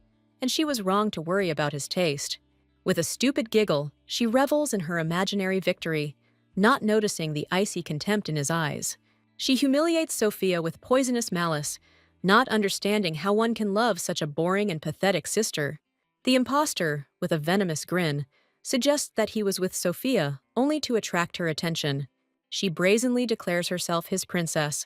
and she was wrong to worry about his taste. With a stupid giggle, she revels in her imaginary victory, not noticing the icy contempt in his eyes. She humiliates Sophia with poisonous malice, not understanding how one can love such a boring and pathetic sister. The impostor, with a venomous grin, suggests that he was with Sophia only to attract her attention. She brazenly declares herself his princess,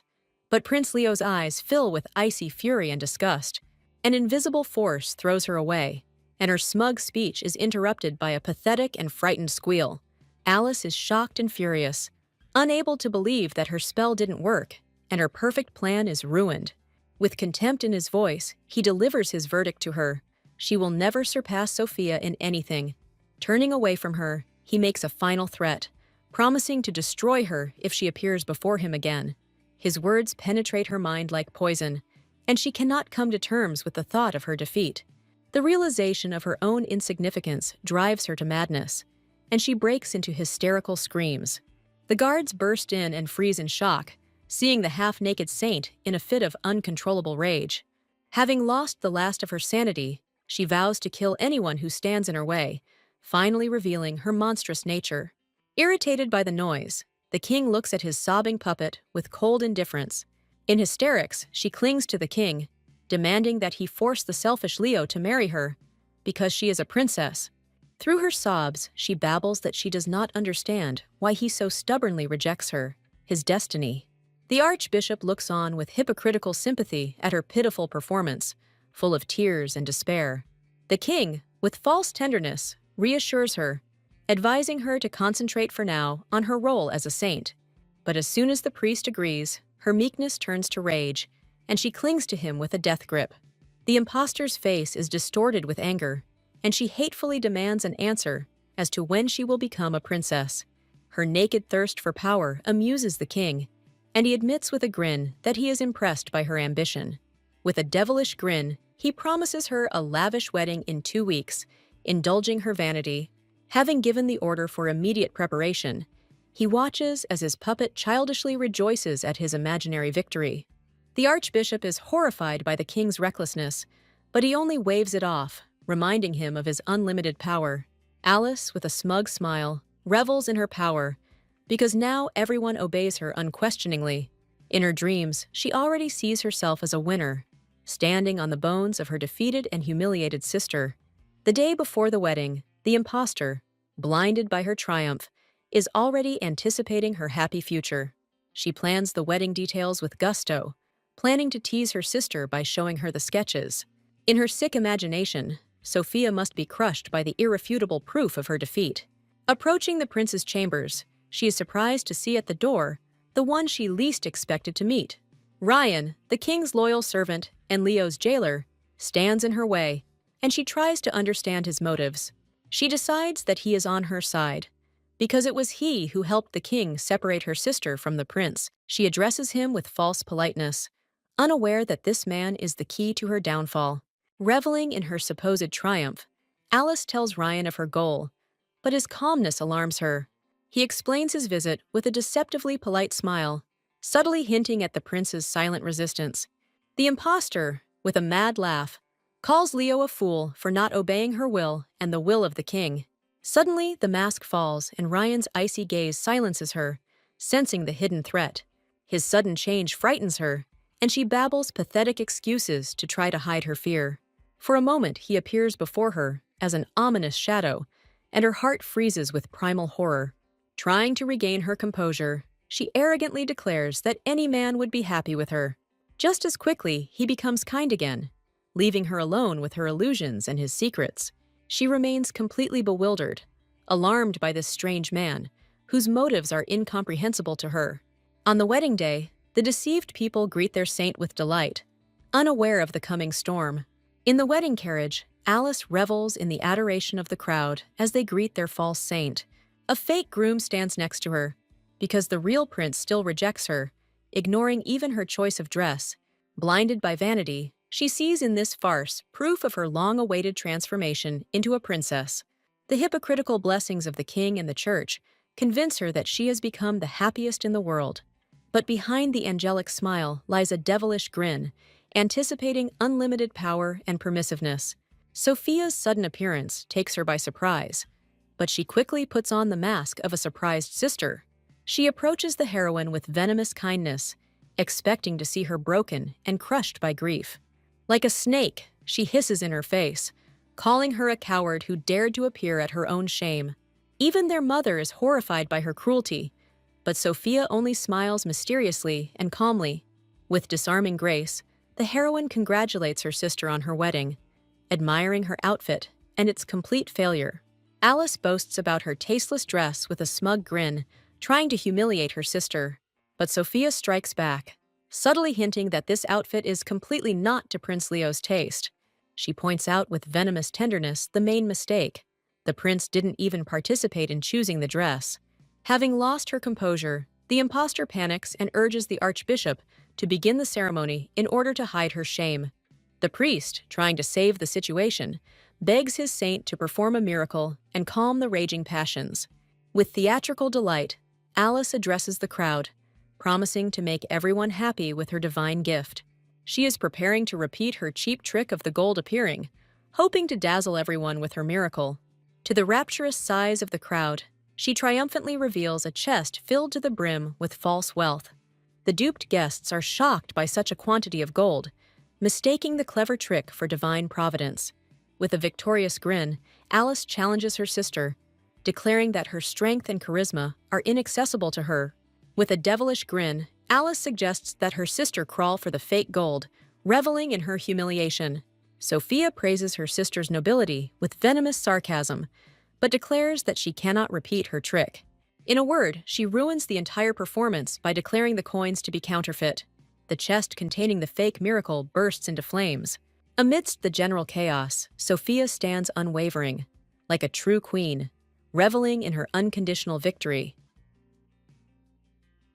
but Prince Leo's eyes fill with icy fury and disgust. An invisible force throws her away, and her smug speech is interrupted by a pathetic and frightened squeal. Alice is shocked and furious, unable to believe that her spell didn't work, and her perfect plan is ruined. With contempt in his voice, he delivers his verdict to her. She will never surpass Sophia in anything. Turning away from her, he makes a final threat, promising to destroy her if she appears before him again. His words penetrate her mind like poison, and she cannot come to terms with the thought of her defeat. The realization of her own insignificance drives her to madness, and she breaks into hysterical screams. The guards burst in and freeze in shock, seeing the half-naked saint in a fit of uncontrollable rage. Having lost the last of her sanity, she vows to kill anyone who stands in her way, finally revealing her monstrous nature. Irritated by the noise, the king looks at his sobbing puppet with cold indifference. In hysterics, she clings to the king, demanding that he force the selfish Leo to marry her, because she is a princess. Through her sobs, she babbles that she does not understand why he so stubbornly rejects her, his destiny. The archbishop looks on with hypocritical sympathy at her pitiful performance, full of tears and despair. The king, with false tenderness, reassures her, advising her to concentrate for now on her role as a saint. But as soon as the priest agrees, her meekness turns to rage, and she clings to him with a death grip. The impostor's face is distorted with anger, and she hatefully demands an answer as to when she will become a princess. Her naked thirst for power amuses the king, and he admits with a grin that he is impressed by her ambition. With a devilish grin, he promises her a lavish wedding in 2 weeks, indulging her vanity. Having given the order for immediate preparation, he watches as his puppet childishly rejoices at his imaginary victory. The archbishop is horrified by the king's recklessness, but he only waves it off, reminding him of his unlimited power. Alice, with a smug smile, revels in her power, because now everyone obeys her unquestioningly. In her dreams, she already sees herself as a winner, standing on the bones of her defeated and humiliated sister. The day before the wedding, the impostor, blinded by her triumph, is already anticipating her happy future. She plans the wedding details with gusto, planning to tease her sister by showing her the sketches. In her sick imagination, Sophia must be crushed by the irrefutable proof of her defeat. Approaching the prince's chambers, she is surprised to see at the door the one she least expected to meet. Ryan, the king's loyal servant and Leo's jailer, stands in her way, and she tries to understand his motives. She decides that he is on her side, because it was he who helped the king separate her sister from the prince. She addresses him with false politeness, unaware that this man is the key to her downfall. Reveling in her supposed triumph, Alice tells Ryan of her goal, but his calmness alarms her. He explains his visit with a deceptively polite smile, subtly hinting at the prince's silent resistance. The impostor, with a mad laugh, calls Leo a fool for not obeying her will and the will of the king. Suddenly, the mask falls and Ryan's icy gaze silences her, sensing the hidden threat. His sudden change frightens her, and she babbles pathetic excuses to try to hide her fear. For a moment, he appears before her as an ominous shadow, and her heart freezes with primal horror. Trying to regain her composure, she arrogantly declares that any man would be happy with her. Just as quickly, he becomes kind again, leaving her alone with her illusions and his secrets. She remains completely bewildered, alarmed by this strange man, whose motives are incomprehensible to her. On the wedding day, the deceived people greet their saint with delight, unaware of the coming storm. In the wedding carriage, Alice revels in the adoration of the crowd as they greet their false saint. A fake groom stands next to her, because the real prince still rejects her, ignoring even her choice of dress. Blinded by vanity, she sees in this farce proof of her long-awaited transformation into a princess. The hypocritical blessings of the king and the church convince her that she has become the happiest in the world. But behind the angelic smile lies a devilish grin, anticipating unlimited power and permissiveness. Sophia's sudden appearance takes her by surprise, but she quickly puts on the mask of a surprised sister. She approaches the heroine with venomous kindness, expecting to see her broken and crushed by grief. Like a snake, she hisses in her face, calling her a coward who dared to appear at her own shame. Even their mother is horrified by her cruelty, but Sophia only smiles mysteriously and calmly. With disarming grace, the heroine congratulates her sister on her wedding, admiring her outfit and its complete failure. Alice boasts about her tasteless dress with a smug grin, trying to humiliate her sister, but Sophia strikes back, subtly hinting that this outfit is completely not to Prince Leo's taste. She points out with venomous tenderness the main mistake. The prince didn't even participate in choosing the dress. Having lost her composure, the impostor panics and urges the archbishop to begin the ceremony in order to hide her shame. The priest, trying to save the situation, begs his saint to perform a miracle and calm the raging passions. With theatrical delight, Alice addresses the crowd, promising to make everyone happy with her divine gift. She is preparing to repeat her cheap trick of the gold appearing, hoping to dazzle everyone with her miracle. To the rapturous sighs of the crowd, she triumphantly reveals a chest filled to the brim with false wealth. The duped guests are shocked by such a quantity of gold, mistaking the clever trick for divine providence. With a victorious grin, Alice challenges her sister, declaring that her strength and charisma are inaccessible to her. With a devilish grin, Alice suggests that her sister crawl for the fake gold, reveling in her humiliation. Sophia praises her sister's nobility with venomous sarcasm, but declares that she cannot repeat her trick. In a word, she ruins the entire performance by declaring the coins to be counterfeit. The chest containing the fake miracle bursts into flames. Amidst the general chaos, Sophia stands unwavering, like a true queen, reveling in her unconditional victory.